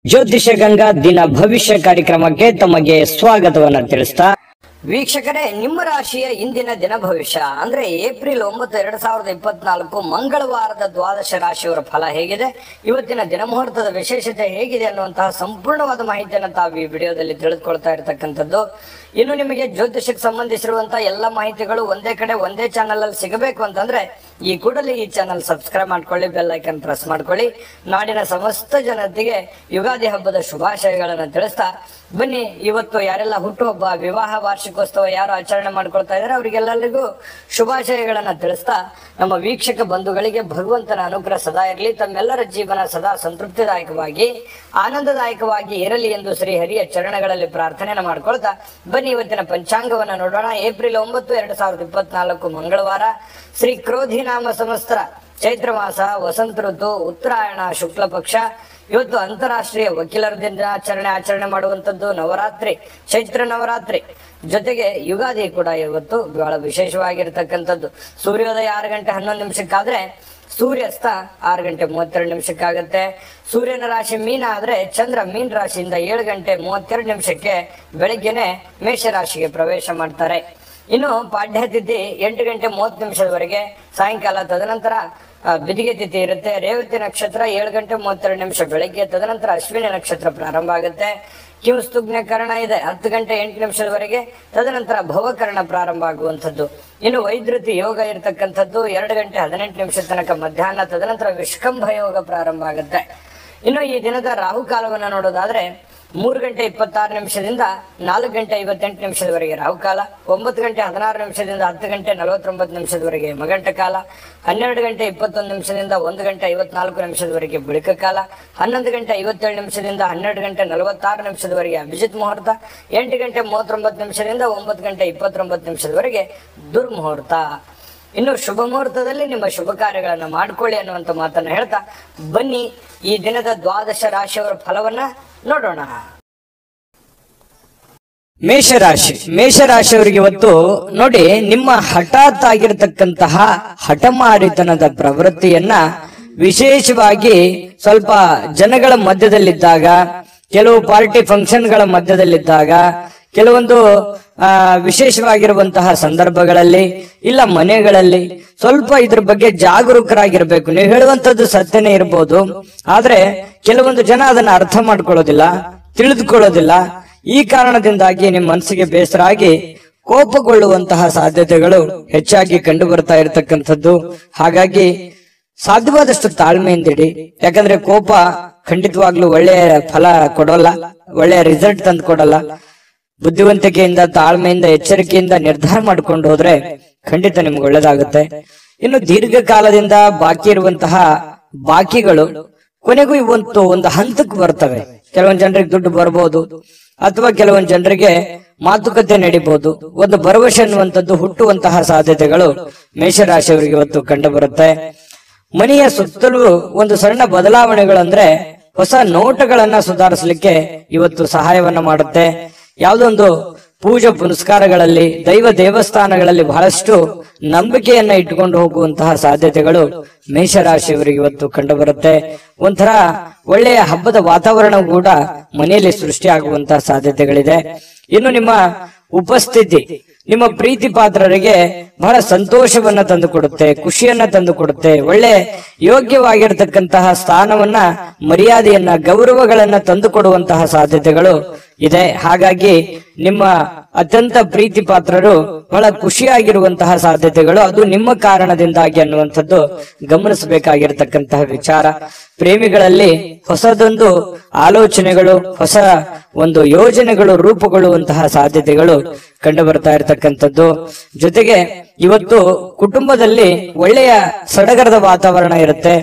ಜ್ಯೋತಿಷ ಗಂಗಾ ದಿನ ಭವಿಷ್ಯ ಕಾರ್ಯಕ್ರಮಕ್ಕೆ ತಮಗೆ ಸ್ವಾಗತವನ್ನ ತಿಳಿಸ್ತಾ ವೀಕ್ಷಕರೇ, ನಿಮ್ಮ ರಾಶಿಯ ಇಂದಿನ ದಿನ ಭವಿಷ್ಯ ಅಂದ್ರೆ ಏಪ್ರಿಲ್ 9, 2024 ಮಂಗಳವಾರದ ದ್ವಾದಶ ರಾಶಿಯವರ ಫಲ ಹೇಗಿದೆ, ಇವತ್ತಿನ ದಿನ ಮುಹೂರ್ತದ ವಿಶೇಷತೆ ಹೇಗಿದೆ ಅನ್ನುವಂತಹ ಸಂಪೂರ್ಣವಾದ ಮಾಹಿತಿಯನ್ನು ತಾವು ಈ ವಿಡಿಯೋದಲ್ಲಿ ತಿಳಿದುಕೊಳ್ತಾ ಇರತಕ್ಕಂಥದ್ದು. ಇನ್ನು ನಿಮಗೆ ಜ್ಯೋತಿಷಕ್ಕೆ ಸಂಬಂಧಿಸಿರುವಂತಹ ಎಲ್ಲ ಮಾಹಿತಿಗಳು ಒಂದೇ ಕಡೆ ಒಂದೇ ಚಾನಲ್ ಅಲ್ಲಿ ಸಿಗಬೇಕು ಅಂತಂದ್ರೆ ಈ ಕೂಡಲೇ ಈ ಚಾನಲ್ ಸಬ್ಸ್ಕ್ರೈಬ್ ಮಾಡ್ಕೊಳ್ಳಿ, ಬೆಲ್ ಐಕನ್ ಪ್ರೆಸ್ ಮಾಡ್ಕೊಳ್ಳಿ. ನಾಡಿನ ಸಮಸ್ತ ಜನತೆಗೆ ಯುಗಾದಿ ಹಬ್ಬದ ಶುಭಾಶಯಗಳನ್ನು ತಿಳಿಸ್ತಾ ಬನ್ನಿ. ಇವತ್ತು ಯಾರೆಲ್ಲ ಹುಟ್ಟುಹಬ್ಬ, ವಿವಾಹ ವಾರ್ಷಿಕೋತ್ಸವ ಯಾರು ಆಚರಣೆ ಮಾಡ್ಕೊಳ್ತಾ ಇದ್ದಾರೆ ಅವರಿಗೆಲ್ಲರಿಗೂ ಶುಭಾಶಯಗಳನ್ನ ತಿಳಿಸ್ತಾ ನಮ್ಮ ವೀಕ್ಷಕ ಬಂಧುಗಳಿಗೆ ಭಗವಂತನ ಅನುಗ್ರಹ ಸದಾ ಇರಲಿ, ತಮ್ಮೆಲ್ಲರ ಜೀವನ ಸದಾ ಸಂತೃಪ್ತಿದಾಯಕವಾಗಿ ಆನಂದದಾಯಕವಾಗಿ ಇರಲಿ ಎಂದು ಶ್ರೀ ಹರಿಯ ಚರಣಗಳಲ್ಲಿ ಪ್ರಾರ್ಥನೆಯನ್ನು ಮಾಡ್ಕೊಳ್ತಾ ಬನ್ನಿ ಇವತ್ತಿನ ಪಂಚಾಂಗವನ್ನ ನೋಡೋಣ. ಏಪ್ರಿಲ್ 9, 2024 ಮಂಗಳವಾರ, ಶ್ರೀ ಕ್ರೋಧಿ ನಾಮ ಸಂವತ್ಸರ, ಚೈತ್ರ ಮಾಸ, ವಸಂತ ಋತು, ಉತ್ತರಾಯಣ, ಶುಕ್ಲ ಪಕ್ಷ. ಇವತ್ತು ಅಂತಾರಾಷ್ಟ್ರೀಯ ವಕೀಲರ ದಿನಾಚರಣೆ ಆಚರಣೆ ಮಾಡುವಂತದ್ದು, ನವರಾತ್ರಿ, ಚೈತ್ರ ನವರಾತ್ರಿ, ಜೊತೆಗೆ ಯುಗಾದಿ ಕೂಡ ಇವತ್ತು ಬಹಳ ವಿಶೇಷವಾಗಿರ್ತಕ್ಕಂಥದ್ದು. ಸೂರ್ಯೋದಯ 6 ಗಂಟೆ 11 ನಿಮಿಷಕ್ಕಾದ್ರೆ ಸೂರ್ಯಾಸ್ತ 6 ಗಂಟೆ 32 ನಿಮಿಷಕ್ಕಾಗತ್ತೆ. ಸೂರ್ಯನ ರಾಶಿ ಮೀನ ಆದ್ರೆ ಚಂದ್ರ ಮೀನ್ ರಾಶಿಯಿಂದ 7 ಗಂಟೆ 32 ನಿಮಿಷಕ್ಕೆ ಬೆಳಗ್ಗೆನೆ ಮೇಷರಾಶಿಗೆ ಪ್ರವೇಶ ಮಾಡ್ತಾರೆ. ಇನ್ನು ಪಾಡ್ಯ ತಿಥಿ 8 ಗಂಟೆ 30 ನಿಮಿಷದವರೆಗೆ ಸಾಯಂಕಾಲ, ತದನಂತರ ಬಿದಿಗೆ ತಿಥಿ ಇರುತ್ತೆ. ರೇವತಿ ನಕ್ಷತ್ರ 7 ಗಂಟೆ 32 ನಿಮಿಷ ಬೆಳಗ್ಗೆ, ತದನಂತರ ಅಶ್ವಿನಿ ನಕ್ಷತ್ರ ಪ್ರಾರಂಭ ಆಗುತ್ತೆ. ಕಿಂಸ್ತುಗ್ನ ಕರ್ಣ ಇದೆ 10 ಗಂಟೆ 8 ನಿಮಿಷದವರೆಗೆ, ತದನಂತರ ಭವಕರ್ಣ ಪ್ರಾರಂಭ ಆಗುವಂಥದ್ದು. ಇನ್ನು ವೈದ್ಯುತಿ ಯೋಗ ಇರತಕ್ಕಂಥದ್ದು 2 ಗಂಟೆ 18 ನಿಮಿಷ ತನಕ ಮಧ್ಯಾಹ್ನ, ತದನಂತರ ವಿಷ್ಕಂಭ ಯೋಗ ಪ್ರಾರಂಭ ಆಗುತ್ತೆ. ಇನ್ನು ಈ ದಿನದ ರಾಹುಕಾಲವನ್ನ ನೋಡೋದಾದ್ರೆ 3 ಗಂಟೆ 26 ನಿಮಿಷದಿಂದ 4 ಗಂಟೆ 58 ನಿಮಿಷದವರೆಗೆ ರಾಹುಕಾಲ, 9 ಗಂಟೆ 16 ನಿಮಿಷದಿಂದ 10 ಗಂಟೆ 49 ನಿಮಿಷದವರೆಗೆ ಮಗಂಟ ಕಾಲ, 12 ಗಂಟೆ 21 ನಿಮಿಷದಿಂದ 1 ಗಂಟೆ 54 ನಿಮಿಷದವರೆಗೆ ಬಳಿಕ ಕಾಲ, 11 ಗಂಟೆ 57 ನಿಮಿಷದಿಂದ 12 ಗಂಟೆ 46 ನಿಮಿಷದವರೆಗೆ ಅಭಿಜಿತ್ ಮುಹೂರ್ತ, 8 ಗಂಟೆ 39 ನಿಮಿಷದಿಂದ 9 ಗಂಟೆ 29 ನಿಮಿಷದವರೆಗೆ ದುರ್ಮುಹೂರ್ತ. ಇನ್ನು ಶುಭ ಮುಹೂರ್ತದಲ್ಲಿ ನಿಮ್ಮ ಶುಭ ಕಾರ್ಯಗಳನ್ನ ಮಾಡ್ಕೊಳ್ಳಿ ಅನ್ನುವಂತ ಮಾತನ್ನ ಹೇಳ್ತಾ ಬನ್ನಿ ಈ ದಿನದ ದ್ವಾದಶ ರಾಶಿಯವರ ಫಲವನ್ನ ನೋಡೋಣ. ಮೇಷರಾಶಿಯವರಿಗೆ ಇವತ್ತು ನೋಡಿ, ನಿಮ್ಮ ಹಠಾತ್ ಆಗಿರತಕ್ಕಂತಹ ಹಠಮಾರಿತನದ ಪ್ರವೃತ್ತಿಯನ್ನ ವಿಶೇಷವಾಗಿ ಸ್ವಲ್ಪ ಜನಗಳ ಮಧ್ಯದಲ್ಲಿದ್ದಾಗ, ಕೆಲವು ಪಾರ್ಟಿ ಫಂಕ್ಷನ್ಗಳ ಮಧ್ಯದಲ್ಲಿದ್ದಾಗ, ಕೆಲವೊಂದು ವಿಶೇಷವಾಗಿರುವಂತಹ ಸಂದರ್ಭಗಳಲ್ಲಿ, ಇಲ್ಲ ಮನೆಗಳಲ್ಲಿ ಸ್ವಲ್ಪ ಇದ್ರ ಬಗ್ಗೆ ಜಾಗರೂಕರಾಗಿರ್ಬೇಕು. ನೀವು ಹೇಳುವಂತದ್ದು ಸತ್ಯನೇ ಇರ್ಬೋದು, ಆದ್ರೆ ಕೆಲವೊಂದು ಜನ ಅದನ್ನ ಅರ್ಥ ಮಾಡ್ಕೊಳ್ಳೋದಿಲ್ಲ, ತಿಳಿದುಕೊಳ್ಳೋದಿಲ್ಲ. ಈ ಕಾರಣದಿಂದಾಗಿ ನಿಮ್ಮ ಮನಸ್ಸಿಗೆ ಬೇಸರ ಆಗಿ ಕೋಪಗೊಳ್ಳುವಂತಹ ಸಾಧ್ಯತೆಗಳು ಹೆಚ್ಚಾಗಿ ಕಂಡು ಬರ್ತಾ ಇರತಕ್ಕಂಥದ್ದು. ಹಾಗಾಗಿ ಸಾಧ್ಯವಾದಷ್ಟು ತಾಳ್ಮೆಯಿಂದಿಡಿ. ಯಾಕಂದ್ರೆ ಕೋಪ ಖಂಡಿತವಾಗ್ಲೂ ಒಳ್ಳೆಯ ಫಲ ಕೊಡೋಲ್ಲ, ಒಳ್ಳೆಯ ರಿಸಲ್ಟ್ ತಂದು ಕೊಡಲ್ಲ. ಬುದ್ಧಿವಂತಿಕೆಯಿಂದ, ತಾಳ್ಮೆಯಿಂದ, ಎಚ್ಚರಿಕೆಯಿಂದ ನಿರ್ಧಾರ ಮಾಡ್ಕೊಂಡು ಹೋದ್ರೆ ಖಂಡಿತ ನಿಮ್ಗೆ ಒಳ್ಳೇದಾಗುತ್ತೆ. ಇನ್ನು ದೀರ್ಘಕಾಲದಿಂದ ಬಾಕಿ ಇರುವಂತಹ ಬಾಕಿಗಳು ಕೊನೆಗೂ ಇವತ್ತು ಒಂದು ಹಂತಕ್ಕೆ ಬರ್ತವೆ. ಕೆಲವೊಂದು ಜನರಿಗೆ ದುಡ್ಡು ಬರ್ಬೋದು, ಅಥವಾ ಕೆಲವೊಂದು ಜನರಿಗೆ ಮಾತುಕತೆ ನಡೀಬಹುದು, ಒಂದು ಭರವಸೆ ಅನ್ನುವಂಥದ್ದು ಹುಟ್ಟುವಂತಹ ಸಾಧ್ಯತೆಗಳು ಮೇಷರಾಶಿಯವರಿಗೆ ಇವತ್ತು ಕಂಡು ಬರುತ್ತೆ. ಮನೆಯ ಸುತ್ತಲೂ ಒಂದು ಸಣ್ಣ ಬದಲಾವಣೆಗಳಂದ್ರೆ ಹೊಸ ನೋಟಗಳನ್ನ ಸುಧಾರಿಸಲಿಕ್ಕೆ ಇವತ್ತು ಸಹಾಯವನ್ನ ಮಾಡುತ್ತೆ. ಯಾವುದೊಂದು ಪೂಜೆ ಪುನಸ್ಕಾರಗಳಲ್ಲಿ, ದೈವ ದೇವಸ್ಥಾನಗಳಲ್ಲಿ ಬಹಳಷ್ಟು ನಂಬಿಕೆಯನ್ನ ಇಟ್ಟುಕೊಂಡು ಹೋಗುವಂತಹ ಸಾಧ್ಯತೆಗಳು ಮೇಷರಾಶಿಯವರಿಗೆ ಇವತ್ತು ಕಂಡು ಬರುತ್ತೆ. ಒಂಥರ ಒಳ್ಳೆಯ ಹಬ್ಬದ ವಾತಾವರಣ ಕೂಡ ಮನೆಯಲ್ಲಿ ಸೃಷ್ಟಿಯಾಗುವಂತಹ ಸಾಧ್ಯತೆಗಳಿದೆ. ಇನ್ನು ನಿಮ್ಮ ಉಪಸ್ಥಿತಿ ನಿಮ್ಮ ಪ್ರೀತಿ ಪಾತ್ರರಿಗೆ ಬಹಳ ಸಂತೋಷವನ್ನ ತಂದು ಕೊಡುತ್ತೆ, ಖುಷಿಯನ್ನ ತಂದು ಕೊಡುತ್ತೆ. ಒಳ್ಳೆ ಯೋಗ್ಯವಾಗಿರ್ತಕ್ಕಂತಹ ಸ್ಥಾನವನ್ನ, ಮರ್ಯಾದೆಯನ್ನ, ಗೌರವಗಳನ್ನ ತಂದು ಕೊಡುವಂತಹ ಸಾಧ್ಯತೆಗಳು ಇದೆ. ಹಾಗಾಗಿ ನಿಮ್ಮ ಅತ್ಯಂತ ಪ್ರೀತಿ ಪಾತ್ರರು ಬಹಳ ಖುಷಿಯಾಗಿರುವಂತಹ ಸಾಧ್ಯತೆಗಳು ಅದು ನಿಮ್ಮ ಕಾರಣದಿಂದಾಗಿ ಅನ್ನುವಂಥದ್ದು ಗಮನಿಸಬೇಕಾಗಿರ್ತಕ್ಕಂತಹ ವಿಚಾರ. ಪ್ರೇಮಿಗಳಲ್ಲಿ ಹೊಸದೊಂದು ಆಲೋಚನೆಗಳು, ಹೊಸ ಒಂದು ಯೋಜನೆಗಳು ರೂಪುಗೊಳ್ಳುವಂತಹ ಸಾಧ್ಯತೆಗಳು ಕಂಡು ಬರ್ತಾ ಇರತಕ್ಕಂಥದ್ದು. ಜೊತೆಗೆ ಇವತ್ತು ಕುಟುಂಬದಲ್ಲಿ ಒಳ್ಳೆಯ ಸಡಗರದ ವಾತಾವರಣ ಇರುತ್ತೆ.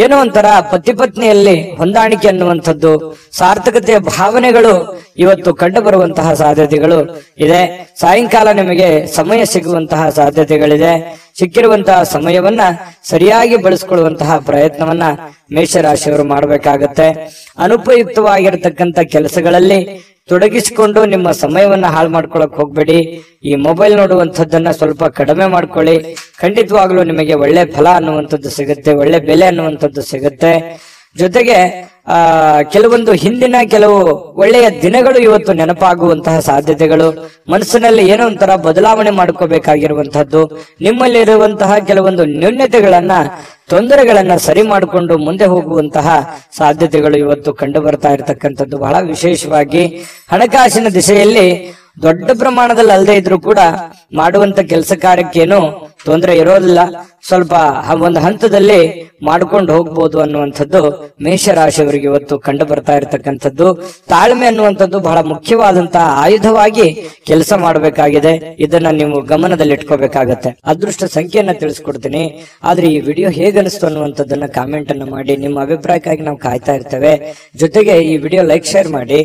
ಏನೋ ಒಂಥರ ಪತಿ ಪತ್ನಿಯಲ್ಲಿ ಹೊಂದಾಣಿಕೆ ಅನ್ನುವಂಥದ್ದು, ಸಾರ್ಥಕತೆಯ ಭಾವನೆಗಳು ಇವತ್ತು ಕಂಡು ಬರುವಂತಹ ಸಾಧ್ಯತೆಗಳು ಇದೆ. ಸಾಯಂಕಾಲ ನಿಮಗೆ ಸಮಯ ಸಿಗುವಂತಹ ಸಾಧ್ಯತೆಗಳಿದೆ. ಸಿಕ್ಕಿರುವಂತಹ ಸಮಯವನ್ನ ಸರಿಯಾಗಿ ಬಳಸಿಕೊಳ್ಳುವಂತಹ ಪ್ರಯತ್ನವನ್ನ ಮೇಷರಾಶಿಯವರು ಮಾಡಬೇಕಾಗತ್ತೆ. ಅನುಪಯುಕ್ತವಾಗಿರತಕ್ಕಂತ ಕೆಲಸಗಳಲ್ಲಿ ತೊಡಗಿಸಿಕೊಂಡು ನಿಮ್ಮ ಸಮಯವನ್ನ ಹಾಳು ಮಾಡ್ಕೊಳಕ್ ಹೋಗ್ಬೇಡಿ. ಈ ಮೊಬೈಲ್ ನೋಡುವಂಥದ್ದನ್ನ ಸ್ವಲ್ಪ ಕಡಿಮೆ ಮಾಡ್ಕೊಳ್ಳಿ. ಖಂಡಿತವಾಗ್ಲೂ ನಿಮಗೆ ಒಳ್ಳೆ ಫಲ ಅನ್ನುವಂಥದ್ದು ಸಿಗುತ್ತೆ, ಒಳ್ಳೆ ಬೆಲೆ ಅನ್ನುವಂಥದ್ದು ಸಿಗುತ್ತೆ. ಜೊತೆಗೆ ಕೆಲವೊಂದು ಹಿಂದಿನ ಕೆಲವು ಒಳ್ಳೆಯ ದಿನಗಳು ಇವತ್ತು ನೆನಪಾಗುವಂತಹ ಸಾಧ್ಯತೆಗಳು, ಮನಸ್ಸಿನಲ್ಲಿ ಏನೋ ಒಂಥರ ಬದಲಾವಣೆ ಮಾಡ್ಕೋಬೇಕಾಗಿರುವಂತಹದ್ದು, ನಿಮ್ಮಲ್ಲಿರುವಂತಹ ಕೆಲವೊಂದು ನ್ಯೂನ್ಯತೆಗಳನ್ನ ತೊಂದರೆಗಳನ್ನ ಸರಿ ಮಾಡಿಕೊಂಡು ಮುಂದೆ ಹೋಗುವಂತಹ ಸಾಧ್ಯತೆಗಳು ಇವತ್ತು ಕಂಡು ಬರ್ತಾ ಇರತಕ್ಕಂಥದ್ದು. ಬಹಳ ವಿಶೇಷವಾಗಿ ಹಣಕಾಸಿನ ದಿಶೆಯಲ್ಲಿ ದೊಡ್ಡ ಪ್ರಮಾಣದಲ್ಲಿ ಅಲ್ಲದೆ ಇದ್ರೂ ಕೂಡ ಮಾಡುವಂತ ಕೆಲಸ ಕಾರ್ಯಕ್ಕೇನು ತೊಂದರೆ ಇರೋದಿಲ್ಲ, ಸ್ವಲ್ಪ ಒಂದು ಹಂತದಲ್ಲಿ ಮಾಡ್ಕೊಂಡು ಹೋಗ್ಬೋದು ಅನ್ನುವಂಥದ್ದು ಮೇಷರಾಶಿಯವರಿಗೆ ಇವತ್ತು ಕಂಡು ಬರ್ತಾ ಇರತಕ್ಕಂಥದ್ದು. ತಾಳ್ಮೆ ಅನ್ನುವಂಥದ್ದು ಬಹಳ ಮುಖ್ಯವಾದಂತಹ ಆಯುಧವಾಗಿ ಕೆಲಸ ಮಾಡಬೇಕಾಗಿದೆ. ಇದನ್ನ ನೀವು ಗಮನದಲ್ಲಿ ಇಟ್ಕೋಬೇಕಾಗತ್ತೆ. ಅದೃಷ್ಟ ಸಂಖ್ಯೆಯನ್ನ ತಿಳಿಸ್ಕೊಡ್ತೀನಿ, ಆದ್ರೆ ಈ ವಿಡಿಯೋ ಹೇಗನಿಸ್ತು ಅನ್ನುವಂಥದ್ದನ್ನ ಕಾಮೆಂಟ್ ಅನ್ನ ಮಾಡಿ. ನಿಮ್ಮ ಅಭಿಪ್ರಾಯಕ್ಕಾಗಿ ನಾವು ಕಾಯ್ತಾ ಇರ್ತೇವೆ. ಜೊತೆಗೆ ಈ ವಿಡಿಯೋ ಲೈಕ್ ಶೇರ್ ಮಾಡಿ.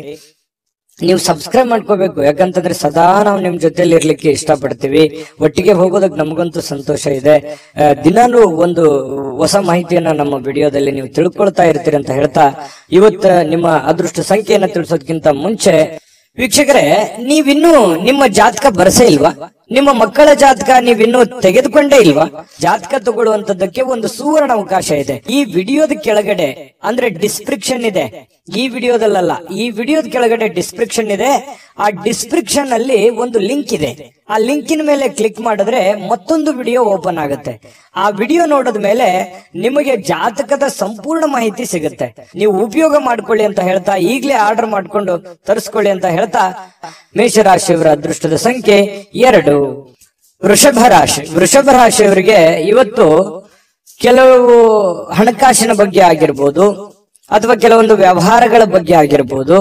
ನೀವು ಸಬ್ಸ್ಕ್ರೈಬ್ ಮಾಡ್ಕೋಬೇಕು, ಯಾಕಂತಂದ್ರೆ ಸದಾ ನಾವು ನಿಮ್ ಜೊತೆಲಿ ಇರ್ಲಿಕ್ಕೆ ಇಷ್ಟಪಡ್ತೀವಿ. ಒಟ್ಟಿಗೆ ಹೋಗೋದಕ್ಕೆ ನಮಗಂತೂ ಸಂತೋಷ ಇದೆ. ದಿನಾಲೂ ಒಂದು ಹೊಸ ಮಾಹಿತಿಯನ್ನ ನಮ್ಮ ವಿಡಿಯೋದಲ್ಲಿ ನೀವು ತಿಳ್ಕೊಳ್ತಾ ಇರ್ತೀರಿ ಅಂತ ಹೇಳ್ತಾ, ಇವತ್ತು ನಿಮ್ಮ ಅದೃಷ್ಟ ಸಂಖ್ಯೆಯನ್ನ ತಿಳಿಸೋದಕ್ಕಿಂತ ಮುಂಚೆ ವೀಕ್ಷಕರೇ, ನೀವಿನ್ನೂ ನಿಮ್ಮ ಜಾತಕ ಬರಸೇ ಇಲ್ವಾ? ನಿಮ್ಮ ಮಕ್ಕಳ ಜಾತಕ ನೀವಿನ್ನೂ ತೆಗೆದುಕೊಂಡೇ ಇಲ್ವಾ? ಜಾತಕ ತಗೊಳ್ಳುವಂತದ್ದಕ್ಕೆ ಒಂದು ಸುವರ್ಣ ಅವಕಾಶ ಇದೆ. ಈ ವಿಡಿಯೋದ ಕೆಳಗಡೆ ಅಂದ್ರೆ ಡಿಸ್ಕ್ರಿಪ್ಷನ್ ಇದೆ, ಈ ವಿಡಿಯೋದಲ್ಲ, ಈ ವಿಡಿಯೋದ ಕೆಳಗಡೆ ಡಿಸ್ಕ್ರಿಪ್ಷನ್ ಇದೆ. ಆ ಡಿಸ್ಕ್ರಿಪ್ಷನ್ ಅಲ್ಲಿ ಒಂದು ಲಿಂಕ್ ಇದೆ. ಆ ಲಿಂಕಿನ ಮೇಲೆ ಕ್ಲಿಕ್ ಮಾಡಿದ್ರೆ ಮತ್ತೊಂದು ವಿಡಿಯೋ ಓಪನ್ ಆಗುತ್ತೆ. ಆ ವಿಡಿಯೋ ನೋಡಿದ ಮೇಲೆ ನಿಮಗೆ ಜಾತಕದ ಸಂಪೂರ್ಣ ಮಾಹಿತಿ ಸಿಗುತ್ತೆ. ನೀವು ಉಪಯೋಗ ಮಾಡ್ಕೊಳ್ಳಿ ಅಂತ ಹೇಳ್ತಾ, ಈಗಲೇ ಆರ್ಡರ್ ಮಾಡ್ಕೊಂಡು ತರಿಸ್ಕೊಳ್ಳಿ ಅಂತ ಹೇಳ್ತಾ, ಮೇಷರಾಶಿಯವರ ಅದೃಷ್ಟದ ಸಂಖ್ಯೆ 2. ವೃಷಭ ರಾಶಿ. ವೃಷಭ ರಾಶಿಯವರಿಗೆ ಇವತ್ತು ಕೆಲವು ಹಣಕಾಸಿನ ಬಗ್ಗೆ ಆಗಿರ್ಬೋದು ಅಥವಾ ಕೆಲವೊಂದು ವ್ಯವಹಾರಗಳ ಬಗ್ಗೆ ಆಗಿರ್ಬೋದು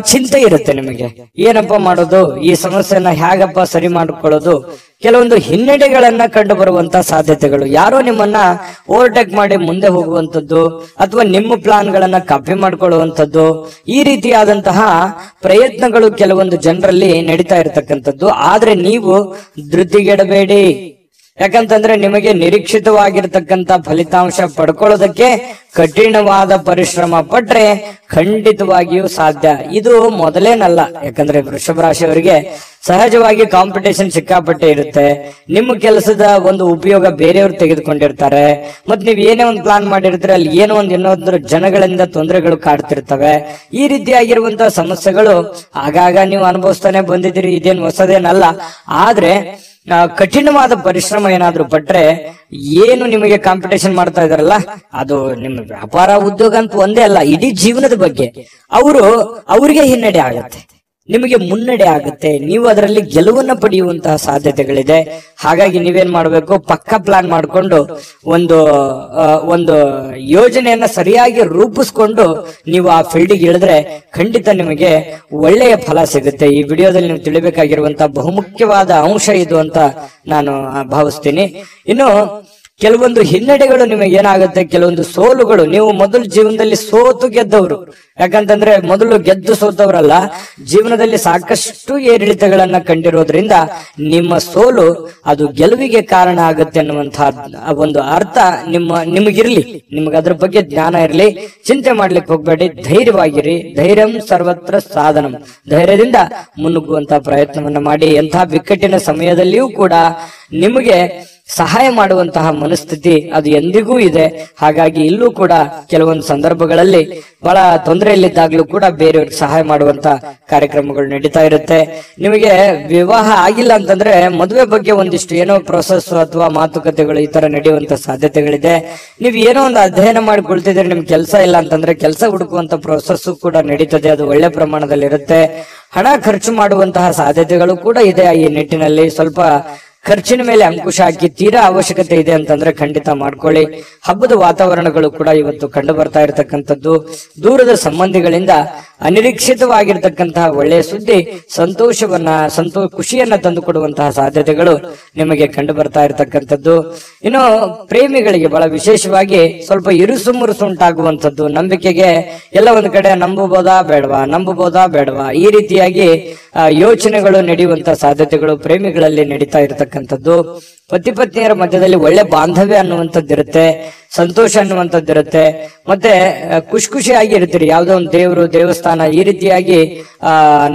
ಚಿಂತೆ ಇರುತ್ತೆ ನಿಮಗೆ. ಏನಪ್ಪಾ ಮಾಡೋದು, ಈ ಸಮಸ್ಯೆನ ಹೇಗಪ್ಪ ಸರಿ ಮಾಡಿಕೊಳ್ಳೋದು, ಕೆಲವೊಂದು ಹಿನ್ನಡೆಗಳನ್ನ ಕಂಡು ಬರುವಂತ ಸಾಧ್ಯತೆಗಳು, ಯಾರೋ ನಿಮ್ಮನ್ನ ಓವರ್ಟೇಕ್ ಮಾಡಿ ಮುಂದೆ ಹೋಗುವಂತದ್ದು ಅಥವಾ ನಿಮ್ಮ ಪ್ಲಾನ್ ಗಳನ್ನ ಕಾಪಿ ಮಾಡ್ಕೊಳ್ಳುವಂಥದ್ದು, ಈ ರೀತಿಯಾದಂತಹ ಪ್ರಯತ್ನಗಳು ಕೆಲವೊಂದು ಜನರಲ್ಲಿ ನಡೀತಾ ಇರತಕ್ಕಂಥದ್ದು. ಆದ್ರೆ ನೀವು ಧೃತಿಗೆಡಬೇಡಿ, ಯಾಕಂತಂದ್ರೆ ನಿಮಗೆ ನಿರೀಕ್ಷಿತವಾಗಿರ್ತಕ್ಕಂಥ ಫಲಿತಾಂಶ ಪಡ್ಕೊಳ್ಳೋದಕ್ಕೆ ಕಠಿಣವಾದ ಪರಿಶ್ರಮ ಪಟ್ರೆ ಖಂಡಿತವಾಗಿಯೂ ಸಾಧ್ಯ. ಇದು ಮೊದಲೇನಲ್ಲ, ಯಾಕಂದ್ರೆ ವೃಷಭ ರಾಶಿಯವರಿಗೆ ಸಹಜವಾಗಿ ಕಾಂಪಿಟೇಷನ್ ಸಿಕ್ಕಾಪಟ್ಟೆ ಇರುತ್ತೆ. ನಿಮ್ಮ ಕೆಲಸದ ಒಂದು ಉಪಯೋಗ ಬೇರೆಯವರು ತೆಗೆದುಕೊಂಡಿರ್ತಾರೆ. ಮತ್ ನೀವ್ ಏನೇ ಒಂದು ಪ್ಲಾನ್ ಮಾಡಿರ್ತೀರ, ಅಲ್ಲಿ ಏನೋ ಒಂದು ಇನ್ನೊಂದು ಜನಗಳಿಂದ ತೊಂದರೆಗಳು ಕಾಡ್ತಿರ್ತವೆ. ಈ ರೀತಿಯಾಗಿರುವಂತಹ ಸಮಸ್ಯೆಗಳು ಆಗಾಗ ನೀವು ಅನುಭವಿಸ್ತಾನೆ ಬಂದಿದ್ದೀರಿ, ಇದೇನು ಹೊಸದೇನಲ್ಲ. ಆದ್ರೆ ಕಠಿಣವಾದ ಪರಿಶ್ರಮ ಏನಾದ್ರೂ ಪಟ್ರೆ, ಏನು ನಿಮಗೆ ಕಾಂಪಿಟೇಷನ್ ಮಾಡ್ತಾ ಇದಾರಲ್ಲ, ಅದು ನಿಮ್ಮ ವ್ಯಾಪಾರ ಉದ್ಯೋಗ ಅಂತ ಒಂದೇ ಅಲ್ಲ, ಇಡೀ ಜೀವನದ ಬಗ್ಗೆ ಅವ್ರಿಗೆ ಹಿನ್ನಡೆ ಆಗುತ್ತೆ, ನಿಮಗೆ ಮುನ್ನಡೆ ಆಗುತ್ತೆ. ನೀವು ಅದರಲ್ಲಿ ಗೆಲುವನ್ನ ಪಡೆಯುವಂತಹ ಸಾಧ್ಯತೆಗಳಿದೆ. ಹಾಗಾಗಿ ನೀವೇನ್ ಮಾಡ್ಬೇಕು, ಪಕ್ಕ ಪ್ಲಾನ್ ಮಾಡ್ಕೊಂಡು ಒಂದು ಯೋಜನೆಯನ್ನ ಸರಿಯಾಗಿ ರೂಪಿಸ್ಕೊಂಡು ನೀವು ಆ ಫೀಲ್ಡ್ಗೆ ಇಳಿದ್ರೆ ಖಂಡಿತ ನಿಮಗೆ ಒಳ್ಳೆಯ ಫಲ ಸಿಗುತ್ತೆ. ಈ ವಿಡಿಯೋದಲ್ಲಿ ನೀವು ತಿಳಿಬೇಕಾಗಿರುವಂತಹ ಬಹುಮುಖ್ಯವಾದ ಅಂಶ ಇದು ಅಂತ ನಾನು ಭಾವಿಸ್ತೀನಿ. ಇನ್ನು ಕೆಲವೊಂದು ಹಿನ್ನಡೆಗಳು ನಿಮಗೆ ಏನಾಗುತ್ತೆ, ಕೆಲವೊಂದು ಸೋಲುಗಳು, ನೀವು ಮೊದಲು ಜೀವನದಲ್ಲಿ ಸೋತು ಗೆದ್ದವರು, ಯಾಕಂತಂದ್ರೆ ಮೊದಲು ಗೆದ್ದು ಸೋತವರಲ್ಲ, ಜೀವನದಲ್ಲಿ ಸಾಕಷ್ಟು ಏರಿಳಿತಗಳನ್ನ ಕಂಡಿರೋದ್ರಿಂದ ನಿಮ್ಮ ಸೋಲು ಅದು ಗೆಲುವಿಗೆ ಕಾರಣ ಆಗುತ್ತೆ ಅನ್ನುವಂತಹ ಒಂದು ಅರ್ಥ ನಿಮಗಿರ್ಲಿ, ನಿಮ್ಗೆ ಅದ್ರ ಬಗ್ಗೆ ಜ್ಞಾನ ಇರ್ಲಿ. ಚಿಂತೆ ಮಾಡ್ಲಿಕ್ಕೆ ಹೋಗ್ಬೇಡಿ, ಧೈರ್ಯವಾಗಿರಿ. ಧೈರ್ಯಂ ಸರ್ವತ್ರ ಸಾಧನಂ, ಧೈರ್ಯದಿಂದ ಮುನ್ನುಗ್ಗುವಂತಹ ಪ್ರಯತ್ನವನ್ನ ಮಾಡಿ. ಎಂತಹ ಬಿಕ್ಕಟ್ಟಿನ ಸಮಯದಲ್ಲಿಯೂ ಕೂಡ ನಿಮಗೆ ಸಹಾಯ ಮಾಡುವಂತಹ ಮನಸ್ಥಿತಿ ಅದು ಎಂದಿಗೂ ಇದೆ. ಹಾಗಾಗಿ ಇಲ್ಲೂ ಕೂಡ ಕೆಲವೊಂದು ಸಂದರ್ಭಗಳಲ್ಲಿ ಬಹಳ ತೊಂದರೆಯಲ್ಲಿದ್ದಾಗ್ಲೂ ಕೂಡ ಬೇರೆಯವ್ರಿಗೆ ಸಹಾಯ ಮಾಡುವಂತ ಕಾರ್ಯಕ್ರಮಗಳು ನಡೀತಾ ಇರುತ್ತೆ. ನಿಮಗೆ ವಿವಾಹ ಆಗಿಲ್ಲ ಅಂತಂದ್ರೆ ಮದುವೆ ಬಗ್ಗೆ ಒಂದಿಷ್ಟು ಏನೋ ಪ್ರೊಸೆಸ್ ಅಥವಾ ಮಾತುಕತೆಗಳು ಈ ತರ ನಡೆಯುವಂತ ಸಾಧ್ಯತೆಗಳಿದೆ. ನೀವು ಏನೋ ಒಂದು ಅಧ್ಯಯನ ಮಾಡಿಕೊಳ್ತಿದ್ರೆ, ನಿಮ್ಗೆ ಕೆಲಸ ಇಲ್ಲ ಅಂತಂದ್ರೆ ಕೆಲಸ ಹುಡುಕುವಂತ ಪ್ರೊಸೆಸ್ ಕೂಡ ನಡೀತದೆ, ಅದು ಒಳ್ಳೆ ಪ್ರಮಾಣದಲ್ಲಿ ಇರುತ್ತೆ. ಹಣ ಖರ್ಚು ಮಾಡುವಂತಹ ಸಾಧ್ಯತೆಗಳು ಕೂಡ ಇದೆ. ಈ ನಿಟ್ಟಿನಲ್ಲಿ ಸ್ವಲ್ಪ ಖರ್ಚಿನ ಮೇಲೆ ಅಂಕುಶ ಹಾಕಿ, ತೀರಾ ಅವಶ್ಯಕತೆ ಇದೆ ಅಂತಂದ್ರೆ ಖಂಡಿತ ಮಾಡ್ಕೊಳ್ಳಿ. ಹಬ್ಬದ ವಾತಾವರಣಗಳು ಕೂಡ ಇವತ್ತು ಕಂಡು ಬರ್ತಾ ಇರತಕ್ಕಂಥದ್ದು. ದೂರದ ಸಂಬಂಧಿಗಳಿಂದ ಅನಿರೀಕ್ಷಿತವಾಗಿರ್ತಕ್ಕಂತಹ ಒಳ್ಳೆಯ ಸುದ್ದಿ ಖುಷಿಯನ್ನ ತಂದುಕೊಡುವಂತಹ ಸಾಧ್ಯತೆಗಳು ನಿಮಗೆ ಕಂಡು ಬರ್ತಾ ಇರತಕ್ಕಂಥದ್ದು. ಇನ್ನು ಪ್ರೇಮಿಗಳಿಗೆ ಬಹಳ ವಿಶೇಷವಾಗಿ ಸ್ವಲ್ಪ ಇರುಸು ಮುರುಸು ಉಂಟಾಗುವಂಥದ್ದು, ನಂಬಿಕೆಗೆ ಎಲ್ಲ ಒಂದು ಕಡೆ ನಂಬಬಹುದಾ ಬೇಡವಾ ಈ ರೀತಿಯಾಗಿ ಯೋಚನೆಗಳು ನಡೆಯುವಂತಹ ಸಾಧ್ಯತೆಗಳು ಪ್ರೇಮಿಗಳಲ್ಲಿ ನಡೀತಾ ಇರತಕ್ಕಂಥದ್ದು. ಪತಿ ಪತ್ನಿಯರ ಮಧ್ಯದಲ್ಲಿ ಒಳ್ಳೆ ಬಾಂಧವ್ಯ ಅನ್ನುವಂಥದ್ದಿರುತ್ತೆ, ಸಂತೋಷ ಅನ್ನುವಂಥದ್ದಿರುತ್ತೆ. ಮತ್ತೆ ಖುಷಿಯಾಗಿ ಇರ್ತೀರಿ. ಯಾವುದೋ ಒಂದು ದೇವರು ದೇವಸ್ಥಾನ ಈ ರೀತಿಯಾಗಿ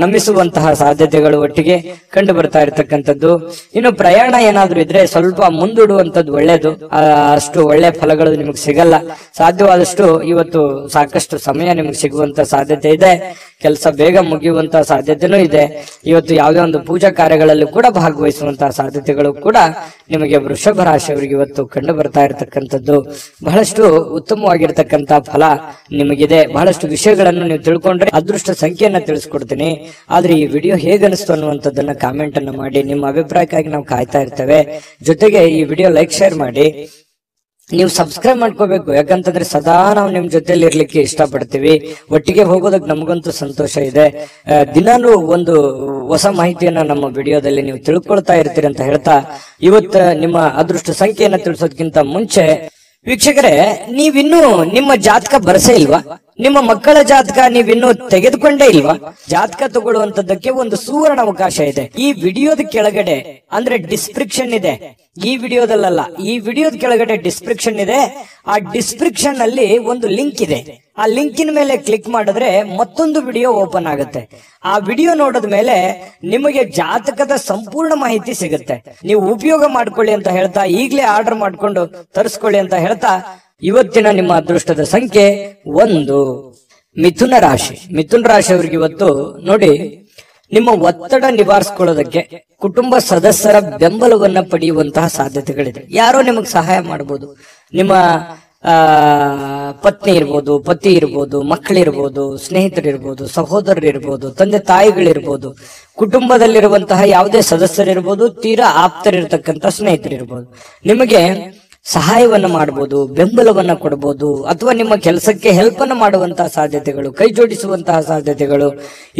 ನಂಬಿಸುವಂತಹ ಸಾಧ್ಯತೆಗಳು ಒಟ್ಟಿಗೆ ಕಂಡು ಬರ್ತಾ ಇರತಕ್ಕಂಥದ್ದು. ಇನ್ನು ಪ್ರಯಾಣ ಏನಾದ್ರೂ ಇದ್ರೆ ಸ್ವಲ್ಪ ಮುಂದೂಡುವಂಥದ್ದು ಒಳ್ಳೇದು. ಅಷ್ಟು ಒಳ್ಳೆ ಫಲಗಳು ನಿಮಗೆ ಸಿಗಲ್ಲ. ಸಾಧ್ಯವಾದಷ್ಟು ಇವತ್ತು ಸಾಕಷ್ಟು ಸಮಯ ನಿಮಗೆ ಸಿಗುವಂತ ಸಾಧ್ಯತೆ ಇದೆ. ಕೆಲಸ ಬೇಗ ಮುಗಿಯುವಂತಹ ಸಾಧ್ಯತೆನೂ ಇದೆ. ಇವತ್ತು ಯಾವುದೇ ಒಂದು ಪೂಜಾ ಕಾರ್ಯಗಳಲ್ಲಿ ಕೂಡ ಭಾಗವಹಿಸುವಂತಹ ಸಾಧ್ಯತೆಗಳು ಕೂಡ ನಿಮಗೆ ವೃಷಭ ರಾಶಿಯವರಿಗೆ ಇವತ್ತು ಕಂಡು ಬರ್ತಾ ಇರತಕ್ಕಂಥದ್ದು. ಬಹಳಷ್ಟು ಉತ್ತಮವಾಗಿರ್ತಕ್ಕಂಥ ಫಲ ನಿಮಗಿದೆ. ಬಹಳಷ್ಟು ವಿಷಯಗಳನ್ನು ನೀವು ತಿಳ್ಕೊಂಡ್ರೆ ಅದೃಷ್ಟ ಸಂಖ್ಯೆಯನ್ನ ತಿಳಿಸ್ಕೊಡ್ತೀನಿ. ಆದ್ರೆ ಈ ವಿಡಿಯೋ ಹೇಗನಿಸ್ತು ಅನ್ನುವಂಥದ್ದನ್ನ ಕಾಮೆಂಟ್ ಅನ್ನು ಮಾಡಿ. ನಿಮ್ಮ ಅಭಿಪ್ರಾಯಕ್ಕಾಗಿ ನಾವು ಕಾಯ್ತಾ ಇರ್ತೇವೆ. ಜೊತೆಗೆ ಈ ವಿಡಿಯೋ ಲೈಕ್ ಶೇರ್ ಮಾಡಿ. ನೀವು ಸಬ್ಸ್ಕ್ರೈಬ್ ಮಾಡ್ಕೋಬೇಕು. ಯಾಕಂತಂದ್ರೆ ಸದಾ ನಾವು ನಿಮ್ ಜೊತೆಲಿ ಇರ್ಲಿಕ್ಕೆ ಇಷ್ಟಪಡ್ತೀವಿ. ಒಟ್ಟಿಗೆ ಹೋಗೋದಕ್ಕೆ ನಮಗಂತೂ ಸಂತೋಷ ಇದೆ. ದಿನಾನು ಒಂದು ಹೊಸ ಮಾಹಿತಿಯನ್ನ ನಮ್ಮ ವಿಡಿಯೋದಲ್ಲಿ ನೀವು ತಿಳ್ಕೊಳ್ತಾ ಇರ್ತೀರಿ ಅಂತ ಹೇಳ್ತಾ, ಇವತ್ತು ನಿಮ್ಮ ಅದೃಷ್ಟ ಸಂಖ್ಯೆಯನ್ನ ತಿಳಿಸೋದಕ್ಕಿಂತ ಮುಂಚೆ ವೀಕ್ಷಕರೇ, ನೀವಿನ್ನೂ ನಿಮ್ಮ ಜಾತಕ ಬರಸೇ ಇಲ್ವಾ? ನಿಮ್ಮ ಮಕ್ಕಳ ಜಾತಕ ನೀವಿನ್ನೂ ತೆಗೆದುಕೊಂಡೇ ಇಲ್ವಾ? ಜಾತಕ ತಗೊಳ್ಳುವಂತದ್ದಕ್ಕೆ ಒಂದು ಸುವರ್ಣ ಅವಕಾಶ ಇದೆ. ಈ ವಿಡಿಯೋದ ಕೆಳಗಡೆ ಅಂದ್ರೆ ಡಿಸ್ಕ್ರಿಪ್ಷನ್ ಇದೆ. ಈ ವಿಡಿಯೋದಲ್ಲ, ಈ ವಿಡಿಯೋದ ಕೆಳಗಡೆ ಡಿಸ್ಕ್ರಿಪ್ಷನ್ ಇದೆ. ಆ ಡಿಸ್ಕ್ರಿಪ್ಷನ್ ಅಲ್ಲಿ ಒಂದು ಲಿಂಕ್ ಇದೆ. ಆ ಲಿಂಕಿನ ಮೇಲೆ ಕ್ಲಿಕ್ ಮಾಡಿದ್ರೆ ಮತ್ತೊಂದು ವಿಡಿಯೋ ಓಪನ್ ಆಗುತ್ತೆ. ಆ ವಿಡಿಯೋ ನೋಡಿದ ಮೇಲೆ ನಿಮಗೆ ಜಾತಕದ ಸಂಪೂರ್ಣ ಮಾಹಿತಿ ಸಿಗುತ್ತೆ. ನೀವು ಉಪಯೋಗ ಮಾಡ್ಕೊಳ್ಳಿ ಅಂತ ಹೇಳ್ತಾ, ಈಗಲೇ ಆರ್ಡರ್ ಮಾಡ್ಕೊಂಡು ತರಿಸ್ಕೊಳ್ಳಿ ಅಂತ ಹೇಳ್ತಾ, ಇವತ್ತಿನ ನಿಮ್ಮ ಅದೃಷ್ಟದ ಸಂಖ್ಯೆ 1. ಮಿಥುನ ರಾಶಿ. ಮಿಥುನ ರಾಶಿಯವರಿಗೆ ಇವತ್ತು ನೋಡಿ, ನಿಮ್ಮ ಒತ್ತಡ ನಿವಾರಿಸಿಕೊಳ್ಳೋದಕ್ಕೆ ಕುಟುಂಬ ಸದಸ್ಯರ ಬೆಂಬಲವನ್ನ ಪಡೆಯುವಂತಹ ಸಾಧ್ಯತೆಗಳಿದೆ. ಯಾರೋ ನಿಮಗೆ ಸಹಾಯ ಮಾಡಬಹುದು. ನಿಮ್ಮ ಪತ್ನಿ ಇರ್ಬೋದು, ಪತಿ ಇರ್ಬೋದು, ಮಕ್ಕಳಿರ್ಬೋದು, ಸ್ನೇಹಿತರಿರ್ಬೋದು, ಸಹೋದರರಿರ್ಬೋದು, ತಂದೆ ತಾಯಿಗಳಿರ್ಬೋದು, ಕುಟುಂಬದಲ್ಲಿರುವಂತಹ ಯಾವುದೇ ಸದಸ್ಯರಿರ್ಬೋದು, ತೀರಾ ಆಪ್ತರಿರ್ತಕ್ಕಂಥ ಸ್ನೇಹಿತರಿರ್ಬೋದು, ನಿಮಗೆ ಸಹಾಯವನ್ನ ಮಾಡಬಹುದು, ಬೆಂಬಲವನ್ನ ಕೊಡಬಹುದು, ಅಥವಾ ನಿಮ್ಮ ಕೆಲಸಕ್ಕೆ ಹೆಲ್ಪ್ ಅನ್ನು ಮಾಡುವಂತಹ ಸಾಧ್ಯತೆಗಳು, ಕೈ ಜೋಡಿಸುವಂತಹ ಸಾಧ್ಯತೆಗಳು.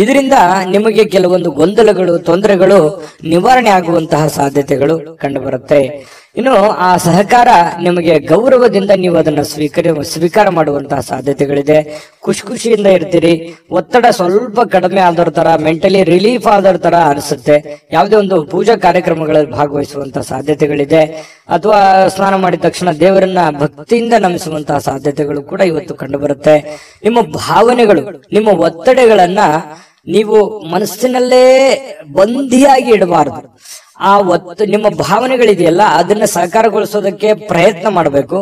ಇದರಿಂದ ನಿಮಗೆ ಕೆಲವೊಂದು ಗೊಂದಲಗಳು, ತೊಂದರೆಗಳು ನಿವಾರಣೆ ಆಗುವಂತಹ ಸಾಧ್ಯತೆಗಳು ಕಂಡು ಬರುತ್ತೆ. ಇನ್ನು ಆ ಸಹಕಾರ ನಿಮಗೆ ಗೌರವದಿಂದ ನೀವು ಅದನ್ನ ಸ್ವೀಕಾರ ಮಾಡುವಂತಹ ಸಾಧ್ಯತೆಗಳಿದೆ. ಖುಷಿಯಿಂದ ಇರ್ತೀರಿ. ಒತ್ತಡ ಸ್ವಲ್ಪ ಕಡಿಮೆ ಆದವ್ರ ತರ, ಮೆಂಟಲಿ ರಿಲೀಫ್ ಆದವ್ರ ತರ ಅನಿಸುತ್ತೆ. ಯಾವುದೇ ಒಂದು ಪೂಜಾ ಕಾರ್ಯಕ್ರಮಗಳಲ್ಲಿ ಭಾಗವಹಿಸುವಂತಹ ಸಾಧ್ಯತೆಗಳಿದೆ. ಅಥವಾ ಸ್ನಾನ ಮಾಡಿದ ತಕ್ಷಣ ದೇವರನ್ನ ಭಕ್ತಿಯಿಂದ ನಮಿಸುವಂತಹ ಸಾಧ್ಯತೆಗಳು ಕೂಡ ಇವತ್ತು ಕಂಡು ಬರುತ್ತೆ. ನಿಮ್ಮ ಭಾವನೆಗಳು, ನಿಮ್ಮ ಒತ್ತಡಗಳನ್ನ ನೀವು ಮನಸ್ಸಿನಲ್ಲೇ ಬಂಧಿಯಾಗಿ ಇಡಬಾರದು. ಆ ನಿಮ್ಮ ಭಾವನೆಗಳಿದೆಯಲ್ಲ, ಅದನ್ನ ಸಾಕಾರಗೊಳಿಸೋದಕ್ಕೆ ಪ್ರಯತ್ನ ಮಾಡಬೇಕು.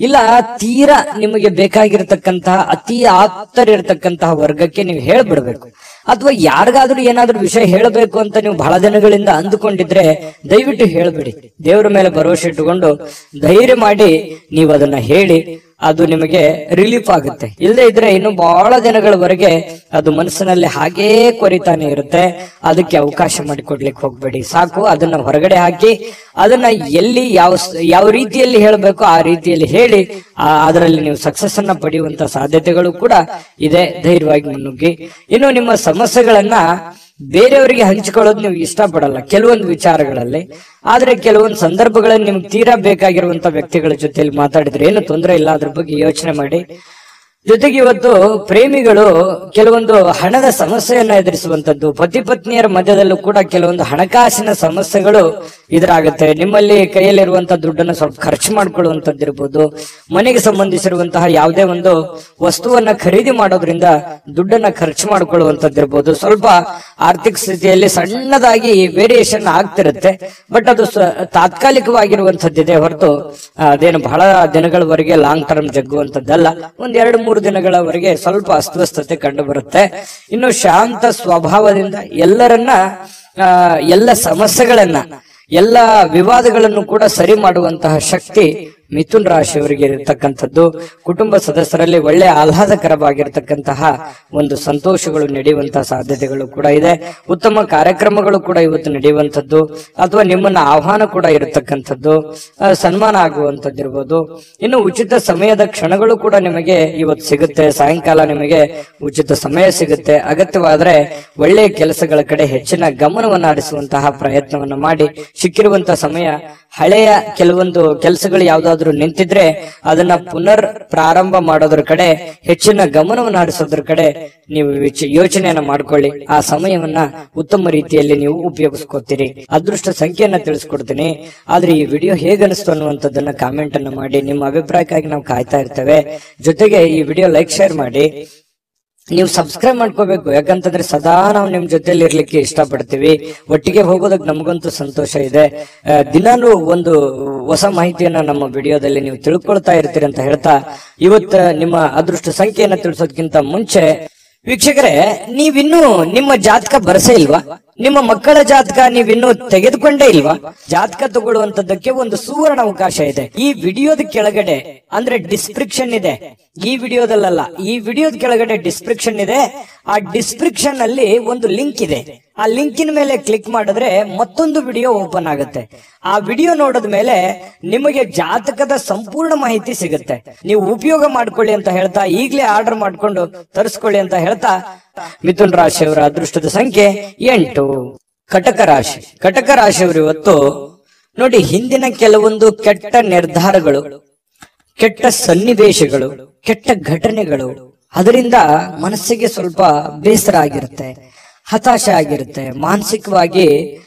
ಇಲ್ಲ ತೀರಾ ನಿಮಗೆ ಬೇಕಾಗಿರ್ತಕ್ಕಂತಹ ಅತಿ ಆಪ್ತರಿರ್ತಕ್ಕಂತಹ ವರ್ಗಕ್ಕೆ ನೀವು ಹೇಳ್ಬಿಡ್ಬೇಕು. ಅಥವಾ ಯಾರಿಗಾದ್ರೂ ಏನಾದ್ರೂ ವಿಷಯ ಹೇಳಬೇಕು ಅಂತ ನೀವು ಬಹಳ ದಿನಗಳಿಂದ ಅಂದುಕೊಂಡಿದ್ರೆ ದಯವಿಟ್ಟು ಹೇಳ್ಬಿಡಿ. ದೇವರ ಮೇಲೆ ಭರವಸೆ ಇಟ್ಟುಕೊಂಡು ಧೈರ್ಯ ಮಾಡಿ ನೀವು ಅದನ್ನ ಹೇಳಿ. ಅದು ನಿಮಗೆ ರಿಲೀಫ್ ಆಗುತ್ತೆ. ಇಲ್ಲದೆ ಇದ್ರೆ ಇನ್ನು ಬಹಳ ದಿನಗಳವರೆಗೆ ಅದು ಮನಸ್ಸಿನಲ್ಲಿ ಹಾಗೇ ಕೊರಿತಾನೆ ಇರುತ್ತೆ. ಅದಕ್ಕೆ ಅವಕಾಶ ಮಾಡಿಕೊಡ್ಲಿಕ್ಕೆ ಹೋಗ್ಬೇಡಿ. ಸಾಕು, ಅದನ್ನ ಹೊರಗಡೆ ಹಾಕಿ ಅದನ್ನ ಎಲ್ಲಿ ಯಾವ ರೀತಿಯಲ್ಲಿ ಹೇಳಬೇಕು ಆ ರೀತಿಯಲ್ಲಿ ಹೇಳಿ ಅದರಲ್ಲಿ ನೀವು ಸಕ್ಸಸ್ ಅನ್ನ ಪಡೆಯುವಂತ ಸಾಧ್ಯತೆಗಳು ಕೂಡ ಇದೆ. ಧೈರ್ಯವಾಗಿ ಮುನ್ನುಗ್ಗಿ. ಇನ್ನು ನಿಮ್ಮ ಸಮಸ್ಯೆಗಳನ್ನ ಬೇರೆಯವರಿಗೆ ಹಂಚಿಕೊಳ್ಳೋದು ನೀವು ಇಷ್ಟಪಡಲ್ಲ ಕೆಲವೊಂದು ವಿಚಾರಗಳಲ್ಲಿ. ಆದ್ರೆ ಕೆಲವೊಂದು ಸಂದರ್ಭಗಳಲ್ಲಿ ನಿಮ್ಗೆ ತೀರಾ ಬೇಕಾಗಿರುವಂತ ವ್ಯಕ್ತಿಗಳ ಜೊತೆಲಿ ಮಾತಾಡಿದ್ರೆ ಏನು ತೊಂದರೆ ಇಲ್ಲ. ಅದ್ರ ಬಗ್ಗೆ ಯೋಚನೆ ಮಾಡಿ. ಜೊತೆಗೆ ಇವತ್ತು ಪ್ರೇಮಿಗಳು ಕೆಲವೊಂದು ಹಣದ ಸಮಸ್ಯೆಯನ್ನ ಎದುರಿಸುವಂತದ್ದು, ಪತಿ ಪತ್ನಿಯರ ಮಧ್ಯದಲ್ಲೂ ಕೂಡ ಕೆಲವೊಂದು ಹಣಕಾಸಿನ ಸಮಸ್ಯೆಗಳು ಎದುರಾಗುತ್ತೆ. ನಿಮ್ಮಲ್ಲಿ ಕೈಯಲ್ಲಿರುವಂತಹ ದುಡ್ಡನ್ನು ಸ್ವಲ್ಪ ಖರ್ಚು ಮಾಡ್ಕೊಳ್ಳುವಂತದ್ದಿರ್ಬೋದು. ಮನೆಗೆ ಸಂಬಂಧಿಸಿರುವಂತಹ ಯಾವುದೇ ಒಂದು ವಸ್ತುವನ್ನ ಖರೀದಿ ಮಾಡೋದ್ರಿಂದ ದುಡ್ಡನ್ನ ಖರ್ಚು ಮಾಡ್ಕೊಳ್ಳುವಂತದ್ದಿರ್ಬೋದು. ಸ್ವಲ್ಪ ಆರ್ಥಿಕ ಸ್ಥಿತಿಯಲ್ಲಿ ಸಣ್ಣದಾಗಿ ವೇರಿಯೇಷನ್ ಆಗ್ತಿರುತ್ತೆ. ಬಟ್ ಅದು ತಾತ್ಕಾಲಿಕವಾಗಿರುವಂತದ್ದಿದೆ ಹೊರತು ಅದೇನು ಬಹಳ ದಿನಗಳವರೆಗೆ ಲಾಂಗ್ ಟರ್ಮ್ ಜಗ್ಗುವಂತದ್ದಲ್ಲ. 1-2-3 ದಿನಗಳವರೆಗೆ ಸ್ವಲ್ಪ ಅಸ್ವಸ್ಥತೆ ಕಂಡು ಬರುತ್ತೆ. ಇನ್ನು ಶಾಂತ ಸ್ವಭಾವದಿಂದ ಎಲ್ಲ ಸಮಸ್ಯೆಗಳನ್ನ, ಎಲ್ಲ ವಿವಾದಗಳನ್ನು ಕೂಡ ಸರಿ ಮಾಡುವಂತಹ ಶಕ್ತಿ ಮಿಥುನ್ ರಾಶಿಯವರಿಗೆ ಇರತಕ್ಕಂಥದ್ದು. ಕುಟುಂಬ ಸದಸ್ಯರಲ್ಲಿ ಒಳ್ಳೆ ಆಹ್ಲಾದಕರವಾಗಿರ್ತಕ್ಕಂತಹ ಒಂದು ಸಂತೋಷಗಳು ನಡೆಯುವಂತಹ ಸಾಧ್ಯತೆಗಳು ಕೂಡ ಇದೆ. ಉತ್ತಮ ಕಾರ್ಯಕ್ರಮಗಳು ಕೂಡ ಇವತ್ತು ನಡೆಯುವಂಥದ್ದು, ಅಥವಾ ನಿಮ್ಮನ್ನ ಆಹ್ವಾನ ಕೂಡ ಇರತಕ್ಕಂಥದ್ದು, ಸನ್ಮಾನ ಆಗುವಂತದ್ದಿರ್ಬೋದು. ಇನ್ನು ಉಚಿತ ಸಮಯದ ಕ್ಷಣಗಳು ಕೂಡ ನಿಮಗೆ ಇವತ್ತು ಸಿಗುತ್ತೆ. ಸಾಯಂಕಾಲ ನಿಮಗೆ ಉಚಿತ ಸಮಯ ಸಿಗುತ್ತೆ. ಅಗತ್ಯವಾದ್ರೆ ಒಳ್ಳೆಯ ಕೆಲಸಗಳ ಕಡೆ ಹೆಚ್ಚಿನ ಗಮನವನ್ನು ಹರಿಸುವಂತಹ ಪ್ರಯತ್ನವನ್ನ ಮಾಡಿ. ಸಿಕ್ಕಿರುವಂತಹ ಸಮಯ ಹಳೆಯ ಕೆಲವೊಂದು ಕೆಲಸಗಳು ಯಾವ್ದಾದ್ರು ಏನಾದ್ರೂ ನಿಂತಿದ್ರೆ ಅದನ್ನ ಪುನರ್ ಪ್ರಾರಂಭ ಮಾಡೋದ್ರ ಕಡೆ ಹೆಚ್ಚಿನ ಗಮನವನ್ನು ಹರಿಸೋದ್ರ ಕಡೆ ನೀವು ಯೋಚನೆಯನ್ನ ಮಾಡ್ಕೊಳ್ಳಿ. ಆ ಸಮಯವನ್ನ ಉತ್ತಮ ರೀತಿಯಲ್ಲಿ ನೀವು ಉಪಯೋಗಿಸ್ಕೊತೀರಿ. ಅದೃಷ್ಟ ಸಂಖ್ಯೆಯನ್ನ ತಿಳಿಸ್ಕೊಡ್ತೀನಿ. ಆದ್ರೆ ಈ ವಿಡಿಯೋ ಹೇಗನಿಸ್ತು ಅನ್ನುವಂಥದ್ದನ್ನ ಕಾಮೆಂಟ್ ಅನ್ನ ಮಾಡಿ. ನಿಮ್ಮ ಅಭಿಪ್ರಾಯಕ್ಕಾಗಿ ನಾವು ಕಾಯ್ತಾ ಇರ್ತೇವೆ. ಜೊತೆಗೆ ಈ ವಿಡಿಯೋ ಲೈಕ್ ಶೇರ್ ಮಾಡಿ. ನೀವು ಸಬ್ಸ್ಕ್ರೈಬ್ ಮಾಡ್ಕೋಬೇಕು, ಯಾಕಂತಂದ್ರೆ ಸದಾ ನಾವು ನಿಮ್ ಜೊತೆಲಿ ಇರ್ಲಿಕ್ಕೆ ಇಷ್ಟಪಡ್ತೀವಿ. ಒಟ್ಟಿಗೆ ಹೋಗೋದಕ್ಕೆ ನಮಗಂತೂ ಸಂತೋಷ ಇದೆ. ದಿನಾನು ಒಂದು ಹೊಸ ಮಾಹಿತಿಯನ್ನ ನಮ್ಮ ವಿಡಿಯೋದಲ್ಲಿ ನೀವು ತಿಳ್ಕೊಳ್ತಾ ಇರ್ತೀರಿ ಅಂತ ಹೇಳ್ತಾ, ಇವತ್ತು ನಿಮ್ಮ ಅದೃಷ್ಟ ಸಂಖ್ಯೆಯನ್ನ ತಿಳಿಸೋದಕ್ಕಿಂತ ಮುಂಚೆ ವೀಕ್ಷಕರೇ, ನೀವಿನ್ನೂ ನಿಮ್ಮ ಜಾತಕ ಬರಸೇ ಇಲ್ವಾ? ನಿಮ್ಮ ಮಕ್ಕಳ ಜಾತಕ ನೀವಿನ್ನೂ ತೆಗೆದುಕೊಂಡೇ ಇಲ್ವಾ? ಜಾತಕ ತಗೊಳ್ಳುವಂತದ್ದಕ್ಕೆ ಒಂದು ಸುವರ್ಣ ಅವಕಾಶ ಇದೆ. ಈ ವಿಡಿಯೋದ ಕೆಳಗಡೆ ಅಂದ್ರೆ ಡಿಸ್ಕ್ರಿಪ್ಷನ್ ಇದೆ. ಈ ವಿಡಿಯೋದಲ್ಲ, ಈ ವಿಡಿಯೋದ ಕೆಳಗಡೆ ಡಿಸ್ಕ್ರಿಪ್ಷನ್ ಇದೆ. ಆ ಡಿಸ್ಕ್ರಿಪ್ಷನ್ ಅಲ್ಲಿ ಒಂದು ಲಿಂಕ್ ಇದೆ. ಆ ಲಿಂಕಿನ ಮೇಲೆ ಕ್ಲಿಕ್ ಮಾಡಿದ್ರೆ ಮತ್ತೊಂದು ವಿಡಿಯೋ ಓಪನ್ ಆಗುತ್ತೆ. ಆ ವಿಡಿಯೋ ನೋಡಿದ ಮೇಲೆ ನಿಮಗೆ ಜಾತಕದ ಸಂಪೂರ್ಣ ಮಾಹಿತಿ ಸಿಗುತ್ತೆ. ನೀವು ಉಪಯೋಗ ಮಾಡ್ಕೊಳ್ಳಿ ಅಂತ ಹೇಳ್ತಾ, ಈಗಲೇ ಆರ್ಡರ್ ಮಾಡ್ಕೊಂಡು ತರಿಸ್ಕೊಳ್ಳಿ ಅಂತ ಹೇಳ್ತಾ, ಮಿಥುನ್ ರಾಶಿಯವರ ಅದೃಷ್ಟದ ಸಂಖ್ಯೆ 8. ಕಟಕ ರಾಶಿ. ಕಟಕ ರಾಶಿಯವರು ಇವತ್ತು ನೋಡಿ, ಹಿಂದಿನ ಕೆಲವೊಂದು ಕೆಟ್ಟ ನಿರ್ಧಾರಗಳು, ಕೆಟ್ಟ ಸನ್ನಿವೇಶಗಳು, ಕೆಟ್ಟ ಘಟನೆಗಳು, ಅದರಿಂದ ಮನಸ್ಸಿಗೆ ಸ್ವಲ್ಪ ಬೇಸರ ಆಗಿರುತ್ತೆ, ಹತಾಶೆ ಆಗಿರುತ್ತೆ. ಮಾನಸಿಕವಾಗಿ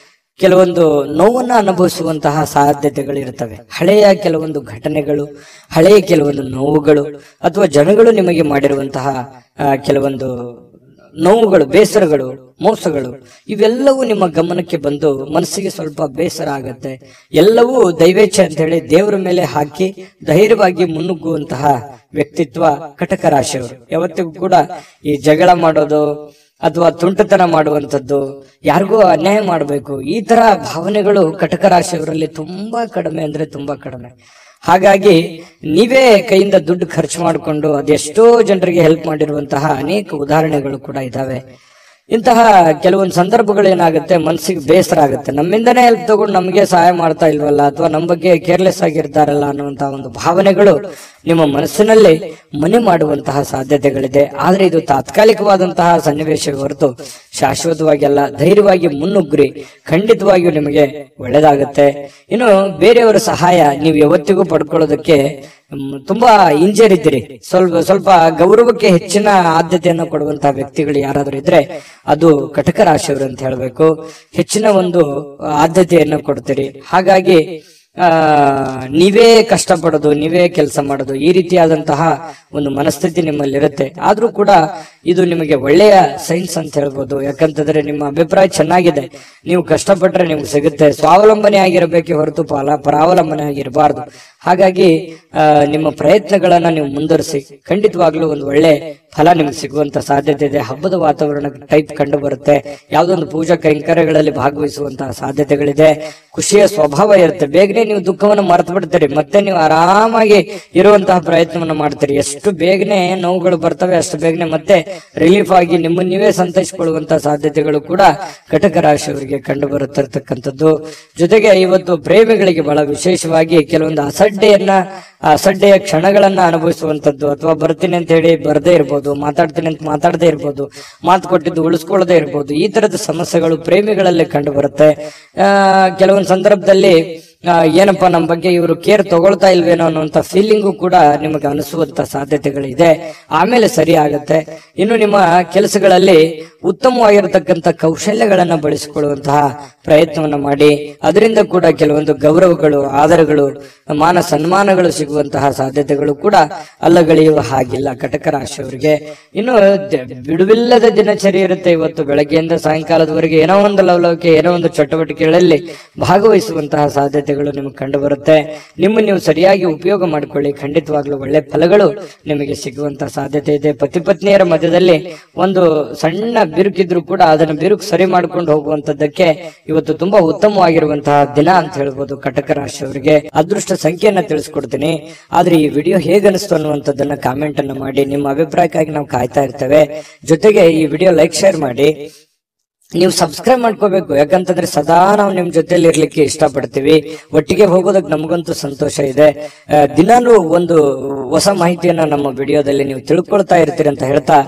ಕೆಲವೊಂದು ನೋವನ್ನ ಅನುಭವಿಸುವಂತಹ ಸಾಧ್ಯತೆಗಳಿರ್ತವೆ. ಹಳೆಯ ಕೆಲವೊಂದು ಘಟನೆಗಳು, ಹಳೆಯ ಕೆಲವೊಂದು ನೋವುಗಳು, ಅಥವಾ ಜನಗಳು ನಿಮಗೆ ಮಾಡಿರುವಂತಹ ಕೆಲವೊಂದು ನೋವುಗಳು, ಬೇಸರಗಳು, ಮೋಸಗಳು, ಇವೆಲ್ಲವೂ ನಿಮ್ಮ ಗಮನಕ್ಕೆ ಬಂದು ಮನಸ್ಸಿಗೆ ಸ್ವಲ್ಪ ಬೇಸರ ಆಗತ್ತೆ. ಎಲ್ಲವೂ ದೈವೇಚ್ಛೆ ಅಂತ ಹೇಳಿ ದೇವರ ಮೇಲೆ ಹಾಕಿ ಧೈರ್ಯವಾಗಿ ಮುನ್ನುಗ್ಗುವಂತಹ ವ್ಯಕ್ತಿತ್ವ ಕಟಕ ರಾಶಿಯವರು. ಯಾವತ್ತಿಗೂ ಕೂಡ ಈ ಜಗಳ ಮಾಡೋದು ಅಥವಾ ತುಂಟತನ ಮಾಡುವಂಥದ್ದು, ಯಾರಿಗೂ ಅನ್ಯಾಯ ಮಾಡಬೇಕು, ಈ ತರ ಭಾವನೆಗಳು ಕಟಕ ರಾಶಿಯವರಲ್ಲಿ ತುಂಬಾ ಕಡಿಮೆ ಅಂದ್ರೆ ತುಂಬಾ ಕಡಿಮೆ. ಹಾಗಾಗಿ ನೀವೇ ಕೈಯಿಂದ ದುಡ್ಡು ಖರ್ಚು ಮಾಡಿಕೊಂಡು ಅದೆಷ್ಟೋ ಜನರಿಗೆ ಹೆಲ್ಪ್ ಮಾಡಿರುವಂತಹ ಅನೇಕ ಉದಾಹರಣೆಗಳು ಕೂಡ ಇದಾವೆ. ಇಂತಹ ಕೆಲವೊಂದು ಸಂದರ್ಭಗಳು ಏನಾಗುತ್ತೆ, ಮನಸ್ಸಿಗೆ ಬೇಸರ ಆಗುತ್ತೆ. ನಮ್ಮಿಂದನೇ ಹೆಲ್ಪ್ ತಗೊಂಡು ನಮಗೆ ಸಹಾಯ ಮಾಡ್ತಾ ಇಲ್ವಲ್ಲ, ಅಥವಾ ನಮ್ಮ ಬಗ್ಗೆ ಕೇರ್ಲೆಸ್ ಆಗಿರ್ತಾರಲ್ಲ ಅನ್ನುವಂತಹ ಒಂದು ಭಾವನೆಗಳು ನಿಮ್ಮ ಮನಸ್ಸಿನಲ್ಲಿ ಮನೆ ಮಾಡುವಂತಹ ಸಾಧ್ಯತೆಗಳಿದೆ. ಆದ್ರೆ ಇದು ತಾತ್ಕಾಲಿಕವಾದಂತಹ ಸನ್ನಿವೇಶ ಹೊರತು ಶಾಶ್ವತವಾಗಿ ಅಲ್ಲ. ಧೈರ್ಯವಾಗಿ ಮುನ್ನುಗ್ರಿ, ಖಂಡಿತವಾಗಿಯೂ ನಿಮಗೆ ಒಳ್ಳೇದಾಗುತ್ತೆ. ಇನ್ನು ಬೇರೆಯವರ ಸಹಾಯ ನೀವು ಯಾವತ್ತಿಗೂ ಪಡ್ಕೊಳ್ಳೋದಕ್ಕೆ ತುಂಬಾ ಹಿಂಜರಿದ್ದೀರಿ. ಸ್ವಲ್ಪ ಗೌರವಕ್ಕೆ ಹೆಚ್ಚಿನ ಆದ್ಯತೆಯನ್ನು ಕೊಡುವಂತಹ ವ್ಯಕ್ತಿಗಳು ಯಾರಾದ್ರೂ ಇದ್ರೆ ಅದು ಕಟಕ ರಾಶಿಯವರು ಅಂತ ಹೇಳ್ಬೇಕು. ಹೆಚ್ಚಿನ ಒಂದು ಆದ್ಯತೆಯನ್ನು ಕೊಡ್ತೀರಿ. ಹಾಗಾಗಿ ನೀವೇ ಕಷ್ಟಪಡೋದು, ನೀವೇ ಕೆಲಸ ಮಾಡೋದು, ಈ ರೀತಿಯಾದಂತಹ ಒಂದು ಮನಸ್ಥಿತಿ ನಿಮ್ಮಲ್ಲಿರುತ್ತೆ. ಆದ್ರೂ ಕೂಡ ಇದು ನಿಮಗೆ ಒಳ್ಳೆಯ ಸೈನ್ಸ್ ಅಂತ ಹೇಳ್ಬೋದು. ಯಾಕಂತಂದ್ರೆ ನಿಮ್ಮ ಅಭಿಪ್ರಾಯ ಚೆನ್ನಾಗಿದೆ. ನೀವು ಕಷ್ಟಪಟ್ರೆ ನಿಮ್ಗೆ ಸಿಗುತ್ತೆ. ಸ್ವಾವಲಂಬನೆ ಆಗಿರಬೇಕೆ ಹೊರತು ಪರಾವಲಂಬನೆ ಆಗಿರಬಾರ್ದು. ಹಾಗಾಗಿ ನಿಮ್ಮ ಪ್ರಯತ್ನಗಳನ್ನ ನೀವು ಮುಂದುವರಿಸಿ, ಖಂಡಿತವಾಗ್ಲೂ ಒಂದು ಒಳ್ಳೆ ಫಲ ನಿಮ್ಗೆ ಸಿಗುವಂತ ಸಾಧ್ಯತೆ ಇದೆ. ಹಬ್ಬದ ವಾತಾವರಣ ಟೈಪ್ ಕಂಡು ಬರುತ್ತೆ. ಯಾವುದೊಂದು ಪೂಜಾ ಕೈಂಕರ್ಯಗಳಲ್ಲಿ ಭಾಗವಹಿಸುವಂತಹ ಸಾಧ್ಯತೆಗಳಿದೆ. ಖುಷಿಯ ಸ್ವಭಾವ ಇರುತ್ತೆ. ಬೇಗನೆ ನೀವು ದುಃಖವನ್ನು ಮರೆತು ಬಿಡ್ತೀರಿ. ಮತ್ತೆ ನೀವು ಆರಾಮಾಗಿ ಇರುವಂತಹ ಪ್ರಯತ್ನವನ್ನು ಮಾಡ್ತೀರಿ. ಎಷ್ಟು ಬೇಗನೆ ನೋವುಗಳು ಬರ್ತವೆ ಅಷ್ಟು ಬೇಗನೆ ಮತ್ತೆ ರಿಲೀಫ್ ಆಗಿ ನಿಮ್ಮನ್ನು ನೀವೇ ಸಂತೈಸಿಕೊಳ್ಳುವಂತಹ ಸಾಧ್ಯತೆಗಳು ಕೂಡ ಕಟಕ ರಾಶಿಯವರಿಗೆ ಕಂಡು ಬರುತ್ತಿರ್ತಕ್ಕಂಥದ್ದು. ಜೊತೆಗೆ ಇವತ್ತು ಪ್ರೇಮಿಗಳಿಗೆ ಬಹಳ ವಿಶೇಷವಾಗಿ ಕೆಲವೊಂದು ಅಸಡ್ಡೆಯ ಕ್ಷಣಗಳನ್ನ ಅನುಭವಿಸುವಂತದ್ದು, ಅಥವಾ ಬರ್ತೀನಿ ಅಂತ ಹೇಳಿ ಬರದೇ ಇರ್ಬೋದು, ಮಾತಾಡ್ತೀನಿ ಅಂತ ಮಾತಾಡದೇ ಇರ್ಬೋದು, ಮಾತು ಕೊಟ್ಟಿದ್ದು ಉಳಿಸ್ಕೊಳ್ಳದೆ ಇರ್ಬೋದು. ಈ ತರದ ಸಮಸ್ಯೆಗಳು ಪ್ರೇಮಿಗಳಲ್ಲಿ ಕಂಡು ಬರುತ್ತೆ. ಕೆಲವೊಂದು ಸಂದರ್ಭದಲ್ಲಿ ಏನಪ್ಪಾ ನಮ್ಮ ಬಗ್ಗೆ ಇವರು ಕೇರ್ ತಗೊಳ್ತಾ ಇಲ್ವೇನೋ ಅನ್ನುವಂತ ಫೀಲಿಂಗು ಕೂಡ ನಿಮಗೆ ಅನಿಸುವಂತ ಸಾಧ್ಯತೆಗಳಿದೆ. ಆಮೇಲೆ ಸರಿ ಆಗತ್ತೆ. ಇನ್ನು ನಿಮ್ಮ ಕೆಲಸಗಳಲ್ಲಿ ಉತ್ತಮವಾಗಿರತಕ್ಕಂತ ಕೌಶಲ್ಯಗಳನ್ನ ಬಳಸಿಕೊಳ್ಳುವಂತಹ ಪ್ರಯತ್ನವನ್ನ ಮಾಡಿ. ಅದರಿಂದ ಕೂಡ ಕೆಲವೊಂದು ಗೌರವಗಳು, ಆದರಗಳು, ಮಾನ ಸನ್ಮಾನಗಳು ಸಿಗುವಂತಹ ಸಾಧ್ಯತೆಗಳು ಕೂಡ ಅಲ್ಲಗಳೆಯುವ ಹಾಗಿಲ್ಲ ಕಟಕ ರಾಶಿಯವರಿಗೆ. ಇನ್ನು ಬಿಡುವಿಲ್ಲದ ದಿನಚರಿ ಇರುತ್ತೆ. ಇವತ್ತು ಬೆಳಗ್ಗೆಯಿಂದ ಸಾಯಂಕಾಲದವರೆಗೆ ಏನೋ ಒಂದು ಲವಲವಿಕೆ, ಏನೋ ಒಂದು ಚಟುವಟಿಕೆಗಳಲ್ಲಿ ಭಾಗವಹಿಸುವಂತಹ ಸಾಧ್ಯತೆಗಳು ನಿಮಗೆ ಕಂಡು ಬರುತ್ತೆ. ನಿಮ್ಮನ್ನು ನೀವು ಸರಿಯಾಗಿ ಉಪಯೋಗ ಮಾಡಿಕೊಳ್ಳಿ, ಖಂಡಿತವಾಗ್ಲೂ ಒಳ್ಳೆ ಫಲಗಳು ನಿಮಗೆ ಸಿಗುವಂತ ಸಾಧ್ಯತೆ ಇದೆ. ಪತಿ ಪತ್ನಿಯರ ಮಧ್ಯದಲ್ಲಿ ಒಂದು ಸಣ್ಣ ಬಿರುಕಿದ್ರು ಕೂಡ ಅದನ್ನು ಬಿರುಕು ಸರಿ ಮಾಡ್ಕೊಂಡು ಹೋಗುವಂತದ್ದಕ್ಕೆ ಇವತ್ತು ತುಂಬಾ ಉತ್ತಮವಾಗಿರುವಂತಹ ದಿನ ಅಂತ ಹೇಳ್ಬೋದು ಕಟಕ ರಾಶಿಯವರಿಗೆ. ಅದೃಷ್ಟ ಸಂಖ್ಯೆಯನ್ನ ತಿಳಿಸ್ಕೊಡ್ತೀನಿ. ಆದ್ರೆ ಈ ವಿಡಿಯೋ ಹೇಗನಿಸ್ತು ಅನ್ನುವಂಥದ್ದನ್ನ ಕಾಮೆಂಟ್ ಅನ್ನ ಮಾಡಿ. ನಿಮ್ಮ ಅಭಿಪ್ರಾಯಕ್ಕಾಗಿ ನಾವು ಕಾಯ್ತಾ ಇರ್ತೇವೆ. ಜೊತೆಗೆ ಈ ವಿಡಿಯೋ ಲೈಕ್ ಶೇರ್ ಮಾಡಿ. ನೀವು ಸಬ್ಸ್ಕ್ರೈಬ್ ಮಾಡ್ಕೋಬೇಕು, ಯಾಕಂತಂದ್ರೆ ಸದಾ ನಾವು ನಿಮ್ ಜೊತೆಲಿ ಇರ್ಲಿಕ್ಕೆ ಇಷ್ಟಪಡ್ತೀವಿ. ಒಟ್ಟಿಗೆ ಹೋಗೋದಕ್ಕೆ ನಮಗಂತೂ ಸಂತೋಷ ಇದೆ. ದಿನಾನು ಒಂದು ಹೊಸ ಮಾಹಿತಿಯನ್ನ ನಮ್ಮ ವಿಡಿಯೋದಲ್ಲಿ ನೀವು ತಿಳ್ಕೊಳ್ತಾ ಇರ್ತೀರಿ ಅಂತ ಹೇಳ್ತಾ,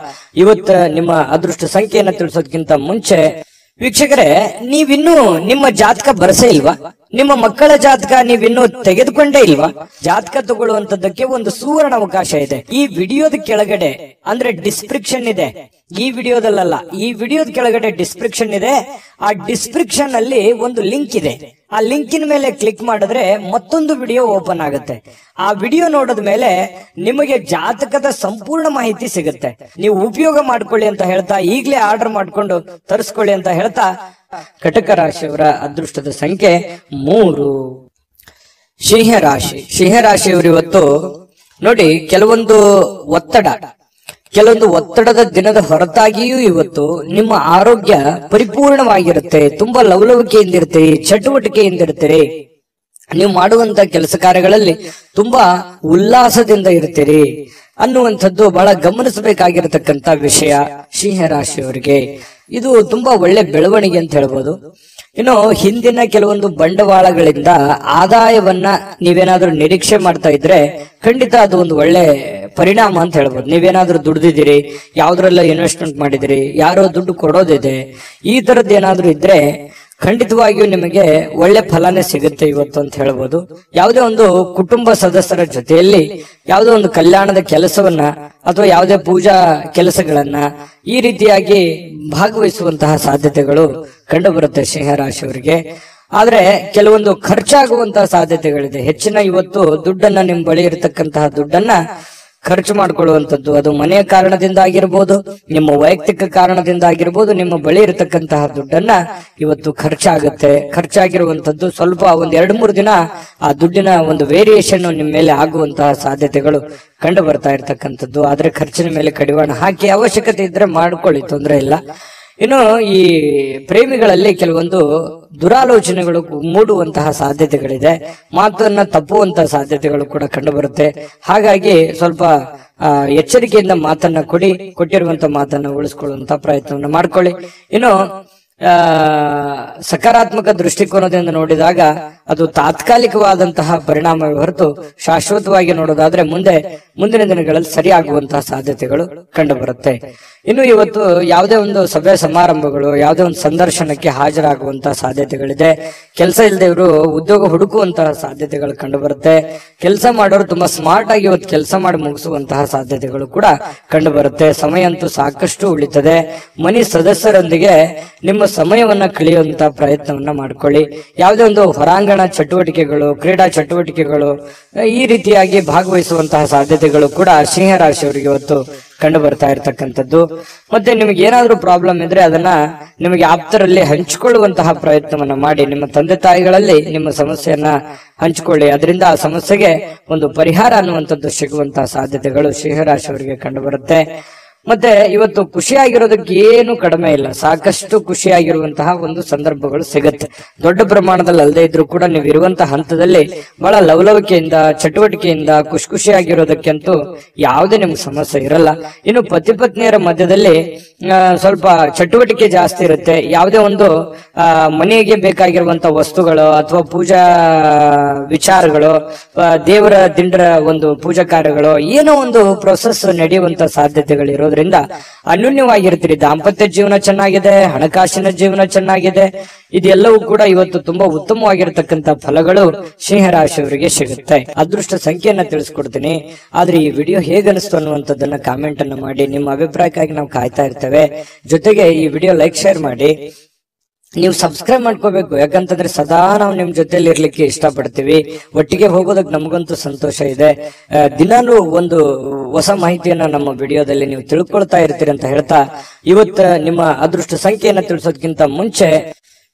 ಇವತ್ತು ನಿಮ್ಮ ಅದೃಷ್ಟ ಸಂಖ್ಯೆಯನ್ನ ತಿಳಿಸೋದಕ್ಕಿಂತ ಮುಂಚೆ ವೀಕ್ಷಕರೇ, ನೀವಿನ್ನೂ ನಿಮ್ಮ ಜಾತಕ ಬರಸೇ ಇಲ್ವಾ? ನಿಮ್ಮ ಮಕ್ಕಳ ಜಾತಕ ನೀವಿನ್ನೂ ತೆಗೆದುಕೊಂಡೇ ಇಲ್ವಾ? ಜಾತಕ ತಗೊಳ್ಳುವಂತದ್ದಕ್ಕೆ ಒಂದು ಸುವರ್ಣ ಅವಕಾಶ ಇದೆ. ಈ ವಿಡಿಯೋದ ಕೆಳಗಡೆ ಅಂದ್ರೆ ಡಿಸ್ಕ್ರಿಪ್ಷನ್ ಇದೆ, ಈ ವಿಡಿಯೋದಲ್ಲ, ಈ ವಿಡಿಯೋದ ಕೆಳಗಡೆ ಡಿಸ್ಕ್ರಿಪ್ಷನ್ ಇದೆ. ಆ ಡಿಸ್ಕ್ರಿಪ್ಷನ್ ಅಲ್ಲಿ ಒಂದು ಲಿಂಕ್ ಇದೆ. ಆ ಲಿಂಕಿನ ಮೇಲೆ ಕ್ಲಿಕ್ ಮಾಡಿದ್ರೆ ಮತ್ತೊಂದು ವಿಡಿಯೋ ಓಪನ್ ಆಗುತ್ತೆ. ಆ ವಿಡಿಯೋ ನೋಡಿದ ಮೇಲೆ ನಿಮಗೆ ಜಾತಕದ ಸಂಪೂರ್ಣ ಮಾಹಿತಿ ಸಿಗುತ್ತೆ. ನೀವು ಉಪಯೋಗ ಮಾಡ್ಕೊಳ್ಳಿ ಅಂತ ಹೇಳ್ತಾ, ಈಗಲೇ ಆರ್ಡರ್ ಮಾಡ್ಕೊಂಡು ತರಿಸ್ಕೊಳ್ಳಿ ಅಂತ ಹೇಳ್ತಾ, ಕಟಕ ರಾಶಿಯವರ ಅದೃಷ್ಟದ ಸಂಖ್ಯೆ 3. ಸಿಂಹರಾಶಿಯವರು ಇವತ್ತು ನೋಡಿ, ಕೆಲವೊಂದು ಒತ್ತಡದ ದಿನದ ಹೊರತಾಗಿಯೂ ಇವತ್ತು ನಿಮ್ಮ ಆರೋಗ್ಯ ಪರಿಪೂರ್ಣವಾಗಿರುತ್ತೆ. ತುಂಬಾ ಲವಲವಿಕೆಯಿಂದಿರ್ತೀರಿ, ಚಟುವಟಿಕೆಯಿಂದಿರ್ತೀರಿ. ನೀವು ಮಾಡುವಂತ ಕೆಲಸ ಕಾರ್ಯಗಳಲ್ಲಿ ತುಂಬಾ ಉಲ್ಲಾಸದಿಂದ ಇರ್ತೀರಿ ಅನ್ನುವಂಥದ್ದು ಬಹಳ ಗಮನಿಸಬೇಕಾಗಿರತಕ್ಕಂತ ವಿಷಯ ಸಿಂಹರಾಶಿಯವರಿಗೆ. ಇದು ತುಂಬಾ ಒಳ್ಳೆ ಬೆಳವಣಿಗೆ ಅಂತ ಹೇಳ್ಬೋದು. ಇನ್ನು ಹಿಂದಿನ ಕೆಲವೊಂದು ಬಂಡವಾಳಗಳಿಂದ ಆದಾಯವನ್ನ ನೀವೇನಾದ್ರೂ ನಿರೀಕ್ಷೆ ಮಾಡ್ತಾ ಇದ್ರೆ ಖಂಡಿತ ಅದು ಒಂದು ಒಳ್ಳೆ ಪರಿಣಾಮ ಅಂತ ಹೇಳ್ಬೋದು. ನೀವೇನಾದ್ರೂ ದುಡ್ದಿದ್ದೀರಿ, ಯಾವ್ದ್ರೆಲ್ಲ ಇನ್ವೆಸ್ಟ್ಮೆಂಟ್ ಮಾಡಿದಿರಿ, ಯಾರೋ ದುಡ್ಡು ಕೊಡೋದಿದೆ, ಈ ತರದ್ದು ಏನಾದ್ರೂ ಇದ್ರೆ ಖಂಡಿತವಾಗಿಯೂ ನಿಮಗೆ ಒಳ್ಳೆ ಫಲನೇ ಸಿಗುತ್ತೆ ಇವತ್ತು ಅಂತ ಹೇಳ್ಬೋದು. ಯಾವುದೇ ಒಂದು ಕುಟುಂಬ ಸದಸ್ಯರ ಜೊತೆಯಲ್ಲಿ ಯಾವುದೋ ಒಂದು ಕಲ್ಯಾಣದ ಕೆಲಸವನ್ನ ಅಥವಾ ಯಾವುದೇ ಪೂಜಾ ಕೆಲಸಗಳನ್ನ ಈ ರೀತಿಯಾಗಿ ಭಾಗವಹಿಸುವಂತಹ ಸಾಧ್ಯತೆಗಳು ಕಂಡು ಬರುತ್ತೆ ಸಿಂಹರಾಶಿಯವರಿಗೆ. ಆದ್ರೆ ಕೆಲವೊಂದು ಖರ್ಚಾಗುವಂತಹ ಸಾಧ್ಯತೆಗಳಿದೆ. ಹೆಚ್ಚಿನ ಇವತ್ತು ದುಡ್ಡನ್ನ ನಿಮ್ ಬಳಿ ಇರತಕ್ಕಂತಹ ದುಡ್ಡನ್ನ ಖರ್ಚು ಮಾಡ್ಕೊಳ್ಳುವಂಥದ್ದು, ಅದು ಮನೆಯ ಕಾರಣದಿಂದ ಆಗಿರ್ಬೋದು, ನಿಮ್ಮ ವೈಯಕ್ತಿಕ ಕಾರಣದಿಂದ ಆಗಿರ್ಬೋದು, ನಿಮ್ಮ ಬಳಿ ಇರತಕ್ಕಂತಹ ದುಡ್ಡನ್ನ ಇವತ್ತು ಖರ್ಚಾಗಿರುವಂತದ್ದು ಸ್ವಲ್ಪ ಒಂದ್ 2-3 ದಿನ ಆ ದುಡ್ಡಿನ ಒಂದು ವೇರಿಯೇಷನ್ ನಿಮ್ಮ ಮೇಲೆ ಆಗುವಂತಹ ಸಾಧ್ಯತೆಗಳು ಕಂಡು ಬರ್ತಾ ಇರ್ತಕ್ಕಂಥದ್ದು. ಆದ್ರೆ ಖರ್ಚಿನ ಮೇಲೆ ಕಡಿವಾಣ ಹಾಕಿ ಅವಶ್ಯಕತೆ ಇದ್ರೆ ಮಾಡ್ಕೊಳ್ಳಿ, ತೊಂದರೆ ಇಲ್ಲ. ಇನ್ನು ಈ ಪ್ರೇಮಿಗಳಲ್ಲಿ ಕೆಲವೊಂದು ದುರಾಲೋಚನೆಗಳು ಮೂಡುವಂತಹ ಸಾಧ್ಯತೆಗಳಿದೆ, ಮಾತನ್ನ ತಪ್ಪುವಂತಹ ಸಾಧ್ಯತೆಗಳು ಕೂಡ ಕಂಡು ಬರುತ್ತೆ. ಹಾಗಾಗಿ ಸ್ವಲ್ಪ ಎಚ್ಚರಿಕೆಯಿಂದ ಮಾತನ್ನ ಕೊಟ್ಟಿರುವಂತ ಮಾತನ್ನ ಉಳಿಸ್ಕೊಳ್ಳುವಂತ ಪ್ರಯತ್ನವನ್ನ ಮಾಡ್ಕೊಳ್ಳಿ. ಇನ್ನು ಸಕಾರಾತ್ಮಕ ದೃಷ್ಟಿಕೋನದಿಂದ ನೋಡಿದಾಗ ಅದು ತಾತ್ಕಾಲಿಕವಾದಂತಹ ಪರಿಣಾಮವೇ ಹೊರತು ಶಾಶ್ವತವಾಗಿ ನೋಡೋದಾದ್ರೆ ಮುಂದಿನ ದಿನಗಳಲ್ಲಿ ಸರಿಯಾಗುವಂತಹ ಸಾಧ್ಯತೆಗಳು ಕಂಡು ಬರುತ್ತೆ. ಇನ್ನು ಇವತ್ತು ಯಾವುದೇ ಒಂದು ಸಭೆ ಸಮಾರಂಭಗಳು, ಯಾವುದೇ ಒಂದು ಸಂದರ್ಶನಕ್ಕೆ ಹಾಜರಾಗುವಂತಹ ಸಾಧ್ಯತೆಗಳಿದೆ. ಕೆಲಸ ಇಲ್ಲದವರು ಉದ್ಯೋಗ ಹುಡುಕುವಂತಹ ಸಾಧ್ಯತೆಗಳು ಕಂಡು ಬರುತ್ತೆ. ಕೆಲಸ ಮಾಡೋರು ತುಂಬಾ ಸ್ಮಾರ್ಟ್ ಆಗಿ ಇವತ್ತು ಕೆಲಸ ಮಾಡಿ ಮುಗಿಸುವಂತಹ ಸಾಧ್ಯತೆಗಳು ಕೂಡ ಕಂಡು ಬರುತ್ತೆ. ಸಮಯ ಅಂತೂ ಸಾಕಷ್ಟು ಉಳಿತದೆ. ಮನೆ ಸದಸ್ಯರೊಂದಿಗೆ ನಿಮ್ಮ ಸಮಯವನ್ನ ಕಳೆಯುವಂತಹ ಪ್ರಯತ್ನವನ್ನ ಮಾಡ್ಕೊಳ್ಳಿ. ಯಾವುದೇ ಒಂದು ಹೊರಾಂಗಣ ಚಟುವಟಿಕೆಗಳು, ಕ್ರೀಡಾ ಚಟುವಟಿಕೆಗಳು ಈ ರೀತಿಯಾಗಿ ಭಾಗವಹಿಸುವಂತಹ ಸಾಧ್ಯತೆಗಳು ಕೂಡ ಸಿಂಹರಾಶಿಯವರಿಗೆ ಇವತ್ತು ಕಂಡು ಬರ್ತಾ ಇರ್ತಕ್ಕಂಥದ್ದು. ಮತ್ತೆ ನಿಮಗೆ ಏನಾದ್ರೂ ಪ್ರಾಬ್ಲಮ್ ಇದ್ರೆ ಅದನ್ನ ನಿಮಗೆ ಆಪ್ತರಲ್ಲಿ ಹಂಚಿಕೊಳ್ಳುವಂತಹ ಪ್ರಯತ್ನವನ್ನ ಮಾಡಿ. ನಿಮ್ಮ ತಂದೆ ತಾಯಿಗಳಲ್ಲಿ ನಿಮ್ಮ ಸಮಸ್ಯೆಯನ್ನ ಹಂಚಿಕೊಳ್ಳಿ, ಅದರಿಂದ ಆ ಸಮಸ್ಯೆಗೆ ಒಂದು ಪರಿಹಾರ ಅನ್ನುವಂಥದ್ದು ಸಿಗುವಂತಹ ಸಾಧ್ಯತೆಗಳು ಸಿಂಹರಾಶಿಯವರಿಗೆ ಕಂಡು ಬರುತ್ತೆ. ಮತ್ತೆ ಇವತ್ತು ಖುಷಿಯಾಗಿರೋದಕ್ಕೆ ಏನು ಕಡಿಮೆ ಇಲ್ಲ, ಸಾಕಷ್ಟು ಖುಷಿಯಾಗಿರುವಂತಹ ಒಂದು ಸಂದರ್ಭಗಳು ಸಿಗುತ್ತೆ. ದೊಡ್ಡ ಪ್ರಮಾಣದಲ್ಲಿ ಅಲ್ಲದೆ ಇದ್ರೂ ಕೂಡ ನೀವು ಇರುವಂತಹ ಹಂತದಲ್ಲಿ ಬಹಳ ಲವಲವಿಕೆಯಿಂದ, ಚಟುವಟಿಕೆಯಿಂದ ಖುಷಿಯಾಗಿರೋದಕ್ಕಂತೂ ಯಾವುದೇ ನಿಮ್ಗೆ ಸಮಸ್ಯೆ ಇರಲ್ಲ. ಇನ್ನು ಪತಿ ಪತ್ನಿಯರ ಮಧ್ಯದಲ್ಲಿ ಸ್ವಲ್ಪ ಚಟುವಟಿಕೆ ಜಾಸ್ತಿ ಇರುತ್ತೆ. ಯಾವುದೇ ಒಂದು ಮನೆಗೆ ಬೇಕಾಗಿರುವಂತಹ ವಸ್ತುಗಳು ಅಥವಾ ಪೂಜಾ ವಿಚಾರಗಳು, ದೇವರ ದಿಂಡರ ಒಂದು ಪೂಜಾ ಕಾರ್ಯಗಳು, ಏನೋ ಒಂದು ಪ್ರೊಸೆಸ್ ನಡೆಯುವಂತ ಸಾಧ್ಯತೆಗಳು ಇರೋದ್ರಿಂದ ಅನ್ಯೋನ್ಯವಾಗಿರ್ತೀರಿ. ದಾಂಪತ್ಯ ಜೀವನ ಚೆನ್ನಾಗಿದೆ, ಹಣಕಾಸಿನ ಜೀವನ ಚೆನ್ನಾಗಿದೆ. ಇದೆಲ್ಲವೂ ಕೂಡ ಇವತ್ತು ತುಂಬಾ ಉತ್ತಮವಾಗಿರತಕ್ಕಂತ ಫಲಗಳು ಸಿಂಹರಾಶಿಯವರಿಗೆ ಸಿಗುತ್ತೆ. ಅದೃಷ್ಟ ಸಂಖ್ಯೆಯನ್ನ ತಿಳಿಸ್ಕೊಡ್ತೀನಿ. ಆದ್ರೆ ಈ ವಿಡಿಯೋ ಹೇಗನಿಸ್ತು ಅನ್ನುವಂಥದ್ದನ್ನ ಕಾಮೆಂಟ್ ಅನ್ನ ಮಾಡಿ. ನಿಮ್ಮ ಅಭಿಪ್ರಾಯಕ್ಕಾಗಿ ನಾವು ಕಾಯ್ತಾ ಇರ್ತೇವೆ. ಜೊತೆಗೆ ಈ ವಿಡಿಯೋ ಲೈಕ್, ಶೇರ್ ಮಾಡಿ. ನೀವು ಸಬ್ಸ್ಕ್ರೈಬ್ ಮಾಡ್ಕೋಬೇಕು, ಯಾಕಂತಂದ್ರೆ ಸದಾ ನಾವು ನಿಮ್ ಜೊತೆಲಿ ಇರ್ಲಿಕ್ಕೆ ಇಷ್ಟಪಡ್ತೀವಿ. ಒಟ್ಟಿಗೆ ಹೋಗೋದಕ್ಕೆ ನಮಗಂತೂ ಸಂತೋಷ ಇದೆ. ದಿನಾನು ಒಂದು ಹೊಸ ಮಾಹಿತಿಯನ್ನ ನಮ್ಮ ವಿಡಿಯೋದಲ್ಲಿ ನೀವು ತಿಳ್ಕೊಳ್ತಾ ಇರ್ತೀರಿ ಅಂತ ಹೇಳ್ತಾ, ಇವತ್ತು ನಿಮ್ಮ ಅದೃಷ್ಟ ಸಂಖ್ಯೆಯನ್ನ ತಿಳಿಸೋದಕ್ಕಿಂತ ಮುಂಚೆ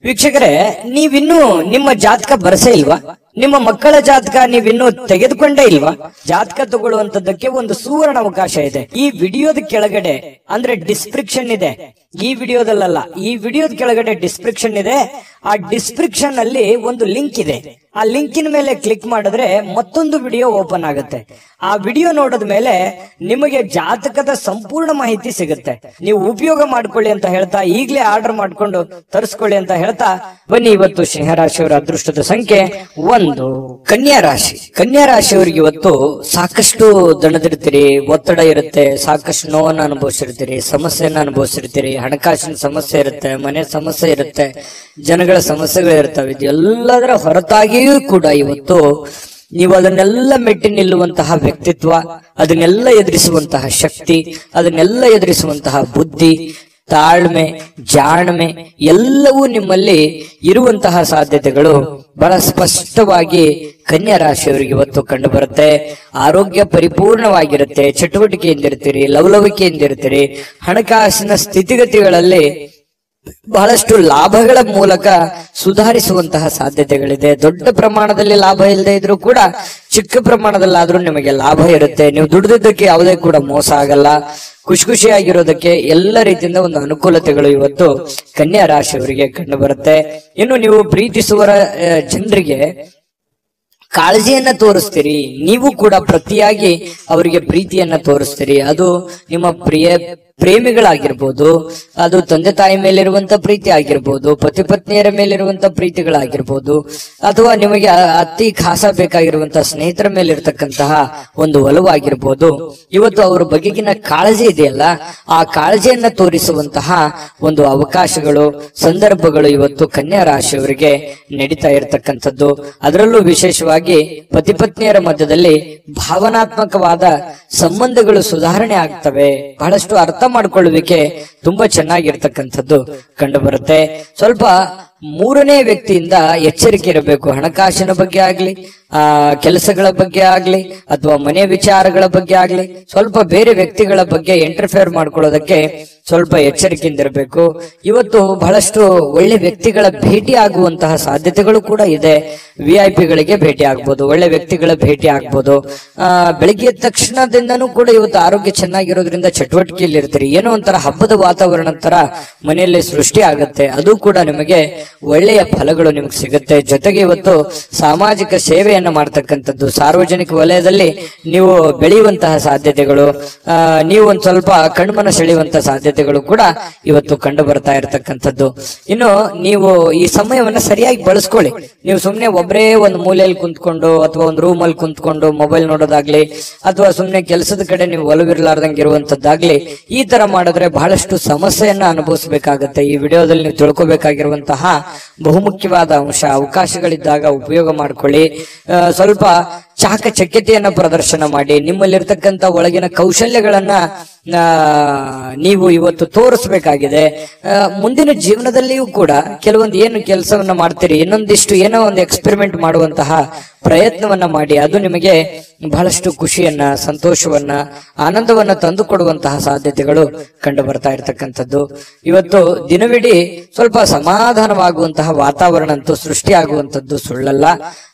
ವೀಕ್ಷಕರೇ, ನೀವಿನ್ನೂ ನಿಮ್ಮ ಜಾತಕ ಬರಸೇ ಇಲ್ವಾ? ನಿಮ್ಮ ಮಕ್ಕಳ ಜಾತಕ ನೀವಿನ್ನೂ ತೆಗೆದುಕೊಂಡೇ ಇಲ್ವಾ? ಜಾತಕ ತಗೊಳ್ಳುವಂತದ್ದಕ್ಕೆ ಒಂದು ಸುವರ್ಣ ಅವಕಾಶ ಇದೆ. ಈ ವಿಡಿಯೋದ ಕೆಳಗಡೆ ಅಂದ್ರೆ ಡಿಸ್ಕ್ರಿಪ್ಷನ್ ಇದೆ, ಈ ವಿಡಿಯೋದಲ್ಲ, ಈ ವಿಡಿಯೋದ ಕೆಳಗಡೆ ಡಿಸ್ಕ್ರಿಪ್ಷನ್ ಇದೆ. ಆ ಡಿಸ್ಕ್ರಿಪ್ಷನ್ ಅಲ್ಲಿ ಒಂದು ಲಿಂಕ್ ಇದೆ. ಆ ಲಿಂಕಿನ ಮೇಲೆ ಕ್ಲಿಕ್ ಮಾಡಿದ್ರೆ ಮತ್ತೊಂದು ವಿಡಿಯೋ ಓಪನ್ ಆಗುತ್ತೆ. ಆ ವಿಡಿಯೋ ನೋಡಿದ ಮೇಲೆ ನಿಮಗೆ ಜಾತಕದ ಸಂಪೂರ್ಣ ಮಾಹಿತಿ ಸಿಗುತ್ತೆ. ನೀವು ಉಪಯೋಗ ಮಾಡ್ಕೊಳ್ಳಿ ಅಂತ ಹೇಳ್ತಾ, ಈಗಲೇ ಆರ್ಡರ್ ಮಾಡ್ಕೊಂಡು ತರಿಸ್ಕೊಳ್ಳಿ ಅಂತ ಹೇಳ್ತಾ, ಬನ್ನಿ ಇವತ್ತು ಸಿಂಹರಾಶಿಯವರ ಅದೃಷ್ಟದ ಸಂಖ್ಯೆ 1. ಕನ್ಯಾ ರಾಶಿಯವರಿಗೆ ಇವತ್ತು ಸಾಕಷ್ಟು ದಣದಿರ್ತೀರಿ, ಒತ್ತಡ ಇರುತ್ತೆ, ಸಾಕಷ್ಟು ನೋವನ್ನ ಅನುಭವಿಸಿರ್ತೀರಿ, ಸಮಸ್ಯೆಯನ್ನ ಅನುಭವಿಸಿರ್ತೀರಿ, ಹಣಕಾಸಿನ ಸಮಸ್ಯೆ ಇರುತ್ತೆ, ಮನೆ ಸಮಸ್ಯೆ ಇರುತ್ತೆ. ಜನಗಳ ಸಮಸ್ಯೆಗಳು ಇರ್ತವೆ. ಎಲ್ಲದರ ಹೊರತಾಗಿಯೂ ಕೂಡ ಇವತ್ತು ನೀವು ಅದನ್ನೆಲ್ಲ ಮೆಟ್ಟಿ ನಿಲ್ಲುವಂತಹ ವ್ಯಕ್ತಿತ್ವ, ಅದನ್ನೆಲ್ಲ ಎದುರಿಸುವಂತಹ ಶಕ್ತಿ, ಅದನ್ನೆಲ್ಲ ಎದುರಿಸುವಂತಹ ಬುದ್ಧಿ, ತಾಳ್ಮೆ, ಜಾಣ್ಮೆ ಎಲ್ಲವೂ ನಿಮ್ಮಲ್ಲಿ ಇರುವಂತಹ ಸಾಧ್ಯತೆಗಳು ಬಹಳ ಸ್ಪಷ್ಟವಾಗಿ ಕನ್ಯಾ ರಾಶಿಯವರಿಗೆ ಇವತ್ತು ಕಂಡು ಬರುತ್ತೆ. ಆರೋಗ್ಯ ಪರಿಪೂರ್ಣವಾಗಿರುತ್ತೆ, ಚಟುವಟಿಕೆಯಿಂದಿರ್ತೀರಿ, ಲವಲವಿಕೆಯಿಂದಿರ್ತೀರಿ, ಹಣಕಾಸಿನ ಸ್ಥಿತಿಗತಿಗಳಲ್ಲಿ ಬಹಳಷ್ಟು ಲಾಭಗಳ ಮೂಲಕ ಸುಧಾರಿಸುವಂತಹ ಸಾಧ್ಯತೆಗಳಿದೆ. ದೊಡ್ಡ ಪ್ರಮಾಣದಲ್ಲಿ ಲಾಭ ಇಲ್ಲದೆ ಇದ್ರೂ ಕೂಡ ಚಿಕ್ಕ ಪ್ರಮಾಣದಲ್ಲಾದ್ರೂ ನಿಮಗೆ ಲಾಭ ಇರುತ್ತೆ. ನೀವು ದುಡಿದಕ್ಕೆ ಯಾವುದೇ ಕೂಡ ಮೋಸ ಆಗಲ್ಲ. ಖುಷಿಯಾಗಿರೋದಕ್ಕೆ ಎಲ್ಲ ರೀತಿಯಿಂದ ಒಂದು ಅನುಕೂಲತೆಗಳು ಇವತ್ತು ಕನ್ಯಾ ರಾಶಿಯವರಿಗೆ ಕಂಡು ಬರುತ್ತೆ. ಇನ್ನು ನೀವು ಪ್ರೀತಿಸುವ ಜನರಿಗೆ ಕಾಳಜಿಯನ್ನ ತೋರಿಸ್ತೀರಿ, ನೀವು ಕೂಡ ಪ್ರತಿಯಾಗಿ ಅವರಿಗೆ ಪ್ರೀತಿಯನ್ನ ತೋರಿಸ್ತೀರಿ. ಅದು ನಿಮ್ಮ ಪ್ರೇಮಿಗಳಾಗಿರ್ಬೋದು, ಅದು ತಂದೆ ತಾಯಿ ಮೇಲಿರುವಂತ ಪ್ರೀತಿ ಆಗಿರ್ಬೋದು, ಪತಿ ಪತ್ನಿಯರ ಮೇಲಿರುವಂತ ಪ್ರೀತಿಗಳಾಗಿರ್ಬೋದು, ಅಥವಾ ನಿಮಗೆ ಅತಿ ಖಾಸ ಬೇಕಾಗಿರುವಂತ ಸ್ನೇಹಿತರ ಮೇಲಿರ್ತಕ್ಕಂತಹ ಒಂದು ಒಲವಾಗಿರ್ಬೋದು. ಇವತ್ತು ಅವರ ಬಗೆಗಿನ ಕಾಳಜಿ ಇದೆಯಲ್ಲ, ಆ ಕಾಳಜಿಯನ್ನ ತೋರಿಸುವಂತಹ ಒಂದು ಅವಕಾಶಗಳು, ಸಂದರ್ಭಗಳು ಇವತ್ತು ಕನ್ಯಾ ರಾಶಿಯವರಿಗೆ ನಡೀತಾ ಇರತಕ್ಕಂಥದ್ದು. ಅದರಲ್ಲೂ ವಿಶೇಷವಾಗಿ ಪತಿ ಪತ್ನಿಯರ ಮಧ್ಯದಲ್ಲಿ ಭಾವನಾತ್ಮಕವಾದ ಸಂಬಂಧಗಳು ಸುಧಾರಣೆ ಆಗ್ತವೆ. ಬಹಳಷ್ಟು ಅರ್ಥ ಮಾಡಿಕೊಳ್ಳುವಿಕೆ ತುಂಬಾ ಚೆನ್ನಾಗಿರ್ತಕ್ಕಂಥದ್ದು ಕಂಡು ಬರುತ್ತೆ. ಸ್ವಲ್ಪ ಮೂರನೇ ವ್ಯಕ್ತಿಯಿಂದ ಎಚ್ಚರಿಕೆ ಇರಬೇಕು. ಹಣಕಾಸಿನ ಬಗ್ಗೆ ಆಗ್ಲಿ, ಕೆಲಸಗಳ ಬಗ್ಗೆ ಆಗ್ಲಿ, ಅಥವಾ ಮನೆ ವಿಚಾರಗಳ ಬಗ್ಗೆ ಆಗ್ಲಿ, ಸ್ವಲ್ಪ ಬೇರೆ ವ್ಯಕ್ತಿಗಳ ಬಗ್ಗೆ ಇಂಟರ್ಫಿಯರ್ ಮಾಡ್ಕೊಳ್ಳೋದಕ್ಕೆ ಸ್ವಲ್ಪ ಎಚ್ಚರಿಕೆಯಿಂದ ಇರಬೇಕು. ಇವತ್ತು ಬಹಳಷ್ಟು ಒಳ್ಳೆ ವ್ಯಕ್ತಿಗಳ ಭೇಟಿ ಆಗುವಂತಹ ಸಾಧ್ಯತೆಗಳು ಕೂಡ ಇದೆ. VIP ಗಳಿಗೆ ಭೇಟಿ ಆಗ್ಬೋದು, ಒಳ್ಳೆ ವ್ಯಕ್ತಿಗಳ ಭೇಟಿ ಆಗ್ಬೋದು. ಬೆಳಿಗ್ಗೆ ಎದ್ದ ತಕ್ಷಣದಿಂದನೂ ಕೂಡ ಇವತ್ತು ಆರೋಗ್ಯ ಚೆನ್ನಾಗಿರೋದ್ರಿಂದ ಚಟುವಟಿಕೆಯಲ್ಲಿ ಇರ್ತೀರಿ. ಏನೋ ಒಂಥರ ಹಬ್ಬದ ವಾತಾವರಣ ತರ ಮನೆಯಲ್ಲಿ ಸೃಷ್ಟಿ ಆಗುತ್ತೆ. ಅದು ಕೂಡ ನಿಮಗೆ ಒಳ್ಳೆಯ ಫಲಗಳು ನಿಮಗೆ ಸಿಗುತ್ತೆ. ಜೊತೆಗೆ ಇವತ್ತು ಸಾಮಾಜಿಕ ಸೇವೆಯನ್ನ ಮಾಡ್ತಕ್ಕಂಥದ್ದು, ಸಾರ್ವಜನಿಕ ವಲಯದಲ್ಲಿ ನೀವು ಬೆಳೆಯುವಂತಹ ಸಾಧ್ಯತೆಗಳು, ನೀವು ಒಂದ್ ಸ್ವಲ್ಪ ಕಣ್ಮನ ಸೆಳೆಯುವಂತಹ ಸಾಧ್ಯತೆಗಳು ಕೂಡ ಇವತ್ತು ಕಂಡು ಬರ್ತಾ ಇರತಕ್ಕಂಥದ್ದು. ಇನ್ನು ನೀವು ಈ ಸಮಯವನ್ನ ಸರಿಯಾಗಿ ಬಳಸ್ಕೊಳ್ಳಿ. ನೀವು ಸುಮ್ನೆ ಒಬ್ಬರೇ ಒಂದು ಮೂಲೆಯಲ್ಲಿ ಕುಂತ್ಕೊಂಡು ಅಥವಾ ಒಂದು ರೂಮ್ ಅಲ್ಲಿ ಕುಂತ್ಕೊಂಡು ಮೊಬೈಲ್ ನೋಡೋದಾಗ್ಲಿ, ಅಥವಾ ಸುಮ್ನೆ ಕೆಲಸದ ಕಡೆ ನೀವು ಒಲವಿರ್ಲಾರ್ದಂಗೆ ಇರುವಂತದ್ದಾಗ್ಲಿ, ಈ ತರ ಮಾಡಿದ್ರೆ ಬಹಳಷ್ಟು ಸಮಸ್ಯೆಯನ್ನ ಅನುಭವಿಸಬೇಕಾಗತ್ತೆ. ಈ ವಿಡಿಯೋದಲ್ಲಿ ನೀವು ತಿಳ್ಕೊಬೇಕಾಗಿರುವಂತಹ ಬಹುಮುಖ್ಯವಾದ ಅಂಶ, ಅವಕಾಶಗಳಿದ್ದಾಗ ಉಪಯೋಗ ಮಾಡ್ಕೊಳ್ಳಿ. ಸ್ವಲ್ಪ ಚಾಕಚಕ್ಯತೆಯನ್ನ ಪ್ರದರ್ಶನ ಮಾಡಿ, ನಿಮ್ಮಲ್ಲಿರ್ತಕ್ಕಂಥ ಒಳಗಿನ ಕೌಶಲ್ಯಗಳನ್ನ ನೀವು ಇವತ್ತು ತೋರಿಸ್ಬೇಕಾಗಿದೆ. ಮುಂದಿನ ಜೀವನದಲ್ಲಿಯೂ ಕೂಡ ಕೆಲವೊಂದು ಏನು ಕೆಲಸವನ್ನ ಮಾಡ್ತೀರಿ, ಇನ್ನೊಂದಿಷ್ಟು ಏನೋ ಒಂದು ಎಕ್ಸ್ಪೆರಿಮೆಂಟ್ ಮಾಡುವಂತಹ ಪ್ರಯತ್ನವನ್ನ ಮಾಡಿ. ಅದು ನಿಮಗೆ ಬಹಳಷ್ಟು ಖುಷಿಯನ್ನ, ಸಂತೋಷವನ್ನ, ಆನಂದವನ್ನ ತಂದು ಕೊಡುವಂತಹ ಸಾಧ್ಯತೆಗಳು ಕಂಡು ಬರ್ತಾ ಇರತಕ್ಕಂಥದ್ದು. ಇವತ್ತು ದಿನವಿಡೀ ಸ್ವಲ್ಪ ಸಮಾಧಾನವಾಗುವಂತಹ ವಾತಾವರಣ ಅಂತೂ ಸೃಷ್ಟಿಯಾಗುವಂಥದ್ದು ಸುಳ್ಳಲ್ಲ.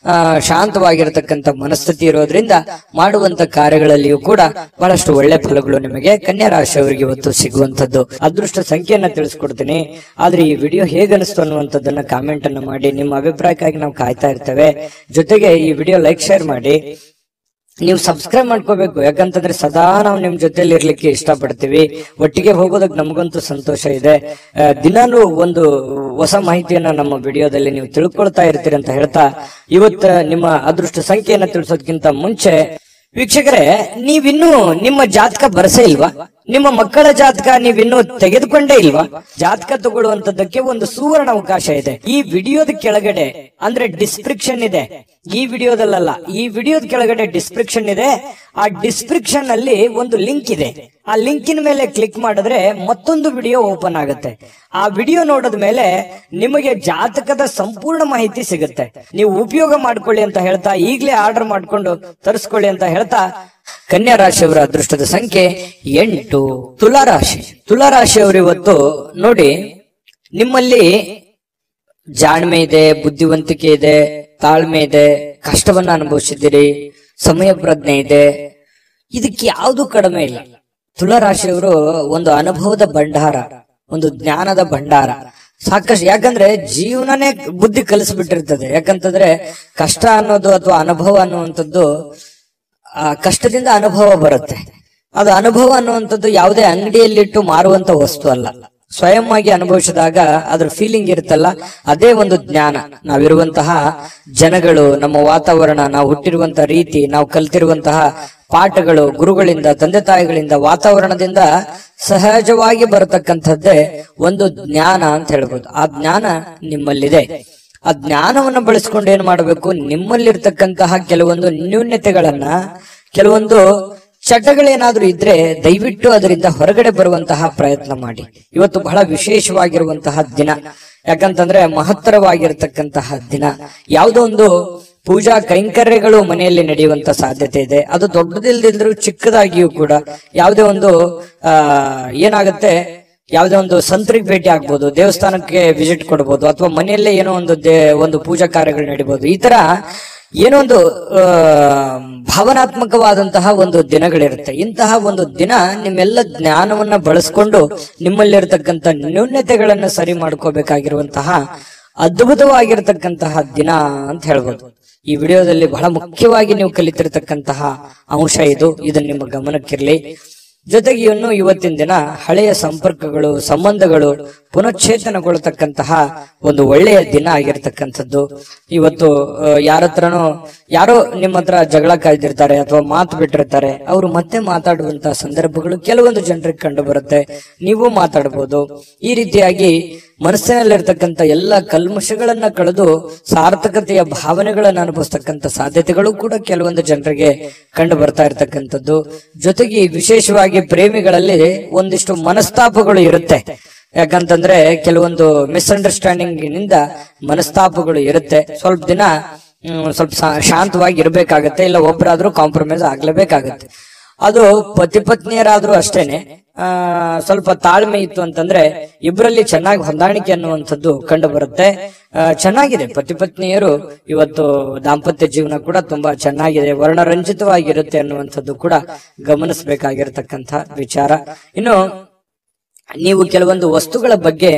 ಶಾಂತವಾಗಿರತಕ್ಕಂಥ ಮನಸ್ಥಿತಿ ಇರೋದ್ರಿಂದ ಮಾಡುವಂತ ಕಾರ್ಯಗಳಲ್ಲಿಯೂ ಕೂಡ ಬಹಳಷ್ಟು ಒಳ್ಳೆ ಫಲಗಳು ನಿಮಗೆ ಕನ್ಯಾ ರಾಶಿಯವರಿಗೆ ಇವತ್ತು ಸಿಗುವಂತದ್ದು. ಅದೃಷ್ಟ ಸಂಖ್ಯೆಯನ್ನ ತಿಳಿಸ್ಕೊಡ್ತೀನಿ. ಆದ್ರೆ ಈ ವಿಡಿಯೋ ಹೇಗನಿಸ್ತು ಅನ್ನುವಂಥದ್ದನ್ನ ಕಾಮೆಂಟ್ ಅನ್ನ ಮಾಡಿ. ನಿಮ್ಮ ಅಭಿಪ್ರಾಯಕ್ಕಾಗಿ ನಾವು ಕಾಯ್ತಾ ಇರ್ತೇವೆ. ಜೊತೆಗೆ ಈ ವಿಡಿಯೋ ಲೈಕ್, ಶೇರ್ ಮಾಡಿ. ನೀವು ಸಬ್ಸ್ಕ್ರೈಬ್ ಮಾಡ್ಕೋಬೇಕು. ಯಾಕಂತಂದ್ರೆ ಸದಾ ನಾವು ನಿಮ್ ಜೊತೆಲಿ ಇರ್ಲಿಕ್ಕೆ ಇಷ್ಟಪಡ್ತೀವಿ. ಒಟ್ಟಿಗೆ ಹೋಗೋದಕ್ಕೆ ನಮಗಂತೂ ಸಂತೋಷ ಇದೆ. ದಿನಾನು ಒಂದು ಹೊಸ ಮಾಹಿತಿಯನ್ನ ನಮ್ಮ ವಿಡಿಯೋದಲ್ಲಿ ನೀವು ತಿಳ್ಕೊಳ್ತಾ ಇರ್ತೀರಿ ಅಂತ ಹೇಳ್ತಾ, ಇವತ್ತು ನಿಮ್ಮ ಅದೃಷ್ಟ ಸಂಖ್ಯೆಯನ್ನ ತಿಳಿಸೋದಕ್ಕಿಂತ ಮುಂಚೆ ವೀಕ್ಷಕರೇ, ನೀವಿನ್ನೂ ನಿಮ್ಮ ಜಾತಕ ಬರಸೇ ಇಲ್ವಾ? ನಿಮ್ಮ ಮಕ್ಕಳ ಜಾತಕ ನೀವಿನ್ನೂ ತೆಗೆದುಕೊಂಡೇ ಇಲ್ವಾ? ಜಾತಕ ತಗೊಳ್ಳುವಂತದ್ದಕ್ಕೆ ಒಂದು ಸುವರ್ಣ ಅವಕಾಶ ಇದೆ. ಈ ವಿಡಿಯೋದ ಕೆಳಗಡೆ ಅಂದ್ರೆ ಡಿಸ್ಕ್ರಿಪ್ಷನ್ ಇದೆ. ಈ ವಿಡಿಯೋದಲ್ಲ, ಈ ವಿಡಿಯೋದ ಕೆಳಗಡೆ ಡಿಸ್ಕ್ರಿಪ್ಷನ್ ಇದೆ. ಆ ಡಿಸ್ಕ್ರಿಪ್ಷನ್ ಅಲ್ಲಿ ಒಂದು ಲಿಂಕ್ ಇದೆ. ಆ ಲಿಂಕಿನ ಮೇಲೆ ಕ್ಲಿಕ್ ಮಾಡಿದ್ರೆ ಮತ್ತೊಂದು ವಿಡಿಯೋ ಓಪನ್ ಆಗುತ್ತೆ. ಆ ವಿಡಿಯೋ ನೋಡಿದ ಮೇಲೆ ನಿಮಗೆ ಜಾತಕದ ಸಂಪೂರ್ಣ ಮಾಹಿತಿ ಸಿಗುತ್ತೆ. ನೀವು ಉಪಯೋಗ ಮಾಡ್ಕೊಳ್ಳಿ ಅಂತ ಹೇಳ್ತಾ, ಈಗಲೇ ಆರ್ಡರ್ ಮಾಡ್ಕೊಂಡು ತರಿಸ್ಕೊಳ್ಳಿ ಅಂತ ಹೇಳ್ತಾ, ಕನ್ಯಾ ರಾಶಿಯವರ ಅದೃಷ್ಟದ ಸಂಖ್ಯೆ 8. ತುಲಾರಾಶಿ. ತುಲಾರಾಶಿಯವರು ಇವತ್ತು ನೋಡಿ, ನಿಮ್ಮಲ್ಲಿ ಜಾಣ್ಮೆ ಇದೆ, ಬುದ್ಧಿವಂತಿಕೆ ಇದೆ, ತಾಳ್ಮೆ ಇದೆ, ಕಷ್ಟವನ್ನ ಅನುಭವಿಸಿದ್ದೀರಿ, ಸಮಯ ಪ್ರಜ್ಞೆ ಇದೆ. ಇದಕ್ಕೆ ಯಾವುದು ಕಡಿಮೆ ಇಲ್ಲ. ತುಲಾರಾಶಿಯವರು ಒಂದು ಅನುಭವದ ಭಂಡಾರ, ಒಂದು ಜ್ಞಾನದ ಭಂಡಾರ ಸಾಕಷ್ಟು. ಯಾಕಂದ್ರೆ ಜೀವನನೇ ಬುದ್ಧಿ ಕಲಿಸ್ಬಿಟ್ಟಿರ್ತದೆ. ಯಾಕಂತಂದ್ರೆ ಕಷ್ಟ ಅನ್ನೋದು ಅಥವಾ ಅನುಭವ ಅನ್ನುವಂಥದ್ದು, ಕಷ್ಟದಿಂದ ಅನುಭವ ಬರುತ್ತೆ. ಅದು ಅನುಭವ ಅನ್ನುವಂಥದ್ದು ಯಾವುದೇ ಅಂಗಡಿಯಲ್ಲಿಟ್ಟು ಮಾರುವಂತ ವಸ್ತು ಅಲ್ಲ. ಸ್ವಯಂ ಆಗಿ ಅನುಭವಿಸಿದಾಗ ಅದ್ರ ಫೀಲಿಂಗ್ ಇರುತ್ತಲ್ಲ, ಅದೇ ಒಂದು ಜ್ಞಾನ. ನಾವಿರುವಂತಹ ಜನಗಳು, ನಮ್ಮ ವಾತಾವರಣ, ನಾವು ಹುಟ್ಟಿರುವಂತಹ ರೀತಿ, ನಾವು ಕಲ್ತಿರುವಂತಹ ಪಾಠಗಳು, ಗುರುಗಳಿಂದ, ತಂದೆ ತಾಯಿಗಳಿಂದ, ವಾತಾವರಣದಿಂದ ಸಹಜವಾಗಿ ಬರತಕ್ಕಂಥದ್ದೇ ಒಂದು ಜ್ಞಾನ ಅಂತ ಹೇಳ್ಬೋದು. ಆ ಜ್ಞಾನ ನಿಮ್ಮಲ್ಲಿದೆ. ಆ ಜ್ಞಾನವನ್ನ ಬಳಸ್ಕೊಂಡು ಏನ್ ಮಾಡಬೇಕು, ನಿಮ್ಮಲ್ಲಿರ್ತಕ್ಕಂತಹ ಕೆಲವೊಂದು ನ್ಯೂನ್ಯತೆಗಳನ್ನ, ಕೆಲವೊಂದು ಚಟಗಳೇನಾದ್ರೂ ಇದ್ರೆ ದಯವಿಟ್ಟು ಅದರಿಂದ ಹೊರಗಡೆ ಬರುವಂತಹ ಪ್ರಯತ್ನ ಮಾಡಿ. ಇವತ್ತು ಬಹಳ ವಿಶೇಷವಾಗಿರುವಂತಹ ದಿನ, ಯಾಕಂತಂದ್ರೆ ಮಹತ್ತರವಾಗಿರ್ತಕ್ಕಂತಹ ದಿನ. ಯಾವುದೋ ಒಂದು ಪೂಜಾ ಕೈಂಕರ್ಯಗಳು ಮನೆಯಲ್ಲಿ ನಡೆಯುವಂತ ಸಾಧ್ಯತೆ ಇದೆ. ಅದು ದೊಡ್ಡದಿಲ್ದಿದ್ರು ಚಿಕ್ಕದಾಗಿಯೂ ಕೂಡ ಯಾವುದೇ ಒಂದು ಏನಾಗುತ್ತೆ, ಯಾವುದೇ ಒಂದು ಸಂತರಿಗೆ ಭೇಟಿ ಆಗ್ಬೋದು, ದೇವಸ್ಥಾನಕ್ಕೆ ವಿಸಿಟ್ ಕೊಡ್ಬೋದು, ಅಥವಾ ಮನೆಯಲ್ಲೇ ಏನೋ ಒಂದು ಪೂಜಾ ಕಾರ್ಯಗಳು ನಡೀಬಹುದು. ಈ ತರ ಏನೋ ಒಂದು ಭಾವನಾತ್ಮಕವಾದಂತಹ ಒಂದು ದಿನಗಳಿರುತ್ತೆ. ಇಂತಹ ಒಂದು ದಿನ ನಿಮ್ಮೆಲ್ಲ ಜ್ಞಾನವನ್ನ ಬಳಸ್ಕೊಂಡು ನಿಮ್ಮಲ್ಲಿರ್ತಕ್ಕಂಥ ನ್ಯೂನ್ಯತೆಗಳನ್ನ ಸರಿ ಮಾಡ್ಕೋಬೇಕಾಗಿರುವಂತಹ ಅದ್ಭುತವಾಗಿರ್ತಕ್ಕಂತಹ ದಿನ ಅಂತ ಹೇಳ್ಬೋದು. ಈ ವಿಡಿಯೋದಲ್ಲಿ ಬಹಳ ಮುಖ್ಯವಾಗಿ ನೀವು ಕಲಿತಿರ್ತಕ್ಕಂತಹ ಅಂಶ ಇದು. ಇದನ್ನ ನಿಮ್ಮ ಗಮನಕ್ಕಿರ್ಲಿ. ಜೊತೆಗೆ ಇನ್ನು ಇವತ್ತಿನ ದಿನ ಹಳೆಯ ಸಂಪರ್ಕಗಳು, ಸಂಬಂಧಗಳು ಪುನಶ್ಚೇತನಗೊಳ್ಳತಕ್ಕಂತಹ ಒಂದು ಒಳ್ಳೆಯ ದಿನ ಆಗಿರ್ತಕ್ಕಂಥದ್ದು. ಇವತ್ತು ಯಾರೋ ನಿಮ್ಮ ಹತ್ರ ಜಗಳ ಕಾಯ್ದಿರ್ತಾರೆ ಅಥವಾ ಮಾತು ಬಿಟ್ಟಿರ್ತಾರೆ, ಅವರು ಮತ್ತೆ ಮಾತಾಡುವಂತಹ ಸಂದರ್ಭಗಳು ಕೆಲವೊಂದು ಜನರಿಗೆ ಕಂಡು ಬರುತ್ತೆ. ನೀವು ಮಾತಾಡಬಹುದು. ಈ ರೀತಿಯಾಗಿ ಮನಸ್ಸಿನಲ್ಲಿರ್ತಕ್ಕಂಥ ಎಲ್ಲ ಕಲ್ಮಶಗಳನ್ನ ಕಳೆದು ಸಾರ್ಥಕತೆಯ ಭಾವನೆಗಳನ್ನ ಅನುಭವಿಸ್ತಕ್ಕಂಥ ಸಾಧ್ಯತೆಗಳು ಕೂಡ ಕೆಲವೊಂದು ಜನರಿಗೆ ಕಂಡು ಬರ್ತಾ ಇರ್ತಕ್ಕಂಥದ್ದು. ಜೊತೆಗೆ ವಿಶೇಷವಾಗಿ ಪ್ರೇಮಿಗಳಲ್ಲಿ ಒಂದಿಷ್ಟು ಮನಸ್ತಾಪಗಳು ಇರುತ್ತೆ. ಯಾಕಂತಂದ್ರೆ ಕೆಲವೊಂದು ಮಿಸ್ಅಂಡರ್ಸ್ಟ್ಯಾಂಡಿಂಗ್ ನಿಂದ ಮನಸ್ತಾಪಗಳು ಇರುತ್ತೆ. ಸ್ವಲ್ಪ ದಿನ ಸ್ವಲ್ಪ ಶಾಂತವಾಗಿ ಇರ್ಬೇಕಾಗತ್ತೆ, ಇಲ್ಲ ಒಬ್ಬರಾದ್ರೂ ಕಾಂಪ್ರಮೈಸ್ ಆಗ್ಲೇಬೇಕಾಗತ್ತೆ. ಅದು ಪತಿ ಪತ್ನಿಯರಾದ್ರೂ ಅಷ್ಟೇನೆ. ಸ್ವಲ್ಪ ತಾಳ್ಮೆ ಇತ್ತು ಅಂತಂದ್ರೆ ಇಬ್ಬರಲ್ಲಿ ಚೆನ್ನಾಗಿ ಹೊಂದಾಣಿಕೆ ಅನ್ನುವಂಥದ್ದು ಕಂಡು ಬರುತ್ತೆ. ಚೆನ್ನಾಗಿದೆ ಪತಿ ಪತ್ನಿಯರು ಇವತ್ತು ದಾಂಪತ್ಯ ಜೀವನ ಕೂಡ ತುಂಬಾ ಚೆನ್ನಾಗಿದೆ, ವರ್ಣರಂಜಿತವಾಗಿರುತ್ತೆ ಅನ್ನುವಂಥದ್ದು ಕೂಡ ಗಮನಿಸಬೇಕಾಗಿರ್ತಕ್ಕಂಥ ವಿಚಾರ. ಇನ್ನು ನೀವು ಕೆಲವೊಂದು ವಸ್ತುಗಳ ಬಗ್ಗೆ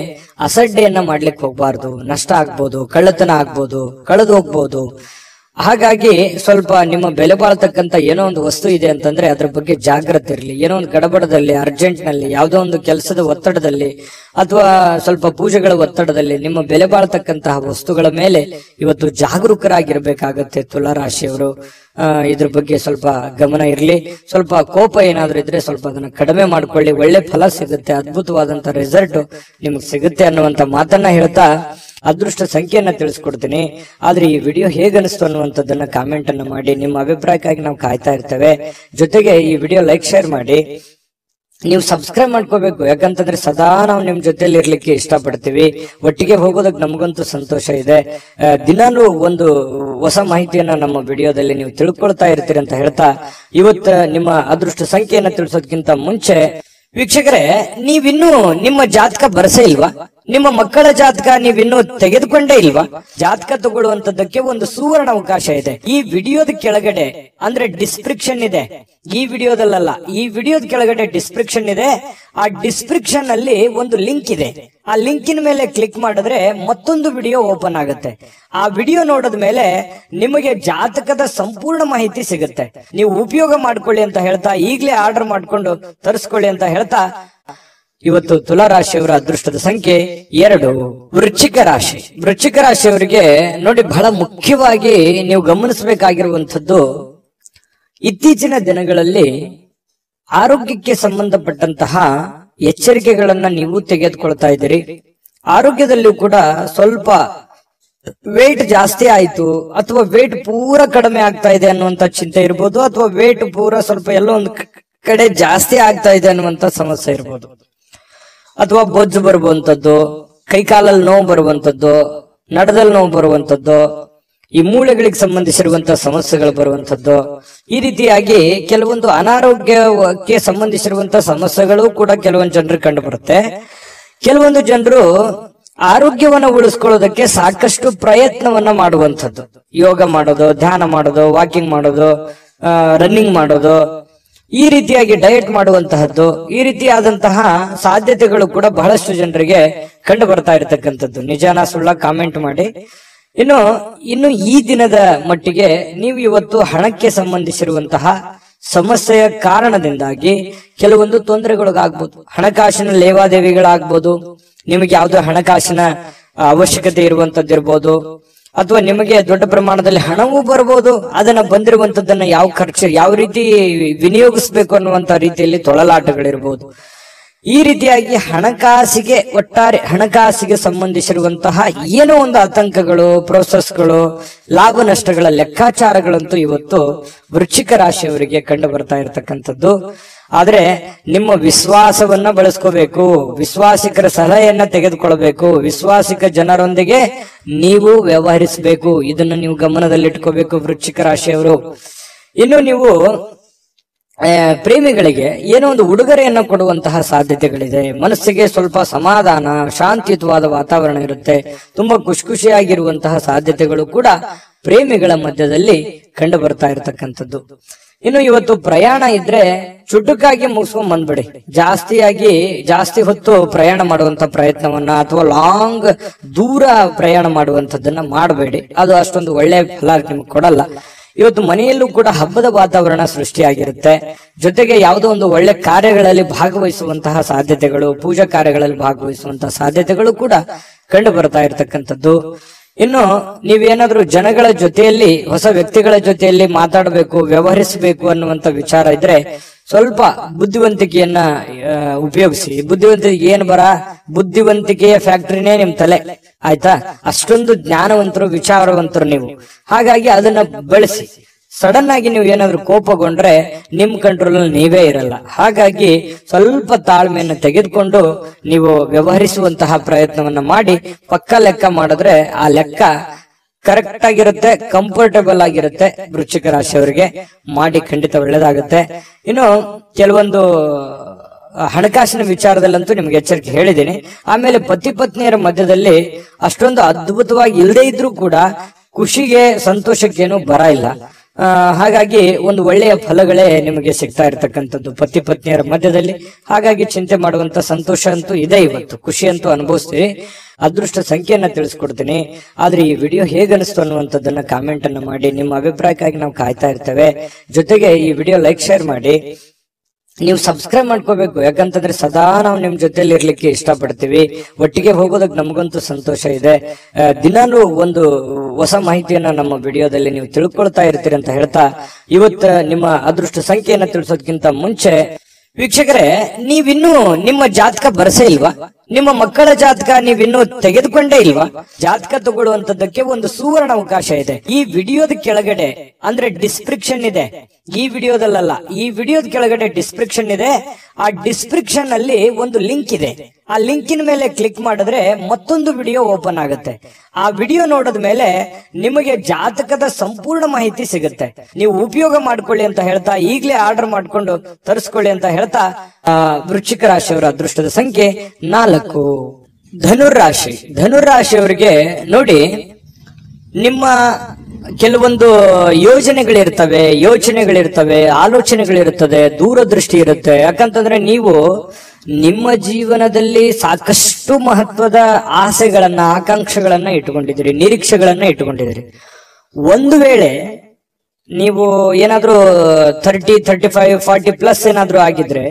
ಅಸಡ್ಡೆಯನ್ನ ಮಾಡ್ಲಿಕ್ಕೆ ಹೋಗ್ಬಾರ್ದು. ನಷ್ಟ ಆಗ್ಬೋದು, ಕಳ್ಳತನ ಆಗ್ಬೋದು, ಕಳೆದು ಹೋಗ್ಬೋದು. ಹಾಗಾಗಿ ಸ್ವಲ್ಪ ನಿಮ್ಮ ಬೆಲೆ ಬಾಳ್ತಕ್ಕಂತ ಏನೋ ಒಂದು ವಸ್ತು ಇದೆ ಅಂತಂದ್ರೆ ಅದ್ರ ಬಗ್ಗೆ ಜಾಗ್ರತೆ ಇರಲಿ. ಏನೋ ಒಂದು ಗಡಬಡದಲ್ಲಿ, ಅರ್ಜೆಂಟ್ ನಲ್ಲಿ, ಯಾವುದೋ ಒಂದು ಕೆಲಸದ ಒತ್ತಡದಲ್ಲಿ ಅಥವಾ ಸ್ವಲ್ಪ ಪೂಜೆಗಳ ಒತ್ತಡದಲ್ಲಿ ನಿಮ್ಮ ಬೆಲೆ ಬಾಳ್ತಕ್ಕಂತಹ ವಸ್ತುಗಳ ಮೇಲೆ ಇವತ್ತು ಜಾಗರೂಕರಾಗಿರ್ಬೇಕಾಗತ್ತೆ ತುಲಾರಾಶಿಯವರು. ಇದ್ರ ಬಗ್ಗೆ ಸ್ವಲ್ಪ ಗಮನ ಇರಲಿ. ಸ್ವಲ್ಪ ಕೋಪ ಏನಾದ್ರೂ ಇದ್ರೆ ಸ್ವಲ್ಪ ಅದನ್ನ ಕಡಿಮೆ ಮಾಡ್ಕೊಳ್ಳಿ. ಒಳ್ಳೆ ಫಲ ಸಿಗುತ್ತೆ, ಅದ್ಭುತವಾದಂತ ರಿಸಲ್ಟ್ ನಿಮ್ಗೆ ಸಿಗುತ್ತೆ ಅನ್ನುವಂತ ಮಾತನ್ನ ಹೇಳ್ತಾ ಅದೃಷ್ಟ ಸಂಖ್ಯೆಯನ್ನ ತಿಳಿಸ್ಕೊಡ್ತೀನಿ. ಆದ್ರೆ ಈ ವಿಡಿಯೋ ಹೇಗನಿಸ್ತು ಅನ್ನುವಂಥದ್ದನ್ನ ಕಾಮೆಂಟ್ ಅನ್ನ ಮಾಡಿ. ನಿಮ್ಮ ಅಭಿಪ್ರಾಯಕ್ಕಾಗಿ ನಾವು ಕಾಯ್ತಾ ಇರ್ತೇವೆ. ಜೊತೆಗೆ ಈ ವಿಡಿಯೋ ಲೈಕ್, ಶೇರ್ ಮಾಡಿ. ನೀವು ಸಬ್ಸ್ಕ್ರೈಬ್ ಮಾಡ್ಕೋಬೇಕು. ಯಾಕಂತಂದ್ರೆ ಸದಾ ನಾವು ನಿಮ್ ಜೊತೆಲಿ ಇರ್ಲಿಕ್ಕೆ ಇಷ್ಟಪಡ್ತೀವಿ. ಒಟ್ಟಿಗೆ ಹೋಗೋದಕ್ಕೆ ನಮಗಂತೂ ಸಂತೋಷ ಇದೆ. ದಿನಾನು ಒಂದು ಹೊಸ ಮಾಹಿತಿಯನ್ನ ನಮ್ಮ ವಿಡಿಯೋದಲ್ಲಿ ನೀವು ತಿಳ್ಕೊಳ್ತಾ ಇರ್ತೀರಿ ಅಂತ ಹೇಳ್ತಾ, ಇವತ್ತು ನಿಮ್ಮ ಅದೃಷ್ಟ ಸಂಖ್ಯೆಯನ್ನ ತಿಳಿಸೋದಕ್ಕಿಂತ ಮುಂಚೆ ವೀಕ್ಷಕರೇ, ನೀವಿನ್ನೂ ನಿಮ್ಮ ಜಾತಕ ಬರಸೇ ಇಲ್ವಾ? ನಿಮ್ಮ ಮಕ್ಕಳ ಜಾತಕ ನೀವಿನ್ನೂ ತೆಗೆದುಕೊಂಡೇ ಇಲ್ವಾ? ಜಾತಕ ತಗೊಳ್ಳುವಂತದ್ದಕ್ಕೆ ಒಂದು ಸುವರ್ಣ ಅವಕಾಶ ಇದೆ. ಈ ವಿಡಿಯೋದ ಕೆಳಗಡೆ ಅಂದ್ರೆ ಡಿಸ್ಕ್ರಿಪ್ಷನ್ ಇದೆ. ಈ ವಿಡಿಯೋದಲ್ಲ, ಈ ವಿಡಿಯೋದ ಕೆಳಗಡೆ ಡಿಸ್ಕ್ರಿಪ್ಷನ್ ಇದೆ. ಆ ಡಿಸ್ಕ್ರಿಪ್ಷನ್ ಅಲ್ಲಿ ಒಂದು ಲಿಂಕ್ ಇದೆ. ಆ ಲಿಂಕಿನ ಮೇಲೆ ಕ್ಲಿಕ್ ಮಾಡಿದ್ರೆ ಮತ್ತೊಂದು ವಿಡಿಯೋ ಓಪನ್ ಆಗುತ್ತೆ. ಆ ವಿಡಿಯೋ ನೋಡಿದ ಮೇಲೆ ನಿಮಗೆ ಜಾತಕದ ಸಂಪೂರ್ಣ ಮಾಹಿತಿ ಸಿಗುತ್ತೆ. ನೀವು ಉಪಯೋಗ ಮಾಡ್ಕೊಳ್ಳಿ ಅಂತ ಹೇಳ್ತಾ, ಈಗಲೇ ಆರ್ಡರ್ ಮಾಡ್ಕೊಂಡು ತರಿಸ್ಕೊಳ್ಳಿ ಅಂತ ಹೇಳ್ತಾ, ಇವತ್ತು ತುಲಾ ರಾಶಿಯವರ ಅದೃಷ್ಟದ ಸಂಖ್ಯೆ 2. ವೃಶ್ಚಿಕ ರಾಶಿ. ವೃಶ್ಚಿಕ ರಾಶಿಯವರಿಗೆ ನೋಡಿ, ಬಹಳ ಮುಖ್ಯವಾಗಿ ನೀವು ಗಮನಿಸಬೇಕಾಗಿರುವಂತದ್ದು, ಇತ್ತೀಚಿನ ದಿನಗಳಲ್ಲಿ ಆರೋಗ್ಯಕ್ಕೆ ಸಂಬಂಧಪಟ್ಟಂತಹ ಎಚ್ಚರಿಕೆಗಳನ್ನ ನೀವು ತೆಗೆದುಕೊಳ್ತಾ ಇದ್ದೀರಿ. ಆರೋಗ್ಯದಲ್ಲೂ ಕೂಡ ಸ್ವಲ್ಪ ವೇಟ್ ಜಾಸ್ತಿ ಆಯ್ತು ಅಥವಾ ವೇಟ್ ಪೂರ ಕಡಿಮೆ ಆಗ್ತಾ ಇದೆ ಅನ್ನುವಂತ ಚಿಂತೆ ಇರ್ಬೋದು, ಅಥವಾ ವೇಟ್ ಪೂರ ಸ್ವಲ್ಪ ಎಲ್ಲೋ ಒಂದು ಕಡೆ ಜಾಸ್ತಿ ಆಗ್ತಾ ಇದೆ ಅನ್ನುವಂತ ಸಮಸ್ಯೆ ಇರ್ಬೋದು, ಅಥವಾ ಬೊಜ್ಜು ಬರುವಂತದ್ದು, ಕೈಕಾಲಲ್ಲಿ ನೋವು ಬರುವಂತದ್ದು, ನಡದಲ್ಲಿ ನೋವು ಬರುವಂತದ್ದು, ಈ ಮೂಳೆಗಳಿಗೆ ಸಂಬಂಧಿಸಿರುವಂತಹ ಸಮಸ್ಯೆಗಳು ಬರುವಂತದ್ದು. ಈ ರೀತಿಯಾಗಿ ಕೆಲವೊಂದು ಅನಾರೋಗ್ಯಕ್ಕೆ ಸಂಬಂಧಿಸಿರುವಂತಹ ಸಮಸ್ಯೆಗಳು ಕೂಡ ಕೆಲವೊಂದು ಜನರಿಗೆ ಕಂಡು ಬರುತ್ತೆ. ಕೆಲವೊಂದು ಜನರು ಆರೋಗ್ಯವನ್ನ ಉಳಿಸ್ಕೊಳ್ಳೋದಕ್ಕೆ ಸಾಕಷ್ಟು ಪ್ರಯತ್ನವನ್ನ ಮಾಡುವಂಥದ್ದು, ಯೋಗ ಮಾಡೋದು, ಧ್ಯಾನ ಮಾಡೋದು, ವಾಕಿಂಗ್ ಮಾಡೋದು, ರನ್ನಿಂಗ್ ಮಾಡೋದು, ಈ ರೀತಿಯಾಗಿ ಡಯಟ್ ಮಾಡುವಂತಹದ್ದು, ಈ ರೀತಿಯಾದಂತಹ ಸಾಧ್ಯತೆಗಳು ಕೂಡ ಬಹಳಷ್ಟು ಜನರಿಗೆ ಕಂಡು ಬರ್ತಾ ಇರತಕ್ಕಂಥದ್ದು. ನಿಜಾನ ಸುಳ್ಳ ಕಾಮೆಂಟ್ ಮಾಡಿ. ಇನ್ನು ಈ ದಿನದ ಮಟ್ಟಿಗೆ ನೀವು ಇವತ್ತು ಹಣಕ್ಕೆ ಸಂಬಂಧಿಸಿರುವಂತಹ ಸಮಸ್ಯೆಯ ಕಾರಣದಿಂದಾಗಿ ಕೆಲವೊಂದು ತೊಂದರೆಗಳಿಗಾಗ್ಬೋದು. ಹಣಕಾಸಿನ ಲೇವಾದೇವಿಗಳಾಗ್ಬೋದು, ನಿಮಗೆ ಯಾವುದೋ ಹಣಕಾಸಿನ ಅವಶ್ಯಕತೆ ಇರುವಂತದ್ದಿರ್ಬೋದು, ಅಥವಾ ನಿಮಗೆ ದೊಡ್ಡ ಪ್ರಮಾಣದಲ್ಲಿ ಹಣವೂ ಬರ್ಬೋದು. ಅದನ್ನ ಬಂದಿರುವಂತದ್ದನ್ನ ಯಾವ ರೀತಿ ವಿನಿಯೋಗಿಸ್ಬೇಕು ಅನ್ನುವಂತ ರೀತಿಯಲ್ಲಿ ತೊಳಲಾಟಗಳಿರ್ಬೋದು. ಈ ರೀತಿಯಾಗಿ ಒಟ್ಟಾರೆ ಹಣಕಾಸಿಗೆ ಸಂಬಂಧಿಸಿರುವಂತಹ ಏನೋ ಒಂದು ಆತಂಕಗಳು, ಪ್ರೋಸೆಸ್ಗಳು, ಲಾಭ ನಷ್ಟಗಳ ಲೆಕ್ಕಾಚಾರಗಳಂತೂ ಇವತ್ತು ವೃಶ್ಚಿಕ ರಾಶಿಯವರಿಗೆ ಕಂಡು ಬರ್ತಾ ಇರತಕ್ಕಂಥದ್ದು. ಆದ್ರೆ ನಿಮ್ಮ ವಿಶ್ವಾಸವನ್ನ ಬಳಸ್ಕೋಬೇಕು, ವಿಶ್ವಾಸಿಕರ ಸಲಹೆಯನ್ನ ತೆಗೆದುಕೊಳ್ಬೇಕು, ವಿಶ್ವಾಸಿಕ ಜನರೊಂದಿಗೆ ನೀವು ವ್ಯವಹರಿಸಬೇಕು. ಇದನ್ನು ನೀವು ಗಮನದಲ್ಲಿಟ್ಕೋಬೇಕು ವೃಶ್ಚಿಕ ರಾಶಿಯವರು. ಇನ್ನು ನೀವು ಪ್ರೇಮಿಗಳಿಗೆ ಏನೋ ಒಂದು ಉಡುಗೊರೆಯನ್ನು ಕೊಡುವಂತಹ ಸಾಧ್ಯತೆಗಳಿದೆ. ಮನಸ್ಸಿಗೆ ಸ್ವಲ್ಪ ಸಮಾಧಾನ, ಶಾಂತಿಯುತವಾದ ವಾತಾವರಣ ಇರುತ್ತೆ. ತುಂಬಾ ಖುಷಿಯಾಗಿರುವಂತಹ ಸಾಧ್ಯತೆಗಳು ಕೂಡ ಪ್ರೇಮಿಗಳ ಮಧ್ಯದಲ್ಲಿ ಕಂಡು ಬರ್ತಾ ಇರತಕ್ಕಂಥದ್ದು. ಇನ್ನು ಇವತ್ತು ಪ್ರಯಾಣ ಇದ್ರೆ ಚುಟುಕಾಗಿ ಮುಗಿಸ್ಕೊಂಡ್ ಬಂದ್ಬಿಡಿ. ಜಾಸ್ತಿ ಹೊತ್ತು ಪ್ರಯಾಣ ಮಾಡುವಂತ ಪ್ರಯತ್ನವನ್ನ ಅಥವಾ ದೂರ ಪ್ರಯಾಣ ಮಾಡುವಂತದ್ದನ್ನ ಮಾಡಬೇಡಿ. ಅದು ಅಷ್ಟೊಂದು ಒಳ್ಳೆ ಫಲ ನಿಮ್ಗೆ ಕೊಡಲ್ಲ. ಇವತ್ತು ಮನೆಯಲ್ಲೂ ಕೂಡ ಹಬ್ಬದ ವಾತಾವರಣ ಸೃಷ್ಟಿಯಾಗಿರುತ್ತೆ. ಜೊತೆಗೆ ಯಾವುದೋ ಒಂದು ಒಳ್ಳೆ ಕಾರ್ಯಗಳಲ್ಲಿ ಭಾಗವಹಿಸುವಂತಹ ಸಾಧ್ಯತೆಗಳು, ಪೂಜಾ ಕಾರ್ಯಗಳಲ್ಲಿ ಭಾಗವಹಿಸುವಂತಹ ಸಾಧ್ಯತೆಗಳು ಕೂಡ ಕಂಡು ಬರ್ತಾ ಇರತಕ್ಕಂಥದ್ದು. ಇನ್ನು ನೀವೇನಾದ್ರೂ ಜನಗಳ ಜೊತೆಯಲ್ಲಿ, ಹೊಸ ವ್ಯಕ್ತಿಗಳ ಜೊತೆಯಲ್ಲಿ ಮಾತಾಡಬೇಕು, ವ್ಯವಹರಿಸಬೇಕು ಅನ್ನುವಂತ ವಿಚಾರ ಇದ್ರೆ ಸ್ವಲ್ಪ ಬುದ್ಧಿವಂತಿಕೆಯನ್ನ ಉಪಯೋಗಿಸಿ. ಬುದ್ಧಿವಂತಿಕೆಯ ಫ್ಯಾಕ್ಟರಿನೇ ನಿಮ್ ತಲೆ, ಆಯ್ತಾ? ಅಷ್ಟೊಂದು ಜ್ಞಾನವಂತರು, ವಿಚಾರವಂತರು ನೀವು. ಹಾಗಾಗಿ ಅದನ್ನ ಬಳಸಿ. ಸಡನ್ ಆಗಿ ನೀವು ಏನಾದ್ರೂ ಕೋಪಗೊಂಡ್ರೆ ನಿಮ್ ಕಂಟ್ರೋಲ್ ಅಲ್ಲಿ ನೀವೇ ಇರಲ್ಲ. ಹಾಗಾಗಿ ಸ್ವಲ್ಪ ತಾಳ್ಮೆಯನ್ನು ತೆಗೆದುಕೊಂಡು ನೀವು ವ್ಯವಹರಿಸುವಂತಹ ಪ್ರಯತ್ನವನ್ನ ಮಾಡಿ. ಪಕ್ಕ ಲೆಕ್ಕ ಮಾಡಿದ್ರೆ ಆ ಲೆಕ್ಕ ಕರೆಕ್ಟ್ ಆಗಿರುತ್ತೆ, ಕಂಫರ್ಟಬಲ್ ಆಗಿರುತ್ತೆ. ವೃಶ್ಚಿಕ ರಾಶಿಯವರಿಗೆ ಮಾಡಿ ಖಂಡಿತ ಒಳ್ಳೇದಾಗುತ್ತೆ. ಇನ್ನು ಕೆಲವೊಂದು ಹಣಕಾಸಿನ ವಿಚಾರದಲ್ಲಂತೂ ನಿಮ್ಗೆ ಎಚ್ಚರಿಕೆ ಹೇಳಿದ್ದೀನಿ. ಆಮೇಲೆ ಪತಿ ಪತ್ನಿಯರ ಮಧ್ಯದಲ್ಲಿ ಅಷ್ಟೊಂದು ಅದ್ಭುತವಾಗಿ ಇಲ್ಲದೆ ಇದ್ರೂ ಕೂಡ ಖುಷಿಗೆ, ಸಂತೋಷಕ್ಕೇನು ಬರ ಇಲ್ಲ. ಹಾಗಾಗಿ ಒಂದು ಒಳ್ಳೆಯ ಫಲಗಳೇ ನಿಮಗೆ ಸಿಗ್ತಾ ಇರ್ತಕ್ಕಂಥದ್ದು ಪತಿ ಪತ್ನಿಯರ ಮಧ್ಯದಲ್ಲಿ. ಹಾಗಾಗಿ ಚಿಂತೆ ಮಾಡುವಂತ ಸಂತೋಷ ಅಂತೂ ಇದೆ. ಇವತ್ತು ಖುಷಿ ಅಂತೂ ಅನುಭವಿಸ್ತೀವಿ. ಅದೃಷ್ಟ ಸಂಖ್ಯೆಯನ್ನ ತಿಳಿಸ್ಕೊಡ್ತೀನಿ. ಆದ್ರೆ ಈ ವಿಡಿಯೋ ಹೇಗನಿಸ್ತು ಅನ್ನುವಂಥದ್ದನ್ನ ಕಾಮೆಂಟ್ ಅನ್ನ ಮಾಡಿ. ನಿಮ್ಮ ಅಭಿಪ್ರಾಯಕ್ಕಾಗಿ ನಾವು ಕಾಯ್ತಾ ಇರ್ತೇವೆ. ಜೊತೆಗೆ ಈ ವಿಡಿಯೋ ಲೈಕ್, ಶೇರ್ ಮಾಡಿ. ನೀವು ಸಬ್ಸ್ಕ್ರೈಬ್ ಮಾಡ್ಕೋಬೇಕು. ಯಾಕಂತಂದ್ರೆ ಸದಾ ನಾವು ನಿಮ್ ಜೊತೆಲಿ ಇರ್ಲಿಕ್ಕೆ ಇಷ್ಟಪಡ್ತೀವಿ. ಒಟ್ಟಿಗೆ ಹೋಗೋದಕ್ಕೆ ನಮಗಂತೂ ಸಂತೋಷ ಇದೆ. ದಿನಾಲೂ ಒಂದು ಹೊಸ ಮಾಹಿತಿಯನ್ನ ನಮ್ಮ ವಿಡಿಯೋದಲ್ಲಿ ನೀವು ತಿಳ್ಕೊಳ್ತಾ ಇರ್ತೀರಿ ಅಂತ ಹೇಳ್ತಾ, ಇವತ್ತು ನಿಮ್ಮ ಅದೃಷ್ಟ ಸಂಖ್ಯೆಯನ್ನ ತಿಳಿಸೋದಕ್ಕಿಂತ ಮುಂಚೆ ವೀಕ್ಷಕರೇ, ನೀವಿನ್ನೂ ನಿಮ್ಮ ಜಾತಕ ಬರಸೇ ಇಲ್ವಾ? ನಿಮ್ಮ ಮಕ್ಕಳ ಜಾತಕ ನೀವಿನ್ನೂ ತೆಗೆದುಕೊಂಡೇ ಇಲ್ವಾ? ಜಾತಕ ತಗೊಳ್ಳುವಂತದ್ದಕ್ಕೆ ಒಂದು ಸುವರ್ಣ ಅವಕಾಶ ಇದೆ. ಈ ವಿಡಿಯೋದ ಕೆಳಗಡೆ, ಅಂದ್ರೆ ಡಿಸ್ಕ್ರಿಪ್ಷನ್ ಇದೆ. ಈ ವಿಡಿಯೋದಲ್ಲ, ಈ ವಿಡಿಯೋದ ಕೆಳಗಡೆ ಡಿಸ್ಕ್ರಿಪ್ಷನ್ ಇದೆ. ಆ ಡಿಸ್ಕ್ರಿಪ್ಷನ್ ಅಲ್ಲಿ ಒಂದು ಲಿಂಕ್ ಇದೆ. ಆ ಲಿಂಕಿನ ಮೇಲೆ ಕ್ಲಿಕ್ ಮಾಡಿದ್ರೆ ಮತ್ತೊಂದು ವಿಡಿಯೋ ಓಪನ್ ಆಗುತ್ತೆ. ಆ ವಿಡಿಯೋ ನೋಡಿದ ಮೇಲೆ ನಿಮಗೆ ಜಾತಕದ ಸಂಪೂರ್ಣ ಮಾಹಿತಿ ಸಿಗುತ್ತೆ. ನೀವು ಉಪಯೋಗ ಮಾಡ್ಕೊಳ್ಳಿ ಅಂತ ಹೇಳ್ತಾ, ಈಗಲೇ ಆರ್ಡರ್ ಮಾಡ್ಕೊಂಡು ತರಿಸ್ಕೊಳ್ಳಿ ಅಂತ ಹೇಳ್ತಾ, ವೃಶ್ಚಿಕ ರಾಶಿಯವರ ಅದೃಷ್ಟದ ಸಂಖ್ಯೆ 4. ಧನುರಾಶಿಯವರಿಗೆ ನೋಡಿ, ನಿಮ್ಮ ಕೆಲವೊಂದು ಯೋಚನೆಗಳಿರ್ತವೆ, ಆಲೋಚನೆಗಳಿರ್ತದೆ, ದೂರದೃಷ್ಟಿ ಇರುತ್ತೆ. ಯಾಕಂತಂದ್ರೆ ನೀವು ನಿಮ್ಮ ಜೀವನದಲ್ಲಿ ಸಾಕಷ್ಟು ಮಹತ್ವದ ಆಸೆಗಳನ್ನ, ಆಕಾಂಕ್ಷೆಗಳನ್ನ ಇಟ್ಟುಕೊಂಡಿದ್ದೀರಿ, ನಿರೀಕ್ಷೆಗಳನ್ನ ಇಟ್ಟುಕೊಂಡಿದ್ದೀರಿ. ಒಂದು ವೇಳೆ ನೀವು ಏನಾದ್ರೂ 30, 35, 40 ಪ್ಲಸ್ ಏನಾದ್ರೂ ಆಗಿದ್ರೆ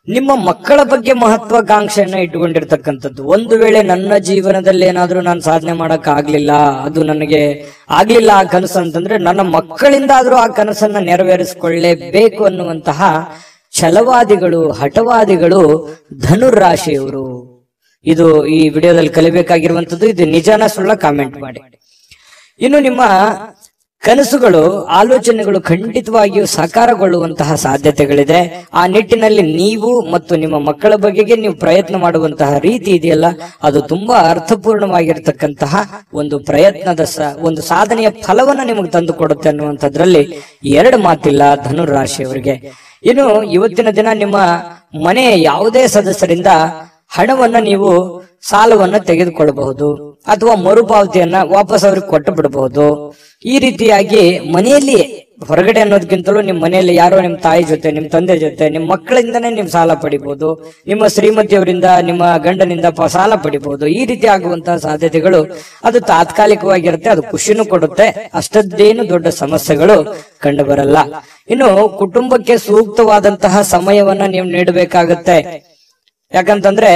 ನಿಮ್ಮ ಮಕ್ಕಳ ಬಗ್ಗೆ ಮಹತ್ವಾಕಾಂಕ್ಷೆಯನ್ನ ಇಟ್ಟುಕೊಂಡಿರ್ತಕ್ಕಂಥದ್ದು. ಒಂದು ವೇಳೆ ನನ್ನ ಜೀವನದಲ್ಲಿ ಏನಾದ್ರೂ ನಾನು ಸಾಧನೆ ಮಾಡಕ್ ಆಗ್ಲಿಲ್ಲ, ಅದು ನನಗೆ ಆಗ್ಲಿಲ್ಲ ಆ ಕನಸು ಅಂತಂದ್ರೆ, ನನ್ನ ಮಕ್ಕಳಿಂದ ಆದ್ರೂ ಆ ಕನಸನ್ನ ನೆರವೇರಿಸಿಕೊಳ್ಳಲೇಬೇಕು ಅನ್ನುವಂತಹ ಛಲವಾದಿಗಳು, ಹಠವಾದಿಗಳು ಧನುರಾಶಿಯವರು. ಇದು ಈ ವಿಡಿಯೋದಲ್ಲಿ ಕಲಿಬೇಕಾಗಿರುವಂತದ್ದು. ಇದು ನಿಜಾನ ಸುಳ್ಳ ಕಾಮೆಂಟ್ ಮಾಡಿ. ಇನ್ನು ನಿಮ್ಮ ಕನಸುಗಳು, ಆಲೋಚನೆಗಳು ಖಂಡಿತವಾಗಿಯೂ ಸಾಕಾರಗೊಳ್ಳುವಂತಹ ಸಾಧ್ಯತೆಗಳಿದೆ. ಆ ನಿಟ್ಟಿನಲ್ಲಿ ನೀವು ಮತ್ತು ನಿಮ್ಮ ಮಕ್ಕಳ ಬಗೆಗೆ ನೀವು ಪ್ರಯತ್ನ ಮಾಡುವಂತಹ ರೀತಿ ಇದೆಯಲ್ಲ, ಅದು ತುಂಬಾ ಅರ್ಥಪೂರ್ಣವಾಗಿರ್ತಕ್ಕಂತಹ ಒಂದು ಪ್ರಯತ್ನದ ಒಂದು ಸಾಧನೆಯ ಫಲವನ್ನ ನಿಮಗೆ ತಂದು ಕೊಡುತ್ತೆ ಅನ್ನುವಂಥದ್ರಲ್ಲಿ ಎರಡು ಮಾತಿಲ್ಲ ಧನುರಾಶಿಯವರಿಗೆ. ಇನ್ನು ಇವತ್ತಿನ ದಿನ ನಿಮ್ಮ ಮನೆಯ ಯಾವುದೇ ಸದಸ್ಯರಿಂದ ಹಣವನ್ನ ನೀವು ಸಾಲವನ್ನ ತೆಗೆದುಕೊಳ್ಳಬಹುದು ಅಥವಾ ಮರುಪಾವತಿಯನ್ನ ವಾಪಸ್ ಅವ್ರಿಗೆ ಕೊಟ್ಟು ಬಿಡಬಹುದು. ಈ ರೀತಿಯಾಗಿ ಮನೆಯಲ್ಲಿ ಹೊರಗಡೆ ಅನ್ನೋದಕ್ಕಿಂತಲೂ ನಿಮ್ಮ ಮನೆಯಲ್ಲಿ ಯಾರೋ ನಿಮ್ಮ ತಾಯಿ ಜೊತೆ, ನಿಮ್ಮ ತಂದೆ ಜೊತೆ, ನಿಮ್ಮ ಮಕ್ಕಳಿಂದನೇ ನೀವು ಸಾಲ ಪಡಿಬಹುದು, ನಿಮ್ಮ ಶ್ರೀಮತಿಯವರಿಂದ, ನಿಮ್ಮ ಗಂಡನಿಂದ ಸಾಲ ಪಡಿಬಹುದು. ಈ ರೀತಿ ಆಗುವಂತಹ ಸಾಧ್ಯತೆಗಳು ಅದು ತಾತ್ಕಾಲಿಕವಾಗಿರುತ್ತೆ. ಅದು ಖುಷಿನೂ ಕೊಡುತ್ತೆ, ಅಷ್ಟದ್ದೇನು ದೊಡ್ಡ ಸಮಸ್ಯೆಗಳು ಕಂಡು ಬರಲ್ಲ. ಇನ್ನು ಕುಟುಂಬಕ್ಕೆ ಸೂಕ್ತವಾದಂತಹ ಸಮಯವನ್ನ ನೀವು ನೀಡಬೇಕಾಗತ್ತೆ. ಯಾಕಂತಂದ್ರೆ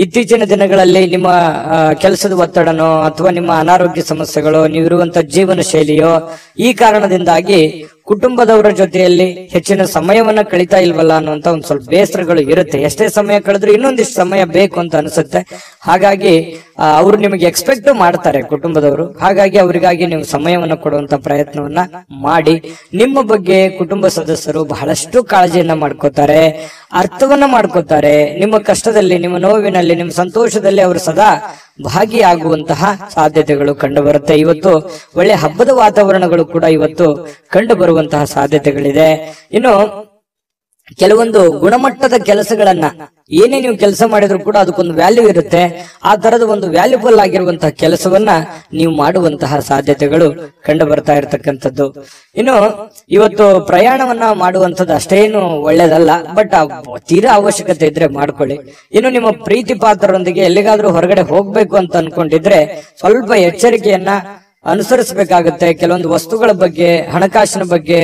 ಇತ್ತೀಚಿನ ದಿನಗಳಲ್ಲಿ ನಿಮ್ಮ ಕೆಲಸದ ಒತ್ತಡನೋ ಅಥವಾ ನಿಮ್ಮ ಅನಾರೋಗ್ಯ ಸಮಸ್ಯೆಗಳು, ನೀವಿರುವಂತ ಜೀವನ ಶೈಲಿಯೋ, ಈ ಕಾರಣದಿಂದಾಗಿ ಕುಟುಂಬದವರ ಜೊತೆಯಲ್ಲಿ ಹೆಚ್ಚಿನ ಸಮಯವನ್ನ ಕಳೀತಾ ಇಲ್ವಲ್ಲ ಅನ್ನುವಂತ ಒಂದ್ ಸ್ವಲ್ಪ ಬೇಸರಗಳು ಇರುತ್ತೆ. ಎಷ್ಟೇ ಸಮಯ ಕಳೆದ್ರೂ ಇನ್ನೊಂದಿಷ್ಟು ಸಮಯ ಬೇಕು ಅಂತ ಅನಿಸುತ್ತೆ. ಹಾಗಾಗಿ ಅವರು ನಿಮಗೆ ಎಕ್ಸ್ಪೆಕ್ಟ್ ಮಾಡ್ತಾರೆ ಕುಟುಂಬದವರು. ಹಾಗಾಗಿ ಅವರಿಗಾಗಿ ನೀವು ಸಮಯವನ್ನ ಕೊಡುವಂತ ಪ್ರಯತ್ನವನ್ನ ಮಾಡಿ. ನಿಮ್ಮ ಬಗ್ಗೆ ಕುಟುಂಬ ಸದಸ್ಯರು ಬಹಳಷ್ಟು ಕಾಳಜಿಯನ್ನ ಮಾಡ್ಕೋತಾರೆ, ಅರ್ಥವನ್ನ ಮಾಡ್ಕೋತಾರೆ. ನಿಮ್ಮ ಕಷ್ಟದಲ್ಲಿ, ನಿಮ್ಮ ನೋವಿನಲ್ಲಿ, ನಿಮ್ಮ ಸಂತೋಷದಲ್ಲಿ ಅವರು ಸದಾ ಭಾಗಿಯಾಗುವಂತಹ ಸಾಧ್ಯತೆಗಳು ಕಂಡು ಬರುತ್ತೆ. ಇವತ್ತು ಒಳ್ಳೆ ಹಬ್ಬದ ವಾತಾವರಣಗಳು ಕೂಡ ಇವತ್ತು ಕಂಡು ಬರುವಂತಹ ಸಾಧ್ಯತೆಗಳಿದೆ. ಇನ್ನು ಕೆಲವೊಂದು ಗುಣಮಟ್ಟದ ಕೆಲಸಗಳನ್ನ, ಏನೇ ನೀವು ಕೆಲಸ ಮಾಡಿದ್ರು ಕೂಡ ಅದಕ್ಕೊಂದು ವ್ಯಾಲ್ಯೂ ಇರುತ್ತೆ. ಆ ತರದ ಒಂದು ವ್ಯಾಲ್ಯೂಬಲ್ ಆಗಿರುವಂತಹ ಕೆಲಸವನ್ನ ನೀವು ಮಾಡುವಂತಹ ಸಾಧ್ಯತೆಗಳು ಕಂಡು ಬರ್ತಾ ಇರತಕ್ಕಂಥದ್ದು. ಇನ್ನು ಇವತ್ತು ಪ್ರಯಾಣವನ್ನ ಮಾಡುವಂಥದ್ದು ಅಷ್ಟೇನು ಒಳ್ಳೇದಲ್ಲ, ಬಟ್ ತೀರಾ ಅವಶ್ಯಕತೆ ಇದ್ರೆ ಮಾಡ್ಕೊಳ್ಳಿ. ಇನ್ನು ನಿಮ್ಮ ಪ್ರೀತಿ ಪಾತ್ರರೊಂದಿಗೆ ಎಲ್ಲಿಗಾದ್ರೂ ಹೊರಗಡೆ ಹೋಗ್ಬೇಕು ಅಂತ ಅನ್ಕೊಂಡಿದ್ರೆ ಸ್ವಲ್ಪ ಎಚ್ಚರಿಕೆಯನ್ನ ಅನುಸರಿಸಬೇಕಾಗುತ್ತೆ. ಕೆಲವೊಂದು ವಸ್ತುಗಳ ಬಗ್ಗೆ, ಹಣಕಾಸಿನ ಬಗ್ಗೆ,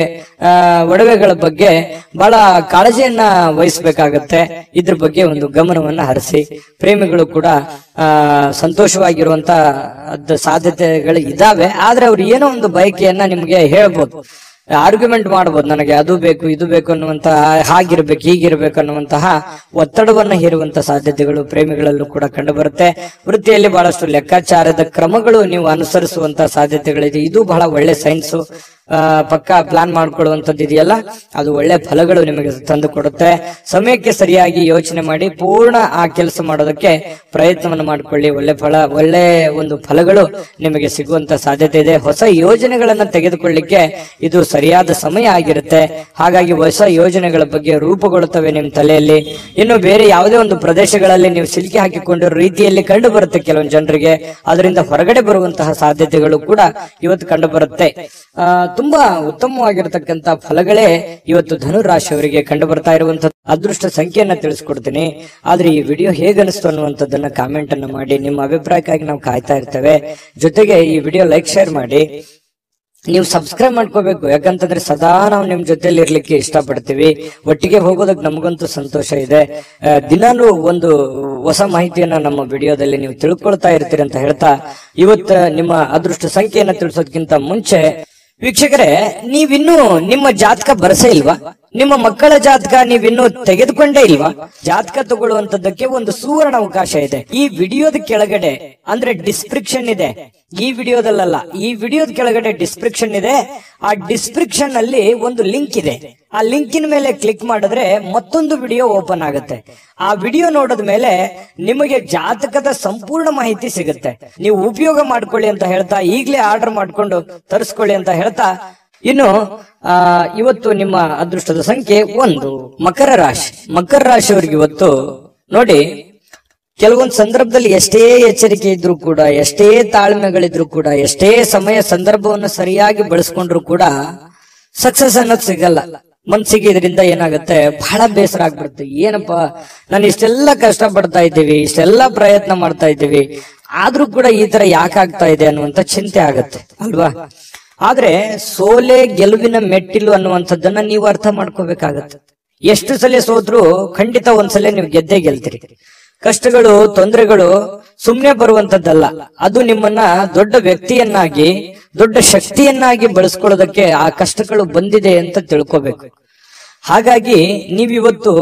ಒಡವೆಗಳ ಬಗ್ಗೆ ಬಹಳ ಕಾಳಜಿಯನ್ನ ವಹಿಸಬೇಕಾಗತ್ತೆ. ಇದ್ರ ಬಗ್ಗೆ ಒಂದು ಗಮನವನ್ನ ಹರಿಸಿ. ಪ್ರೇಮಿಗಳು ಕೂಡ ಸಂತೋಷವಾಗಿರುವಂತ ಸಾಧ್ಯತೆಗಳು ಇದಾವೆ. ಆದ್ರೆ ಅವ್ರು ಏನೋ ಒಂದು ಬಯಕೆಯನ್ನ ನಿಮ್ಗೆ ಹೇಳ್ಬೋದು, ಆರ್ಗ್ಯುಮೆಂಟ್ ಮಾಡಬಹುದು, ನನಗೆ ಅದು ಬೇಕು ಇದು ಬೇಕು ಅನ್ನುವಂತಹ, ಹಾಗಿರ್ಬೇಕು ಹೀಗಿರ್ಬೇಕು ಅನ್ನುವಂತಹ ಒತ್ತಡವನ್ನ ಹೇರುವಂತಹ ಸಾಧ್ಯತೆಗಳು ಪ್ರೇಮಿಗಳಲ್ಲೂ ಕೂಡ ಕಂಡು ಬರುತ್ತೆ. ವೃತ್ತಿಯಲ್ಲಿ ಬಹಳಷ್ಟು ಲೆಕ್ಕಾಚಾರದ ಕ್ರಮಗಳು ನೀವು ಅನುಸರಿಸುವಂತಹ ಸಾಧ್ಯತೆಗಳಿದೆ. ಇದು ಬಹಳ ಒಳ್ಳೆ ಸೈನ್ಸ್. ಪಕ್ಕಾ ಪ್ಲಾನ್ ಮಾಡ್ಕೊಳ್ಳುವಂಥದ್ದು ಇದೆಯಲ್ಲ, ಅದು ಒಳ್ಳೆ ಫಲಗಳು ನಿಮಗೆ ತಂದು ಕೊಡುತ್ತೆ. ಸಮಯಕ್ಕೆ ಸರಿಯಾಗಿ ಯೋಚನೆ ಮಾಡಿ ಪೂರ್ಣ ಆ ಕೆಲಸ ಮಾಡೋದಕ್ಕೆ ಪ್ರಯತ್ನವನ್ನು ಮಾಡಿಕೊಳ್ಳಿ. ಒಳ್ಳೆ ಒಂದು ಫಲಗಳು ನಿಮಗೆ ಸಿಗುವಂತ ಸಾಧ್ಯತೆ ಇದೆ. ಹೊಸ ಯೋಜನೆಗಳನ್ನ ತೆಗೆದುಕೊಳ್ಳಿಕ್ಕೆ ಇದು ಸರಿಯಾದ ಸಮಯ ಆಗಿರುತ್ತೆ. ಹಾಗಾಗಿ ಹೊಸ ಯೋಜನೆಗಳ ಬಗ್ಗೆ ರೂಪುಗೊಳ್ಳುತ್ತವೆ ನಿಮ್ಮ ತಲೆಯಲ್ಲಿ. ಇನ್ನು ಬೇರೆ ಯಾವುದೇ ಒಂದು ಪ್ರದೇಶಗಳಲ್ಲಿ ನೀವು ಸಿಲುಕಿ ಹಾಕಿಕೊಂಡಿರೋ ರೀತಿಯಲ್ಲಿ ಕಂಡು ಬರುತ್ತೆ ಕೆಲವೊಂದು ಜನರಿಗೆ. ಅದರಿಂದ ಹೊರಗಡೆ ಬರುವಂತಹ ಸಾಧ್ಯತೆಗಳು ಕೂಡ ಇವತ್ತು ಕಂಡು ಬರುತ್ತೆ. ತುಂಬಾ ಉತ್ತಮವಾಗಿರತಕ್ಕಂತ ಫಲಗಳೇ ಇವತ್ತು ಧನು ರಾಶಿಯವರಿಗೆ ಕಂಡು ಬರ್ತಾ ಇರುವಂತಹ ಅದೃಷ್ಟ ಸಂಖ್ಯೆಯನ್ನ ತಿಳಿಸ್ಕೊಡ್ತೀನಿ. ಆದ್ರೆ ಈ ವಿಡಿಯೋ ಹೇಗನಿಸ್ತು ಅನ್ನುವಂಥದ್ದನ್ನ ಕಾಮೆಂಟ್ ಅನ್ನ ಮಾಡಿ. ನಿಮ್ಮ ಅಭಿಪ್ರಾಯಕ್ಕಾಗಿ ನಾವು ಕಾಯ್ತಾ ಇರ್ತೇವೆ. ಜೊತೆಗೆ ಈ ವಿಡಿಯೋ ಲೈಕ್, ಶೇರ್ ಮಾಡಿ. ನೀವು ಸಬ್ಸ್ಕ್ರೈಬ್ ಮಾಡ್ಕೋಬೇಕು. ಯಾಕಂತಂದ್ರೆ ಸದಾ ನಾವು ನಿಮ್ ಜೊತೆಲಿ ಇರ್ಲಿಕ್ಕೆ ಇಷ್ಟಪಡ್ತೀವಿ. ಒಟ್ಟಿಗೆ ಹೋಗೋದಕ್ಕೆ ನಮಗಂತೂ ಸಂತೋಷ ಇದೆ. ದಿನಾನು ಒಂದು ಹೊಸ ಮಾಹಿತಿಯನ್ನ ನಮ್ಮ ವಿಡಿಯೋದಲ್ಲಿ ನೀವು ತಿಳ್ಕೊಳ್ತಾ ಇರ್ತೀರಿ ಅಂತ ಹೇಳ್ತಾ, ಇವತ್ತು ನಿಮ್ಮ ಅದೃಷ್ಟ ಸಂಖ್ಯೆಯನ್ನ ತಿಳಿಸೋದಕ್ಕಿಂತ ಮುಂಚೆ ವೀಕ್ಷಕರೇ, ನೀವಿನ್ನೂ ನಿಮ್ಮ ಜಾತಕ ಬರಸೇ ಇಲ್ವಾ? ನಿಮ್ಮ ಮಕ್ಕಳ ಜಾತಕ ನೀವಿನ್ನೂ ತೆಗೆದುಕೊಂಡೇ ಇಲ್ವಾ? ಜಾತಕ ತಗೊಳ್ಳುವಂತದ್ದಕ್ಕೆ ಒಂದು ಸುವರ್ಣ ಅವಕಾಶ ಇದೆ. ಈ ವಿಡಿಯೋದ ಕೆಳಗಡೆ, ಅಂದ್ರೆ ಡಿಸ್ಕ್ರಿಪ್ಷನ್ ಇದೆ, ಈ ವಿಡಿಯೋದಲ್ಲ, ಈ ವಿಡಿಯೋದ ಕೆಳಗಡೆ ಡಿಸ್ಕ್ರಿಪ್ಷನ್ ಇದೆ. ಆ ಡಿಸ್ಕ್ರಿಪ್ಷನ್ ಅಲ್ಲಿ ಒಂದು ಲಿಂಕ್ ಇದೆ. ಆ ಲಿಂಕಿನ ಮೇಲೆ ಕ್ಲಿಕ್ ಮಾಡಿದ್ರೆ ಮತ್ತೊಂದು ವಿಡಿಯೋ ಓಪನ್ ಆಗುತ್ತೆ. ಆ ವಿಡಿಯೋ ನೋಡಿದ ಮೇಲೆ ನಿಮಗೆ ಜಾತಕದ ಸಂಪೂರ್ಣ ಮಾಹಿತಿ ಸಿಗುತ್ತೆ. ನೀವು ಉಪಯೋಗ ಮಾಡ್ಕೊಳ್ಳಿ ಅಂತ ಹೇಳ್ತಾ, ಈಗಲೇ ಆರ್ಡರ್ ಮಾಡ್ಕೊಂಡು ತರಿಸ್ಕೊಳ್ಳಿ ಅಂತ ಹೇಳ್ತಾ, ಇನ್ನು ಇವತ್ತು ನಿಮ್ಮ ಅದೃಷ್ಟದ ಸಂಖ್ಯೆ 1 ಮಕರ ರಾಶಿ. ಮಕರ ರಾಶಿಯವರಿಗೆ ಇವತ್ತು ನೋಡಿ, ಕೆಲವೊಂದು ಸಂದರ್ಭದಲ್ಲಿ ಎಷ್ಟೇ ಎಚ್ಚರಿಕೆ ಇದ್ರೂ ಕೂಡ, ಎಷ್ಟೇ ತಾಳ್ಮೆಗಳಿದ್ರು ಕೂಡ, ಎಷ್ಟೇ ಸಮಯ ಸಂದರ್ಭವನ್ನು ಸರಿಯಾಗಿ ಬಳಸ್ಕೊಂಡ್ರು ಕೂಡ ಸಕ್ಸಸ್ ಅನ್ನೋದು ಸಿಗಲ್ಲ. ಮನ್ಸಿಗೆ ಇದರಿಂದ ಏನಾಗುತ್ತೆ, ಬಹಳ ಬೇಸರ ಆಗ್ಬಿಡುತ್ತೆ. ಏನಪ್ಪಾ, ನಾನು ಇಷ್ಟೆಲ್ಲ ಕಷ್ಟ ಪಡ್ತಾ ಇದ್ದೀವಿ, ಇಷ್ಟೆಲ್ಲ ಪ್ರಯತ್ನ ಮಾಡ್ತಾ ಇದ್ದೀವಿ, ಆದ್ರೂ ಕೂಡ ಈ ತರ ಯಾಕಾಗ್ತಾ ಇದೆ ಅನ್ನುವಂತ ಚಿಂತೆ ಆಗತ್ತೆ ಅಲ್ವಾ? ಆದ್ರೆ ಸೋಲೆ ಗೆಲುವಿನ ಮೆಟ್ಟಿಲು ಅನ್ನುವಂಥದ್ದನ್ನ ನೀವು ಅರ್ಥ ಮಾಡ್ಕೋಬೇಕಾಗತ್ತೆ. ಎಷ್ಟು ಸಲ ಸೋತ್ರು ಖಂಡಿತ ಒಂದ್ಸಲ ನೀವು ಗೆದ್ದೇ ಗೆಲ್ತೀರಿ. ಕಷ್ಟಗಳು, ತೊಂದರೆಗಳು ಸುಮ್ನೆ ಬರುವಂತದ್ದಲ್ಲ. ಅದು ನಿಮ್ಮನ್ನ ದೊಡ್ಡ ವ್ಯಕ್ತಿಯನ್ನಾಗಿ, ದೊಡ್ಡ ಶಕ್ತಿಯನ್ನಾಗಿ ಬಳಸ್ಕೊಳ್ಳೋದಕ್ಕೆ ಆ ಕಷ್ಟಗಳು ಬಂದಿದೆ ಅಂತ ತಿಳ್ಕೋಬೇಕು. ಹಾಗಾಗಿ ನೀವಿವತ್ತು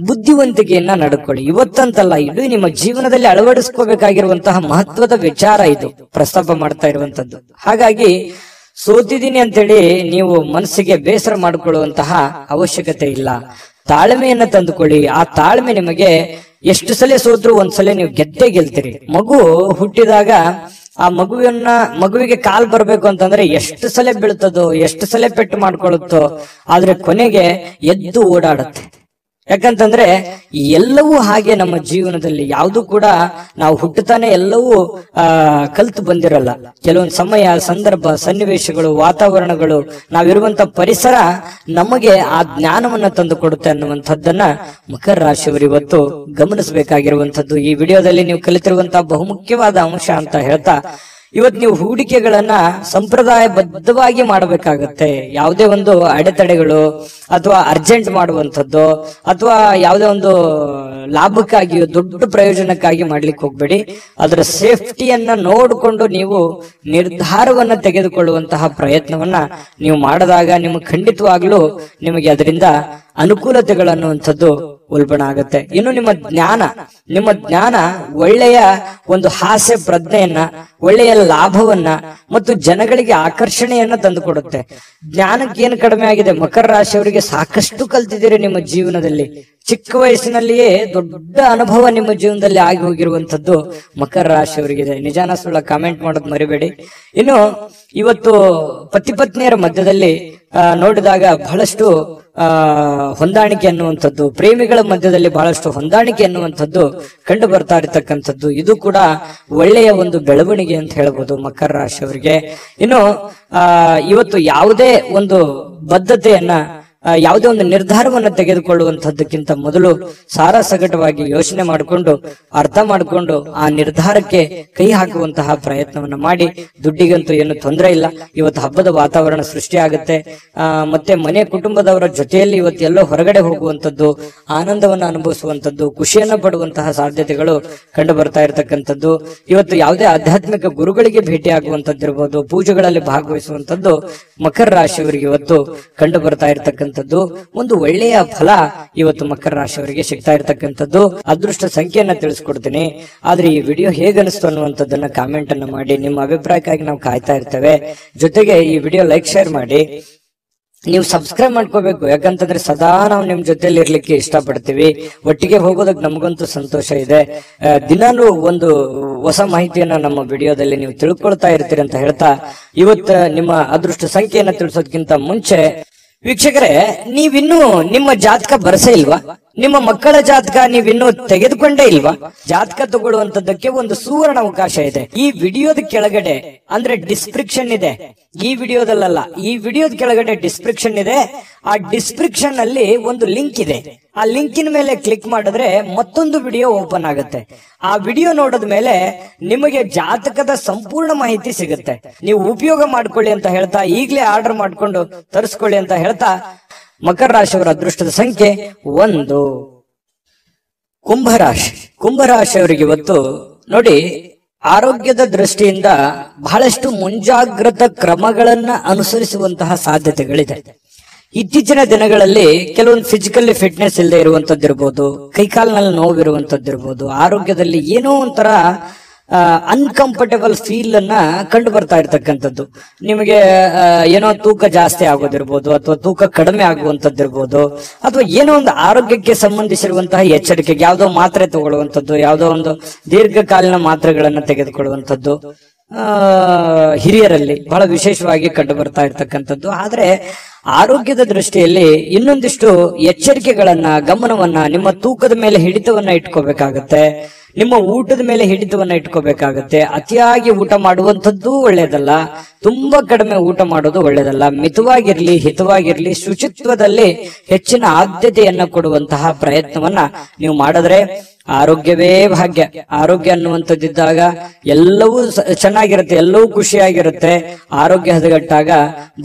ಬುದ್ಧಿವಂತಿಕೆಯನ್ನ ನಡ್ಕೊಳ್ಳಿ. ಇವತ್ತಂತಲ್ಲ, ಇಡೀ ನಿಮ್ಮ ಜೀವನದಲ್ಲಿ ಅಳವಡಿಸ್ಕೋಬೇಕಾಗಿರುವಂತಹ ಮಹತ್ವದ ವಿಚಾರ ಇದು ಪ್ರಸ್ತಾಪ ಮಾಡ್ತಾ ಇರುವಂತದ್ದು. ಹಾಗಾಗಿ ಸೋತಿದ್ದೀನಿ ಅಂತೇಳಿ ನೀವು ಮನಸ್ಸಿಗೆ ಬೇಸರ ಮಾಡಿಕೊಳ್ಳುವಂತಹ ಅವಶ್ಯಕತೆ ಇಲ್ಲ. ತಾಳ್ಮೆಯನ್ನ ತಂದುಕೊಳ್ಳಿ. ಆ ತಾಳ್ಮೆ ನಿಮಗೆ ಎಷ್ಟು ಸಲ ಸೋತ್ರು ಒಂದ್ಸಲ ನೀವು ಗೆದ್ದೇ ಗೆಲ್ತೀರಿ. ಮಗು ಹುಟ್ಟಿದಾಗ ಆ ಮಗುವಿಗೆ ಕಾಲ್ ಬರ್ಬೇಕು ಅಂತಂದ್ರೆ ಎಷ್ಟು ಸಲ ಬೀಳ್ತದೋ, ಎಷ್ಟು ಸಲ ಪೆಟ್ಟು ಮಾಡ್ಕೊಳ್ಳುತ್ತೋ, ಆದ್ರೆ ಕೊನೆಗೆ ಎದ್ದು ಓಡಾಡುತ್ತೆ. ಯಾಕಂತಂದ್ರೆ ಎಲ್ಲವೂ ಹಾಗೆ ನಮ್ಮ ಜೀವನದಲ್ಲಿ ಯಾವುದು ಕೂಡ ನಾವು ಹುಟ್ಟುತ್ತಾನೆ ಎಲ್ಲವೂ ಕಲ್ತು ಬಂದಿರಲ್ಲ. ಕೆಲವೊಂದು ಸಮಯ, ಸಂದರ್ಭ, ಸನ್ನಿವೇಶಗಳು, ವಾತಾವರಣಗಳು, ನಾವಿರುವಂತ ಪರಿಸರ ನಮಗೆ ಆ ಜ್ಞಾನವನ್ನ ತಂದು ಕೊಡುತ್ತೆ ಅನ್ನುವಂಥದ್ದನ್ನ ಮಕರ ರಾಶಿಯವರು ಇವತ್ತು ಗಮನಿಸಬೇಕಾಗಿರುವಂತದ್ದು. ಈ ವಿಡಿಯೋದಲ್ಲಿ ನೀವು ಕಲಿತಿರುವಂತಹ ಬಹುಮುಖ್ಯವಾದ ಅಂಶ ಅಂತ ಹೇಳ್ತಾ, ಇವತ್ತು ನೀವು ಹೂಡಿಕೆಗಳನ್ನ ಸಂಪ್ರದಾಯಬದ್ಧವಾಗಿ ಮಾಡಬೇಕಾಗತ್ತೆ. ಯಾವುದೇ ಒಂದು ಅಡೆತಡೆಗಳು ಅಥವಾ ಅರ್ಜೆಂಟ್ ಮಾಡುವಂಥದ್ದು ಅಥವಾ ಯಾವುದೇ ಒಂದು ಲಾಭಕ್ಕಾಗಿ, ದೊಡ್ಡ ಪ್ರಯೋಜನಕ್ಕಾಗಿ ಮಾಡ್ಲಿಕ್ಕೆ ಹೋಗ್ಬೇಡಿ. ಅದರ ಸೇಫ್ಟಿಯನ್ನ ನೋಡಿಕೊಂಡು ನೀವು ನಿರ್ಧಾರವನ್ನ ತೆಗೆದುಕೊಳ್ಳುವಂತಹ ಪ್ರಯತ್ನವನ್ನ ನೀವು ಮಾಡಿದಾಗ ನಿಮಗೆ ಖಂಡಿತವಾಗ್ಲೂ ನಿಮಗೆ ಅದರಿಂದ ಅನುಕೂಲತೆಗಳನ್ನುವಂಥದ್ದು ಉಲ್ಬಣ ಆಗುತ್ತೆ. ಇನ್ನು ನಿಮ್ಮ ಜ್ಞಾನ ಒಳ್ಳೆಯ ಒಂದು ಹಾಸ್ಯ ಪ್ರಜ್ಞೆಯನ್ನ, ಒಳ್ಳೆಯ ಲಾಭವನ್ನ ಮತ್ತು ಜನಗಳಿಗೆ ಆಕರ್ಷಣೆಯನ್ನ ತಂದುಕೊಡುತ್ತೆ. ಜ್ಞಾನಕ್ಕೆ ಏನು ಕಡಿಮೆ ಆಗಿದೆ? ಮಕರ ರಾಶಿಯವರಿಗೆ ಸಾಕಷ್ಟು ಕಲ್ತಿದ್ದೀರಿ ನಿಮ್ಮ ಜೀವನದಲ್ಲಿ. ಚಿಕ್ಕ ವಯಸ್ಸಿನಲ್ಲಿಯೇ ದೊಡ್ಡ ಅನುಭವ ನಿಮ್ಮ ಜೀವನದಲ್ಲಿ ಆಗಿ ಹೋಗಿರುವಂತದ್ದು ಮಕರ ರಾಶಿಯವರಿಗಿದೆ. ನಿಜಾನ ಸುಳ್ಳ ಕಾಮೆಂಟ್ ಮಾಡೋದು ಮರಿಬೇಡಿ. ಇನ್ನು ಇವತ್ತು ಪತಿ ಪತ್ನಿಯರ ಮಧ್ಯದಲ್ಲಿ ನೋಡಿದಾಗ ಬಹಳಷ್ಟು ಹೊಂದಾಣಿಕೆ ಅನ್ನುವಂಥದ್ದು, ಪ್ರೇಮಿಗಳ ಮಧ್ಯದಲ್ಲಿ ಬಹಳಷ್ಟು ಹೊಂದಾಣಿಕೆ ಅನ್ನುವಂಥದ್ದು ಕಂಡು ಬರ್ತಾ ಇರತಕ್ಕಂಥದ್ದು. ಇದು ಕೂಡ ಒಳ್ಳೆಯ ಒಂದು ಬೆಳವಣಿಗೆ ಅಂತ ಹೇಳ್ಬೋದು ಮಕರ ರಾಶಿಯವರಿಗೆ. ಇನ್ನು ಇವತ್ತು ಯಾವುದೇ ಒಂದು ಬದ್ಧತೆಯನ್ನ, ಯಾವುದೇ ಒಂದು ನಿರ್ಧಾರವನ್ನು ತೆಗೆದುಕೊಳ್ಳುವಂತಹದ್ದಕ್ಕಿಂತ ಮೊದಲು ಸಾರಾಸಗಟವಾಗಿ ಯೋಚನೆ ಮಾಡಿಕೊಂಡು, ಅರ್ಥ ಮಾಡಿಕೊಂಡು ಆ ನಿರ್ಧಾರಕ್ಕೆ ಕೈ ಹಾಕುವಂತಹ ಪ್ರಯತ್ನವನ್ನ ಮಾಡಿ. ದುಡ್ಡಿಗಂತೂ ಏನು ತೊಂದರೆ ಇಲ್ಲ. ಇವತ್ತು ಹಬ್ಬದ ವಾತಾವರಣ ಸೃಷ್ಟಿಯಾಗುತ್ತೆ. ಮತ್ತೆ ಮನೆ ಕುಟುಂಬದವರ ಜೊತೆಯಲ್ಲಿ ಇವತ್ತು ಎಲ್ಲೋ ಹೊರಗಡೆ ಹೋಗುವಂತದ್ದು, ಆನಂದವನ್ನ ಅನುಭವಿಸುವಂತದ್ದು, ಖುಷಿಯನ್ನ ಪಡುವಂತಹ ಸಾಧ್ಯತೆಗಳು ಕಂಡು ಬರ್ತಾ ಇರತಕ್ಕಂಥದ್ದು. ಇವತ್ತು ಯಾವುದೇ ಆಧ್ಯಾತ್ಮಿಕ ಗುರುಗಳಿಗೆ ಭೇಟಿ ಆಗುವಂತದ್ದಿರ್ಬೋದು, ಪೂಜೆಗಳಲ್ಲಿ ಭಾಗವಹಿಸುವಂತದ್ದು ಮಕರ ರಾಶಿಯವರಿಗೆ ಇವತ್ತು ಕಂಡು ಬರ್ತಾ ಇರತಕ್ಕಂಥ ಒಂದು ಒಳ್ಳೆಯ ಫಲ ಇವತ್ತು ಮಕರ ರಾಶಿಯವರಿಗೆ ಸಿಗ್ತಾ ಇರತಕ್ಕಂಥದ್ದು. ಅದೃಷ್ಟ ಸಂಖ್ಯೆಯನ್ನ ತಿಳಿಸ್ಕೊಡ್ತೀನಿ. ಆದ್ರೆ ಈ ವಿಡಿಯೋ ಹೇಗನಿಸ್ತು ಅನ್ನುವಂಥದ್ದನ್ನ ಕಾಮೆಂಟ್ ಅನ್ನ ಮಾಡಿ. ನಿಮ್ಮ ಅಭಿಪ್ರಾಯಕ್ಕಾಗಿ ನಾವು ಕಾಯ್ತಾ ಇರ್ತೇವೆ. ಜೊತೆಗೆ ಈ ವಿಡಿಯೋ ಲೈಕ್, ಶೇರ್ ಮಾಡಿ. ನೀವು ಸಬ್ಸ್ಕ್ರೈಬ್ ಮಾಡ್ಕೋಬೇಕು. ಯಾಕಂತಂದ್ರೆ ಸದಾ ನಾವು ನಿಮ್ ಜೊತೆಲಿ ಇರ್ಲಿಕ್ಕೆ ಇಷ್ಟಪಡ್ತೀವಿ. ಒಟ್ಟಿಗೆ ಹೋಗೋದಕ್ಕೆ ನಮಗಂತೂ ಸಂತೋಷ ಇದೆ. ದಿನಾನು ಒಂದು ಹೊಸ ಮಾಹಿತಿಯನ್ನ ನಮ್ಮ ವಿಡಿಯೋದಲ್ಲಿ ನೀವು ತಿಳ್ಕೊಳ್ತಾ ಇರ್ತೀರಿ ಅಂತ ಹೇಳ್ತಾ, ಇವತ್ತು ನಿಮ್ಮ ಅದೃಷ್ಟ ಸಂಖ್ಯೆಯನ್ನ ತಿಳಿಸೋದಕ್ಕಿಂತ ಮುಂಚೆ ವೀಕ್ಷಕರೇ, ನೀವಿನ್ನೂ ನಿಮ್ಮ ಜಾತಕ ಬರಸೇ ಇಲ್ವಾ? ನಿಮ್ಮ ಮಕ್ಕಳ ಜಾತಕ ನೀವಿನ್ನೂ ತೆಗೆದುಕೊಂಡೇ ಇಲ್ವಾ? ಜಾತಕ ತಗೊಳ್ಳುವಂತದ್ದಕ್ಕೆ ಒಂದು ಸುವರ್ಣ ಅವಕಾಶ ಇದೆ. ಈ ವಿಡಿಯೋದ ಕೆಳಗಡೆ ಅಂದ್ರೆ ಡಿಸ್ಕ್ರಿಪ್ಷನ್ ಇದೆ. ಈ ವಿಡಿಯೋದಲ್ಲ, ಈ ವಿಡಿಯೋದ ಕೆಳಗಡೆ ಡಿಸ್ಕ್ರಿಪ್ಷನ್ ಇದೆ. ಆ ಡಿಸ್ಕ್ರಿಪ್ಷನ್ ಅಲ್ಲಿ ಒಂದು ಲಿಂಕ್ ಇದೆ. ಆ ಲಿಂಕಿನ ಮೇಲೆ ಕ್ಲಿಕ್ ಮಾಡಿದ್ರೆ ಮತ್ತೊಂದು ವಿಡಿಯೋ ಓಪನ್ ಆಗುತ್ತೆ. ಆ ವಿಡಿಯೋ ನೋಡಿದ ಮೇಲೆ ನಿಮಗೆ ಜಾತಕದ ಸಂಪೂರ್ಣ ಮಾಹಿತಿ ಸಿಗುತ್ತೆ. ನೀವು ಉಪಯೋಗ ಮಾಡ್ಕೊಳ್ಳಿ ಅಂತ ಹೇಳ್ತಾ, ಈಗಲೇ ಆರ್ಡರ್ ಮಾಡ್ಕೊಂಡು ತರಿಸ್ಕೊಳ್ಳಿ ಅಂತ ಹೇಳ್ತಾ, ಮಕರ ರಾಶಿಯವರ ಅದೃಷ್ಟದ ಸಂಖ್ಯೆ 1. ಕುಂಭರಾಶಿಯವರಿಗೆ ಇವತ್ತು ನೋಡಿ, ಆರೋಗ್ಯದ ದೃಷ್ಟಿಯಿಂದ ಬಹಳಷ್ಟು ಮುಂಜಾಗ್ರತಾ ಕ್ರಮಗಳನ್ನ ಅನುಸರಿಸುವಂತಹ ಸಾಧ್ಯತೆಗಳಿದೆ. ಇತ್ತೀಚಿನ ದಿನಗಳಲ್ಲಿ ಕೆಲವೊಂದು ಫಿಸಿಕಲಿ ಫಿಟ್ನೆಸ್ ಇಲ್ಲದೆ ಇರುವಂತದ್ದಿರ್ಬೋದು, ಕೈಕಾಲಿನಲ್ಲಿ ನೋವಿರುವಂತದ್ದಿರ್ಬೋದು, ಆರೋಗ್ಯದಲ್ಲಿ ಏನೋ ಒಂಥರ ಅನ್ಕಂಫರ್ಟೇಬಲ್ ಫೀಲ್ ಅನ್ನ ಕಂಡು ಬರ್ತಾ ಇರ್ತಕ್ಕಂಥದ್ದು. ನಿಮಗೆ ಏನೋ ತೂಕ ಜಾಸ್ತಿ ಆಗೋದಿರ್ಬೋದು, ಅಥವಾ ತೂಕ ಕಡಿಮೆ ಆಗುವಂತದ್ದಿರ್ಬೋದು, ಅಥವಾ ಏನೋ ಒಂದು ಆರೋಗ್ಯಕ್ಕೆ ಸಂಬಂಧಿಸಿರುವಂತಹ ಎಚ್ಚರಿಕೆಗೆ ಯಾವುದೋ ಮಾತ್ರೆ ತಗೊಳ್ಳುವಂಥದ್ದು, ಯಾವುದೋ ಒಂದು ದೀರ್ಘಕಾಲೀನ ಮಾತ್ರೆಗಳನ್ನ ತೆಗೆದುಕೊಳ್ಳುವಂಥದ್ದು ಹಿರಿಯರಲ್ಲಿ ಬಹಳ ವಿಶೇಷವಾಗಿ ಕಂಡು ಬರ್ತಾ ಇರ್ತಕ್ಕಂಥದ್ದು. ಆದ್ರೆ ಆರೋಗ್ಯದ ದೃಷ್ಟಿಯಲ್ಲಿ ಇನ್ನೊಂದಿಷ್ಟು ಎಚ್ಚರಿಕೆಗಳನ್ನ, ಗಮನವನ್ನ, ನಿಮ್ಮ ತೂಕದ ಮೇಲೆ ಹಿಡಿತವನ್ನ ಇಟ್ಕೋಬೇಕಾಗತ್ತೆ. ನಿಮ್ಮ ಊಟದ ಮೇಲೆ ಹಿಡಿತವನ್ನ ಇಟ್ಕೋಬೇಕಾಗತ್ತೆ. ಅತಿಯಾಗಿ ಊಟ ಮಾಡುವಂಥದ್ದು ಒಳ್ಳೇದಲ್ಲ, ತುಂಬಾ ಕಡಿಮೆ ಊಟ ಮಾಡೋದು ಒಳ್ಳೇದಲ್ಲ. ಮಿತವಾಗಿರ್ಲಿ, ಹಿತವಾಗಿರ್ಲಿ, ಶುಚಿತ್ವದಲ್ಲಿ ಹೆಚ್ಚಿನ ಆದ್ಯತೆಯನ್ನ ಕೊಡುವಂತಹ ಪ್ರಯತ್ನವನ್ನ ನೀವು ಮಾಡಿದ್ರೆ ಆರೋಗ್ಯವೇ ಭಾಗ್ಯ. ಆರೋಗ್ಯ ಅನ್ನುವಂಥದ್ದಿದ್ದಾಗ ಎಲ್ಲವೂ ಚೆನ್ನಾಗಿರುತ್ತೆ, ಎಲ್ಲವೂ ಖುಷಿಯಾಗಿರುತ್ತೆ. ಆರೋಗ್ಯ ಹದಗೆಟ್ಟಾಗ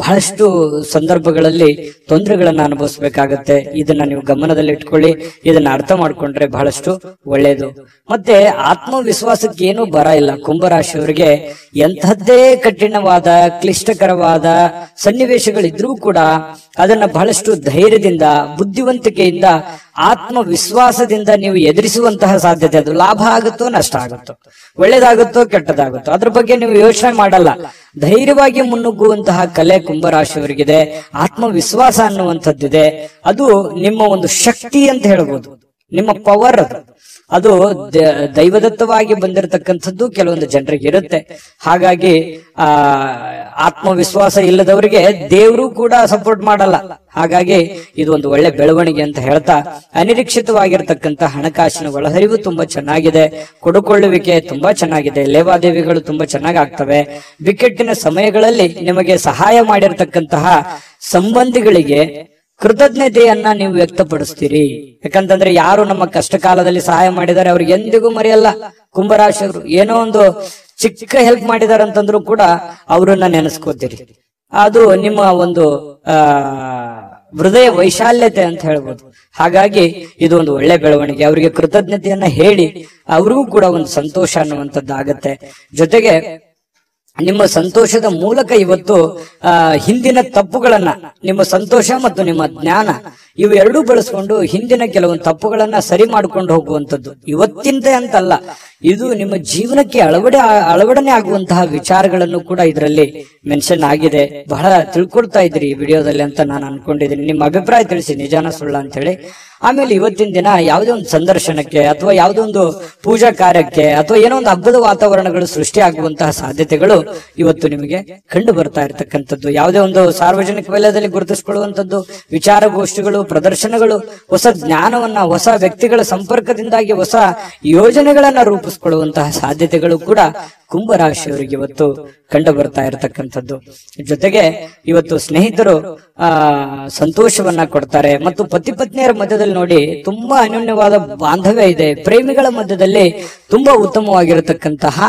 ಬಹಳಷ್ಟು ಸಂದರ್ಭಗಳಲ್ಲಿ ತೊಂದರೆಗಳನ್ನ ಅನುಭವಿಸ್ಬೇಕಾಗತ್ತೆ. ಇದನ್ನ ನೀವು ಗಮನದಲ್ಲಿ ಇಟ್ಕೊಳ್ಳಿ. ಇದನ್ನ ಅರ್ಥ ಮಾಡ್ಕೊಂಡ್ರೆ ಬಹಳಷ್ಟು ಒಳ್ಳೇದು. ಮತ್ತೆ ಆತ್ಮವಿಶ್ವಾಸಕ್ಕೆ ಏನೂ ಬರ ಇಲ್ಲ. ಕುಂಭರಾಶಿಯವರಿಗೆ ಎಂಥದ್ದೇ ಕಠಿಣವಾದ, ಕ್ಲಿಷ್ಟಕರವಾದ ಸನ್ನಿವೇಶಗಳಿದ್ರೂ ಕೂಡ ಅದನ್ನ ಬಹಳಷ್ಟು ಧೈರ್ಯದಿಂದ, ಬುದ್ಧಿವಂತಿಕೆಯಿಂದ, ಆತ್ಮವಿಶ್ವಾಸದಿಂದ ನೀವು ಎದುರಿಸುವಂತಹ ಸಾಧ್ಯತೆ. ಅದು ಲಾಭ ಆಗುತ್ತೋ ನಷ್ಟ ಆಗುತ್ತೋ, ಒಳ್ಳೇದಾಗುತ್ತೋ ಕೆಟ್ಟದಾಗುತ್ತೋ, ಅದ್ರ ಬಗ್ಗೆ ನೀವು ಯೋಚನೆ ಮಾಡಲ್ಲ. ಧೈರ್ಯವಾಗಿ ಮುನ್ನುಗ್ಗುವಂತಹ ಕಲೆ ಕುಂಭರಾಶಿಯವರಿಗಿದೆ. ಆತ್ಮವಿಶ್ವಾಸ ಅನ್ನುವಂಥದ್ದಿದೆ. ಅದು ನಿಮ್ಮ ಒಂದು ಶಕ್ತಿ ಅಂತ ಹೇಳ್ಬೋದು, ನಿಮ್ಮ ಪವರ್. ಅದು ಅದು ದೈವದತ್ತವಾಗಿ ಬಂದಿರತಕ್ಕಂಥದ್ದು ಕೆಲವೊಂದು ಜನರಿಗೆ ಇರುತ್ತೆ. ಹಾಗಾಗಿ ಆತ್ಮವಿಶ್ವಾಸ ಇಲ್ಲದವರಿಗೆ ದೇವರು ಕೂಡ ಸಪೋರ್ಟ್ ಮಾಡಲ್ಲ. ಹಾಗಾಗಿ ಇದು ಒಂದು ಒಳ್ಳೆ ಬೆಳವಣಿಗೆ ಅಂತ ಹೇಳ್ತಾ, ಅನಿರೀಕ್ಷಿತವಾಗಿರ್ತಕ್ಕಂಥ ಹಣಕಾಸಿನ ಒಳಹರಿವು ತುಂಬಾ ಚೆನ್ನಾಗಿದೆ, ಕೊಡುಕೊಳ್ಳುವಿಕೆ ತುಂಬಾ ಚೆನ್ನಾಗಿದೆ, ಲೇವಾದೇವಿಗಳು ತುಂಬಾ ಚೆನ್ನಾಗಿ ಆಗ್ತವೆ. ಬಿಕ್ಕಟ್ಟಿನ ಸಮಯಗಳಲ್ಲಿ ನಿಮಗೆ ಸಹಾಯ ಮಾಡಿರ್ತಕ್ಕಂತಹ ಸಂಬಂಧಿಗಳಿಗೆ ಕೃತಜ್ಞತೆಯನ್ನ ನೀವು ವ್ಯಕ್ತಪಡಿಸ್ತೀರಿ. ಯಾಕಂತಂದ್ರೆ ಯಾರು ನಮ್ಮ ಕಷ್ಟ ಕಾಲದಲ್ಲಿ ಸಹಾಯ ಮಾಡಿದ್ದಾರೆ ಅವ್ರಿಗೆ ಎಂದಿಗೂ ಮರೆಯಲ್ಲ. ಕುಂಭರಾಶಿಯವರು ಏನೋ ಒಂದು ಚಿಕ್ಕ ಹೆಲ್ಪ್ ಮಾಡಿದಾರೆ ಅಂತಂದ್ರೂ ಕೂಡ ಅವರನ್ನ ನೆನೆಸ್ಕೋತೀರಿ. ಅದು ನಿಮ್ಮ ಒಂದು ಹೃದಯ ವೈಶಾಲ್ಯತೆ ಅಂತ ಹೇಳ್ಬೋದು. ಹಾಗಾಗಿ ಇದು ಒಂದು ಒಳ್ಳೆ ಬೆಳವಣಿಗೆ. ಅವರಿಗೆ ಕೃತಜ್ಞತೆಯನ್ನ ಹೇಳಿ ಅವ್ರಿಗೂ ಕೂಡ ಒಂದು ಸಂತೋಷ ಅನ್ನುವಂಥದ್ದಾಗತ್ತೆ. ಜೊತೆಗೆ ನಿಮ್ಮ ಸಂತೋಷದ ಮೂಲಕ ಇವತ್ತು ಹಿಂದಿನ ತಪ್ಪುಗಳನ್ನ, ನಿಮ್ಮ ಸಂತೋಷ ಮತ್ತು ನಿಮ್ಮ ಜ್ಞಾನ ಇವೆರಡೂ ಬಳಸ್ಕೊಂಡು ಹಿಂದಿನ ಕೆಲವೊಂದು ತಪ್ಪುಗಳನ್ನ ಸರಿ ಮಾಡ್ಕೊಂಡು ಹೋಗುವಂಥದ್ದು. ಇವತ್ತಿಂತ ಅಂತಲ್ಲ, ಇದು ನಿಮ್ಮ ಜೀವನಕ್ಕೆ ಅಳವಡನೆ ಆಗುವಂತಹ ವಿಚಾರಗಳನ್ನು ಕೂಡ ಇದರಲ್ಲಿ ಮೆನ್ಷನ್ ಆಗಿದೆ. ಬಹಳ ತಿಳ್ಕೊಳ್ತಾ ಇದ್ರಿ ಈ ವಿಡಿಯೋದಲ್ಲಿ ಅಂತ ನಾನು ಅನ್ಕೊಂಡಿದ್ದೀನಿ. ನಿಮ್ಮ ಅಭಿಪ್ರಾಯ ತಿಳಿಸಿ, ನಿಜಾನ ಸುಳ್ಳ ಅಂತ ಹೇಳಿ. ಆಮೇಲೆ ಇವತ್ತಿನ ದಿನ ಯಾವುದೇ ಒಂದು ಸಂದರ್ಶನಕ್ಕೆ ಅಥವಾ ಯಾವುದೋ ಒಂದು ಪೂಜಾ ಕಾರ್ಯಕ್ಕೆ ಅಥವಾ ಏನೋ ಒಂದು ಹಬ್ಬದ ವಾತಾವರಣಗಳು ಸೃಷ್ಟಿ ಆಗುವಂತಹ ಸಾಧ್ಯತೆಗಳು ಇವತ್ತು ನಿಮಗೆ ಕಂಡು ಬರ್ತಾ ಇರತಕ್ಕಂಥದ್ದು. ಯಾವುದೇ ಒಂದು ಸಾರ್ವಜನಿಕ ವಲಯದಲ್ಲಿ ಗುರುತಿಸಿಕೊಳ್ಳುವಂಥದ್ದು, ವಿಚಾರಗೋಷ್ಠಿಗಳು, ಪ್ರದರ್ಶನಗಳು, ಹೊಸ ಜ್ಞಾನವನ್ನ, ಹೊಸ ವ್ಯಕ್ತಿಗಳ ಸಂಪರ್ಕದಿಂದಾಗಿ ಹೊಸ ಯೋಜನೆಗಳನ್ನ ರೂಪಿಸಿಕೊಳ್ಳುವಂತಹ ಸಾಧ್ಯತೆಗಳು ಕೂಡ ಕುಂಭರಾಶಿಯವರಿಗೆ ಇವತ್ತು ಕಂಡು ಬರ್ತಾ ಇರತಕ್ಕಂಥದ್ದು. ಜೊತೆಗೆ ಇವತ್ತು ಸ್ನೇಹಿತರು ಸಂತೋಷವನ್ನ ಕೊಡ್ತಾರೆ ಮತ್ತು ಪತಿ ಪತ್ನಿಯರ ಮಧ್ಯದಲ್ಲಿ ನೋಡಿ ತುಂಬಾ ಅನ್ಯೋನ್ಯವಾದ ಬಾಂಧವ್ಯ ಇದೆ. ಪ್ರೇಮಿಗಳ ಮಧ್ಯದಲ್ಲಿ ತುಂಬಾ ಉತ್ತಮವಾಗಿರತಕ್ಕಂತಹ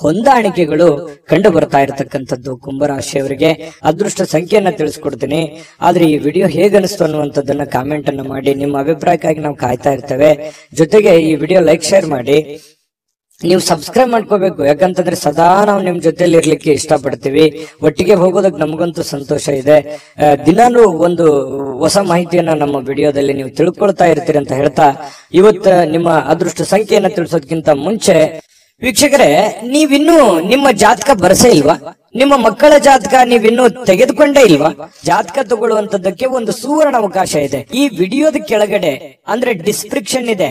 ಹೊಂದಾಣಿಕೆಗಳು ಕಂಡು ಬರ್ತಾ ಇರತಕ್ಕಂಥದ್ದು ಕುಂಭರಾಶಿಯವರಿಗೆ. ಅದೃಷ್ಟ ಸಂಖ್ಯೆಯನ್ನ ತಿಳಿಸ್ಕೊಡ್ತೀನಿ. ಆದ್ರೆ ಈ ವಿಡಿಯೋ ಹೇಗನಿಸ್ತು ಅನ್ನುವಂಥದ್ದನ್ನ ಕಾಮೆಂಟ್ ಅನ್ನು ಮಾಡಿ. ನಿಮ್ಮ ಅಭಿಪ್ರಾಯಕ್ಕಾಗಿ ನಾವು ಕಾಯ್ತಾ ಇರ್ತೇವೆ. ಜೊತೆಗೆ ಈ ವಿಡಿಯೋ ಲೈಕ್, ಶೇರ್ ಮಾಡಿ. ನೀವು ಸಬ್ಸ್ಕ್ರೈಬ್ ಮಾಡ್ಕೋಬೇಕು. ಯಾಕಂತಂದ್ರೆ ಸದಾ ನಾವು ನಿಮ್ ಜೊತೆಲಿ ಇರ್ಲಿಕ್ಕೆ ಇಷ್ಟಪಡ್ತೀವಿ. ಒಟ್ಟಿಗೆ ಹೋಗೋದಕ್ಕೆ ನಮಗಂತೂ ಸಂತೋಷ ಇದೆ. ದಿನಾನು ಒಂದು ಹೊಸ ಮಾಹಿತಿಯನ್ನ ನಮ್ಮ ವಿಡಿಯೋದಲ್ಲಿ ನೀವು ತಿಳ್ಕೊಳ್ತಾ ಇರ್ತೀರಿ ಅಂತ ಹೇಳ್ತಾ, ಇವತ್ತು ನಿಮ್ಮ ಅದೃಷ್ಟ ಸಂಖ್ಯೆಯನ್ನ ತಿಳಿಸೋದಕ್ಕಿಂತ ಮುಂಚೆ ವೀಕ್ಷಕರೇ, ನೀವಿನ್ನೂ ನಿಮ್ಮ ಜಾತಕ ಬರಸೇ ಇಲ್ವಾ? ನಿಮ್ಮ ಮಕ್ಕಳ ಜಾತಕ ನೀವಿನ್ನೂ ತೆಗೆದುಕೊಂಡೇ ಇಲ್ವಾ? ಜಾತಕ ತಗೊಳ್ಳುವಂತದ್ದಕ್ಕೆ ಒಂದು ಸುವರ್ಣ ಅವಕಾಶ ಇದೆ. ಈ ವಿಡಿಯೋದ ಕೆಳಗಡೆ ಅಂದ್ರೆ ಡಿಸ್ಕ್ರಿಪ್ಷನ್ ಇದೆ.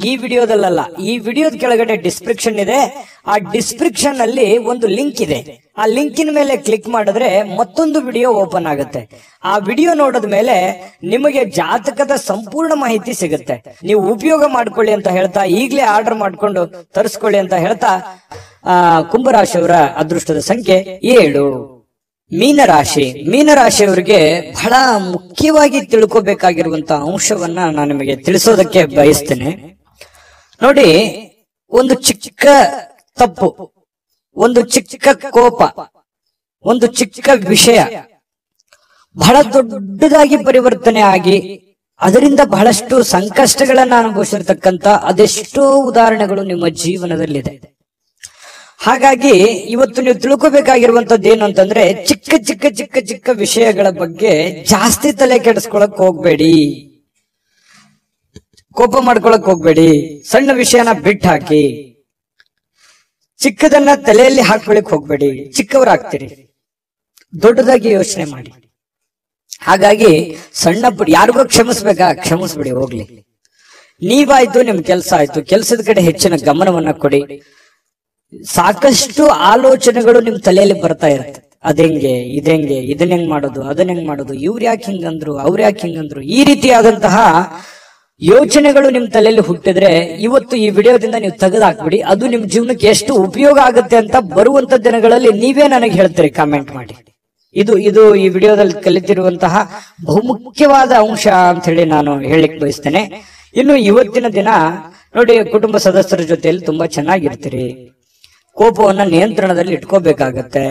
ಈ ವಿಡಿಯೋದಲ್ಲ, ಈ ವಿಡಿಯೋದ ಕೆಳಗಡೆ ಡಿಸ್ಕ್ರಿಪ್ಷನ್ ಇದೆ. ಆ ಡಿಸ್ಕ್ರಿಪ್ಷನ್ ಅಲ್ಲಿ ಒಂದು ಲಿಂಕ್ ಇದೆ. ಆ ಲಿಂಕಿನ ಮೇಲೆ ಕ್ಲಿಕ್ ಮಾಡಿದ್ರೆ ಮತ್ತೊಂದು ವಿಡಿಯೋ ಓಪನ್ ಆಗುತ್ತೆ. ಆ ವಿಡಿಯೋ ನೋಡಿದ ಮೇಲೆ ನಿಮಗೆ ಜಾತಕದ ಸಂಪೂರ್ಣ ಮಾಹಿತಿ ಸಿಗುತ್ತೆ. ನೀವು ಉಪಯೋಗ ಮಾಡ್ಕೊಳ್ಳಿ ಅಂತ ಹೇಳ್ತಾ, ಈಗಲೇ ಆರ್ಡರ್ ಮಾಡ್ಕೊಂಡು ತರಿಸ್ಕೊಳ್ಳಿ ಅಂತ ಹೇಳ್ತಾ, ಕುಂಭರಾಶಿಯವರ ಅದೃಷ್ಟದ ಸಂಖ್ಯೆ 7. ಮೀನರಾಶಿ. ಮೀನರಾಶಿಯವರಿಗೆ ಬಹಳ ಮುಖ್ಯವಾಗಿ ತಿಳ್ಕೋಬೇಕಾಗಿರುವಂತಹ ಅಂಶವನ್ನ ನಾನು ನಿಮಗೆ ತಿಳಿಸೋದಕ್ಕೆ ಬಯಸ್ತೇನೆ. ನೋಡಿ, ಒಂದು ಚಿಕ್ಕ ತಪ್ಪು, ಒಂದು ಚಿಕ್ಕ ಕೋಪ, ಒಂದು ಚಿಕ್ಕ ವಿಷಯ ಬಹಳ ದೊಡ್ಡದಾಗಿ ಪರಿವರ್ತನೆ ಆಗಿ ಅದರಿಂದ ಬಹಳಷ್ಟು ಸಂಕಷ್ಟಗಳನ್ನ ಅನುಭವಿಸಿರ್ತಕ್ಕಂಥ ಅದೆಷ್ಟೋ ಉದಾಹರಣೆಗಳು ನಿಮ್ಮ ಜೀವನದಲ್ಲಿದೆ. ಹಾಗಾಗಿ ಇವತ್ತು ನೀವು ತಿಳ್ಕೋಬೇಕಾಗಿರುವಂತದ್ದು ಏನು ಅಂತಂದ್ರೆ, ಚಿಕ್ಕ ಚಿಕ್ಕ ಚಿಕ್ಕ ಚಿಕ್ಕ ವಿಷಯಗಳ ಬಗ್ಗೆ ಜಾಸ್ತಿ ತಲೆ ಕೆಡಿಸ್ಕೊಳಕ್ ಹೋಗ್ಬೇಡಿ, ಕೋಪ ಮಾಡ್ಕೊಳಕ್ ಹೋಗ್ಬೇಡಿ. ಸಣ್ಣ ವಿಷಯನ ಬಿಟ್ಟು ಹಾಕಿ, ಚಿಕ್ಕದನ್ನ ತಲೆಯಲ್ಲಿ ಹಾಕೊಳಕ್ ಹೋಗ್ಬೇಡಿ. ಚಿಕ್ಕವರಾಗ್ತೀರಿ, ದೊಡ್ಡದಾಗಿ ಯೋಚನೆ ಮಾಡಿ. ಹಾಗಾಗಿ ಸಣ್ಣ ಪುಟ್ಟ ಯಾರಿಗೋ ಕ್ಷಮಿಸ್ಬೇಕಾ, ಕ್ಷಮಿಸ್ಬಿಡಿ, ಹೋಗ್ಲಿ. ನೀವಾಯ್ತು, ನಿಮ್ ಕೆಲಸ ಆಯ್ತು, ಕೆಲಸದ ಕಡೆ ಹೆಚ್ಚಿನ ಗಮನವನ್ನ ಕೊಡಿ. ಸಾಕಷ್ಟು ಆಲೋಚನೆಗಳು ನಿಮ್ ತಲೆಯಲ್ಲಿ ಬರ್ತಾ ಇರುತ್ತೆ. ಅದೆಂಗೆ, ಇದೆಂಗೆ, ಇದನ್ನ ಹೆಂಗ್ ಮಾಡೋದು, ಅದನ್ನ ಹೆಂಗ್ ಮಾಡೋದು, ಇವ್ರು ಯಾಕೆ ಹಿಂಗಂದ್ರು, ಅವ್ರು ಯಾಕೆ ಹಿಂಗಂದ್ರು, ಈ ರೀತಿಯಾದಂತಹ ಯೋಚನೆಗಳು ನಿಮ್ ತಲೆಯಲ್ಲಿ ಹುಟ್ಟಿದ್ರೆ ಇವತ್ತು ಈ ವಿಡಿಯೋದಿಂದ ನೀವು ತೆಗೆದಾಕ್ಬಿಡಿ. ಅದು ನಿಮ್ ಜೀವನಕ್ಕೆ ಎಷ್ಟು ಉಪಯೋಗ ಆಗುತ್ತೆ ಅಂತ ಬರುವಂತ ದಿನಗಳಲ್ಲಿ ನೀವೇ ನನಗೆ ಹೇಳ್ತೀರಿ, ಕಾಮೆಂಟ್ ಮಾಡಿ. ಇದು ಈ ವಿಡಿಯೋದಲ್ಲಿ ಕಲಿತಿರುವಂತಹ ಬಹುಮುಖ್ಯವಾದ ಅಂಶ ಅಂತ ಹೇಳಿ ನಾನು ಹೇಳಲಿಕ್ಕೆ ಬಯಸ್ತೇನೆ. ಇನ್ನು ಇವತ್ತಿನ ದಿನ ನೋಡಿ, ಕುಟುಂಬ ಸದಸ್ಯರ ಜೊತೆಯಲ್ಲಿ ತುಂಬಾ ಚೆನ್ನಾಗಿರ್ತೀರಿ. ಕೋಪವನ್ನ ನಿಯಂತ್ರಣದಲ್ಲಿ ಇಟ್ಕೋಬೇಕಾಗತ್ತೆ.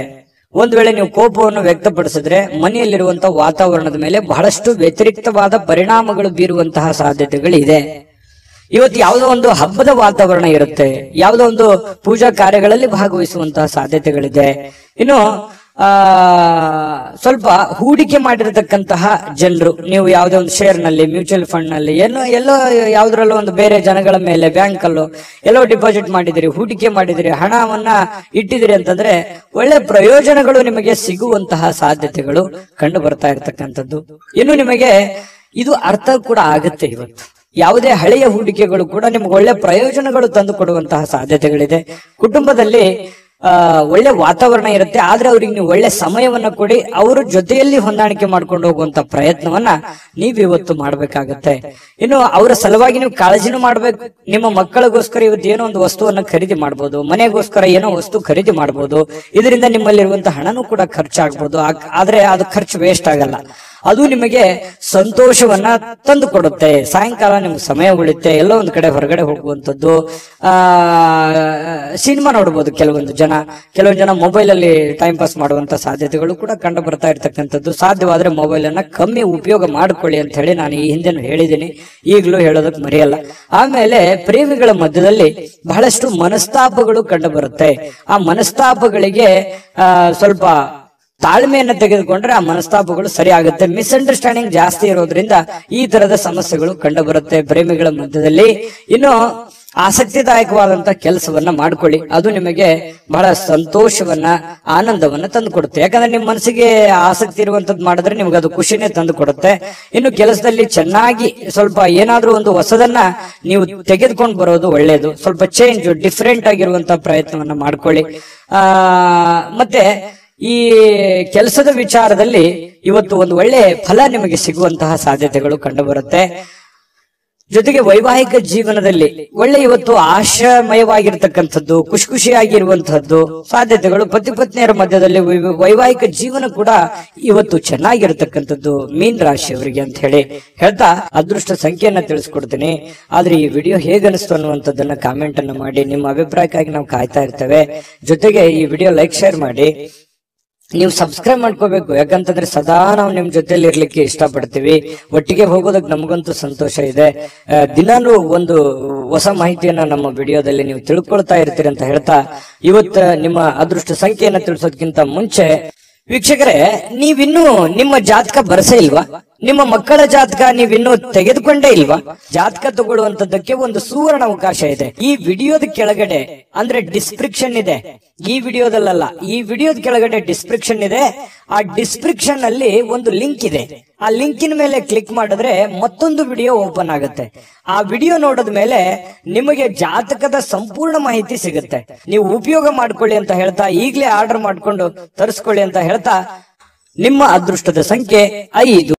ಒಂದ್ ವೇಳೆ ನೀವು ಕೋಪವನ್ನು ವ್ಯಕ್ತಪಡಿಸಿದ್ರೆ ಮನೆಯಲ್ಲಿರುವಂತಹ ವಾತಾವರಣದ ಮೇಲೆ ಬಹಳಷ್ಟು ವ್ಯತಿರಿಕ್ತವಾದ ಪರಿಣಾಮಗಳು ಬೀರುವಂತಹ ಸಾಧ್ಯತೆಗಳಿದೆ. ಇವತ್ತು ಯಾವುದೋ ಒಂದು ಹಬ್ಬದ ವಾತಾವರಣ ಇರುತ್ತೆ, ಯಾವುದೋ ಒಂದು ಪೂಜಾ ಕಾರ್ಯಗಳಲ್ಲಿ ಭಾಗವಹಿಸುವಂತಹ ಸಾಧ್ಯತೆಗಳಿದೆ. ಇನ್ನು ಸ್ವಲ್ಪ ಹೂಡಿಕೆ ಮಾಡಿರತಕ್ಕಂತಹ ಜನರು, ನೀವು ಯಾವುದೇ ಒಂದು ಶೇರ್ ನಲ್ಲಿ, ಮ್ಯೂಚುವಲ್ ಫಂಡ್ ನಲ್ಲಿ, ಎಲ್ಲೋ ಯಾವ್ದ್ರಲ್ಲೋ ಒಂದು ಬೇರೆ ಜನಗಳ ಮೇಲೆ, ಬ್ಯಾಂಕ್ ಅಲ್ಲೋ ಎಲ್ಲೋ ಡಿಪಾಸಿಟ್ ಮಾಡಿದಿರಿ, ಹೂಡಿಕೆ ಮಾಡಿದಿರಿ, ಹಣವನ್ನ ಇಟ್ಟಿದಿರಿ ಅಂತಂದ್ರೆ ಒಳ್ಳೆ ಪ್ರಯೋಜನಗಳು ನಿಮಗೆ ಸಿಗುವಂತಹ ಸಾಧ್ಯತೆಗಳು ಕಂಡು ಬರ್ತಾ ಇರತಕ್ಕಂಥದ್ದು. ಇನ್ನು ನಿಮಗೆ ಇದು ಅರ್ಥ ಕೂಡ ಆಗುತ್ತೆ. ಇವತ್ತು ಯಾವುದೇ ಹಳೆಯ ಹೂಡಿಕೆಗಳು ಕೂಡ ನಿಮ್ಗೆ ಒಳ್ಳೆ ಪ್ರಯೋಜನಗಳು ತಂದು ಕೊಡುವಂತಹ ಸಾಧ್ಯತೆಗಳಿದೆ. ಕುಟುಂಬದಲ್ಲಿ ಒಳ್ಳೆ ವಾತಾವರಣ ಇರುತ್ತೆ, ಆದ್ರೆ ಅವ್ರಿಗೆ ನೀವು ಒಳ್ಳೆ ಸಮಯವನ್ನ ಕೊಡಿ, ಅವ್ರ ಜೊತೆಯಲ್ಲಿ ಹೊಂದಾಣಿಕೆ ಮಾಡ್ಕೊಂಡು ಹೋಗುವಂತ ಪ್ರಯತ್ನವನ್ನ ನೀವಿವತ್ತು ಮಾಡ್ಬೇಕಾಗತ್ತೆ. ಇನ್ನು ಅವರ ಸಲುವಾಗಿ ನೀವು ಕಾಳಜಿನೂ ಮಾಡ್ಬೇಕು. ನಿಮ್ಮ ಮಕ್ಕಳಿಗೋಸ್ಕರ ಇವತ್ತು ಏನೋ ಒಂದು ವಸ್ತುವನ್ನ ಖರೀದಿ ಮಾಡ್ಬೋದು, ಮನೆಗೋಸ್ಕರ ಏನೋ ವಸ್ತು ಖರೀದಿ ಮಾಡ್ಬೋದು. ಇದರಿಂದ ನಿಮ್ಮಲ್ಲಿರುವಂತಹ ಹಣನೂ ಕೂಡ ಖರ್ಚಾಗ್ಬೋದು. ಆದ್ರೆ ಅದು ಖರ್ಚು ವೇಸ್ಟ್ ಆಗಲ್ಲ, ಅದು ನಿಮಗೆ ಸಂತೋಷವನ್ನ ತಂದು ಕೊಡುತ್ತೆ. ಸಾಯಂಕಾಲ ನಿಮ್ಗೆ ಸಮಯ ಉಳಿತೆ, ಎಲ್ಲೋ ಒಂದ್ ಕಡೆ ಹೊರಗಡೆ ಹೋಗುವಂಥದ್ದು, ಸಿನಿಮಾ ನೋಡ್ಬೋದು. ಕೆಲವೊಂದು ಜನ ಮೊಬೈಲ್ ಅಲ್ಲಿ ಟೈಮ್ ಪಾಸ್ ಮಾಡುವಂತ ಸಾಧ್ಯತೆಗಳು ಕೂಡ ಕಂಡು ಬರ್ತಾ ಇರ್ತಕ್ಕಂಥದ್ದು. ಸಾಧ್ಯವಾದ್ರೆ ಮೊಬೈಲ್ ಅನ್ನ ಕಮ್ಮಿ ಉಪಯೋಗ ಮಾಡ್ಕೊಳ್ಳಿ ಅಂತ ಹೇಳಿ ನಾನು ಈ ಹಿಂದೆನೂ ಹೇಳಿದ್ದೀನಿ, ಈಗಲೂ ಹೇಳೋದಕ್ಕೆ ಮರೆಯಲ್ಲ. ಆಮೇಲೆ ಪ್ರೇಮಿಗಳ ಮಧ್ಯದಲ್ಲಿ ಬಹಳಷ್ಟು ಮನಸ್ತಾಪಗಳು ಕಂಡು ಬರುತ್ತೆ. ಆ ಮನಸ್ತಾಪಗಳಿಗೆ ಸ್ವಲ್ಪ ತಾಳ್ಮೆಯನ್ನು ತೆಗೆದುಕೊಂಡ್ರೆ ಆ ಮನಸ್ತಾಪಗಳು ಸರಿ ಆಗುತ್ತೆ. ಮಿಸ್ಅಂಡರ್ಸ್ಟ್ಯಾಂಡಿಂಗ್ ಜಾಸ್ತಿ ಇರೋದ್ರಿಂದ ಈ ತರದ ಸಮಸ್ಯೆಗಳು ಕಂಡು ಬರುತ್ತೆ ಪ್ರೇಮಿಗಳ ಮಧ್ಯದಲ್ಲಿ. ಇನ್ನು ಆಸಕ್ತಿದಾಯಕವಾದಂತ ಕೆಲಸವನ್ನ ಮಾಡ್ಕೊಳ್ಳಿ, ಅದು ನಿಮಗೆ ಬಹಳ ಸಂತೋಷವನ್ನ ಆನಂದವನ್ನ ತಂದು ಕೊಡುತ್ತೆ. ಯಾಕಂದ್ರೆ ನಿಮ್ಮ ಮನಸ್ಸಿಗೆ ಆಸಕ್ತಿ ಇರುವಂತದ್ದು ಮಾಡಿದ್ರೆ ನಿಮ್ಗೆ ಅದು ಖುಷಿನೇ ತಂದು ಕೊಡುತ್ತೆ. ಇನ್ನು ಕೆಲಸದಲ್ಲಿ ಚೆನ್ನಾಗಿ ಸ್ವಲ್ಪ ಏನಾದ್ರೂ ಒಂದು ಹೊಸದನ್ನ ನೀವು ತೆಗೆದುಕೊಂಡು ಬರೋದು ಒಳ್ಳೇದು. ಸ್ವಲ್ಪ ಚೇಂಜ್, ಡಿಫ್ರೆಂಟ್ ಆಗಿರುವಂತ ಪ್ರಯತ್ನವನ್ನ ಮಾಡ್ಕೊಳ್ಳಿ. ಮತ್ತೆ ಈ ಕೆಲಸದ ವಿಚಾರದಲ್ಲಿ ಇವತ್ತು ಒಂದು ಒಳ್ಳೆ ಫಲ ನಿಮಗೆ ಸಿಗುವಂತಹ ಸಾಧ್ಯತೆಗಳು ಕಂಡು ಬರುತ್ತೆ. ಜೊತೆಗೆ ವೈವಾಹಿಕ ಜೀವನದಲ್ಲಿ ಒಳ್ಳೆ ಇವತ್ತು ಆಶಾಮಯವಾಗಿರ್ತಕ್ಕಂಥದ್ದು, ಖುಷಿಯಾಗಿರುವಂತಹದ್ದು ಸಾಧ್ಯತೆಗಳು. ಪತಿ ಪತ್ನಿಯರ ಮಧ್ಯದಲ್ಲಿ ವೈವಾಹಿಕ ಜೀವನ ಕೂಡ ಇವತ್ತು ಚೆನ್ನಾಗಿರ್ತಕ್ಕಂಥದ್ದು ಮೀನ್ ರಾಶಿಯವರಿಗೆ ಅಂತ ಹೇಳಿ ಹೇಳ್ತಾ ಅದೃಷ್ಟ ಸಂಖ್ಯೆಯನ್ನ ತಿಳಿಸ್ಕೊಡ್ತೀನಿ. ಆದ್ರೆ ಈ ವಿಡಿಯೋ ಹೇಗನಿಸ್ತು ಅನ್ನುವಂಥದ್ದನ್ನ ಕಾಮೆಂಟ್ ಅನ್ನ ಮಾಡಿ, ನಿಮ್ಮ ಅಭಿಪ್ರಾಯಕ್ಕಾಗಿ ನಾವು ಕಾಯ್ತಾ ಇರ್ತೇವೆ. ಜೊತೆಗೆ ಈ ವಿಡಿಯೋ ಲೈಕ್ ಶೇರ್ ಮಾಡಿ, ನೀವು ಸಬ್ಸ್ಕ್ರೈಬ್ ಮಾಡ್ಕೋಬೇಕು. ಯಾಕಂತಂದ್ರೆ ಸದಾ ನಾವು ನಿಮ್ ಜೊತೆಲಿ ಇರ್ಲಿಕ್ಕೆ ಇಷ್ಟಪಡ್ತೀವಿ. ಒಟ್ಟಿಗೆ ಹೋಗೋದಕ್ಕೆ ನಮಗಂತೂ ಸಂತೋಷ ಇದೆ. ದಿನಾನು ಒಂದು ಹೊಸ ಮಾಹಿತಿಯನ್ನ ನಮ್ಮ ವಿಡಿಯೋದಲ್ಲಿ ನೀವು ತಿಳ್ಕೊಳ್ತಾ ಇರ್ತೀರಿ ಅಂತ ಹೇಳ್ತಾ ಇವತ್ತು ನಿಮ್ಮ ಅದೃಷ್ಟ ಸಂಖ್ಯೆಯನ್ನ ತಿಳಿಸೋದಕ್ಕಿಂತ ಮುಂಚೆ ವೀಕ್ಷಕರೇ, ನೀವಿನ್ನೂ ನಿಮ್ಮ ಜಾತಕ ಬರಸೇ ಇಲ್ವಾ? ನಿಮ್ಮ ಮಕ್ಕಳ ಜಾತಕ ನೀವಿನ್ನೂ ತೆಗೆದುಕೊಂಡೇ ಇಲ್ವಾ? ಜಾತಕ ತಗೊಳ್ಳುವಂತದ್ದಕ್ಕೆ ಒಂದು ಸುವರ್ಣ ಅವಕಾಶ ಇದೆ. ಈ ವಿಡಿಯೋದ ಕೆಳಗಡೆ ಅಂದ್ರೆ ಡಿಸ್ಕ್ರಿಪ್ಷನ್ ಇದೆ, ಈ ವಿಡಿಯೋದಲ್ಲ, ಈ ವಿಡಿಯೋದ ಕೆಳಗಡೆ ಡಿಸ್ಕ್ರಿಪ್ಷನ್ ಇದೆ. ಆ ಡಿಸ್ಕ್ರಿಪ್ಷನ್ ಅಲ್ಲಿ ಒಂದು ಲಿಂಕ್ ಇದೆ. ಆ ಲಿಂಕಿನ ಮೇಲೆ ಕ್ಲಿಕ್ ಮಾಡಿದ್ರೆ ಮತ್ತೊಂದು ವಿಡಿಯೋ ಓಪನ್ ಆಗುತ್ತೆ. ಆ ವಿಡಿಯೋ ನೋಡಿದ ಮೇಲೆ ನಿಮಗೆ ಜಾತಕದ ಸಂಪೂರ್ಣ ಮಾಹಿತಿ ಸಿಗುತ್ತೆ. ನೀವು ಉಪಯೋಗ ಮಾಡ್ಕೊಳ್ಳಿ ಅಂತ ಹೇಳ್ತಾ, ಈಗಲೇ ಆರ್ಡರ್ ಮಾಡ್ಕೊಂಡು ತರಿಸ್ಕೊಳ್ಳಿ ಅಂತ ಹೇಳ್ತಾ, ನಿಮ್ಮ ಅದೃಷ್ಟದ ಸಂಖ್ಯೆ 5.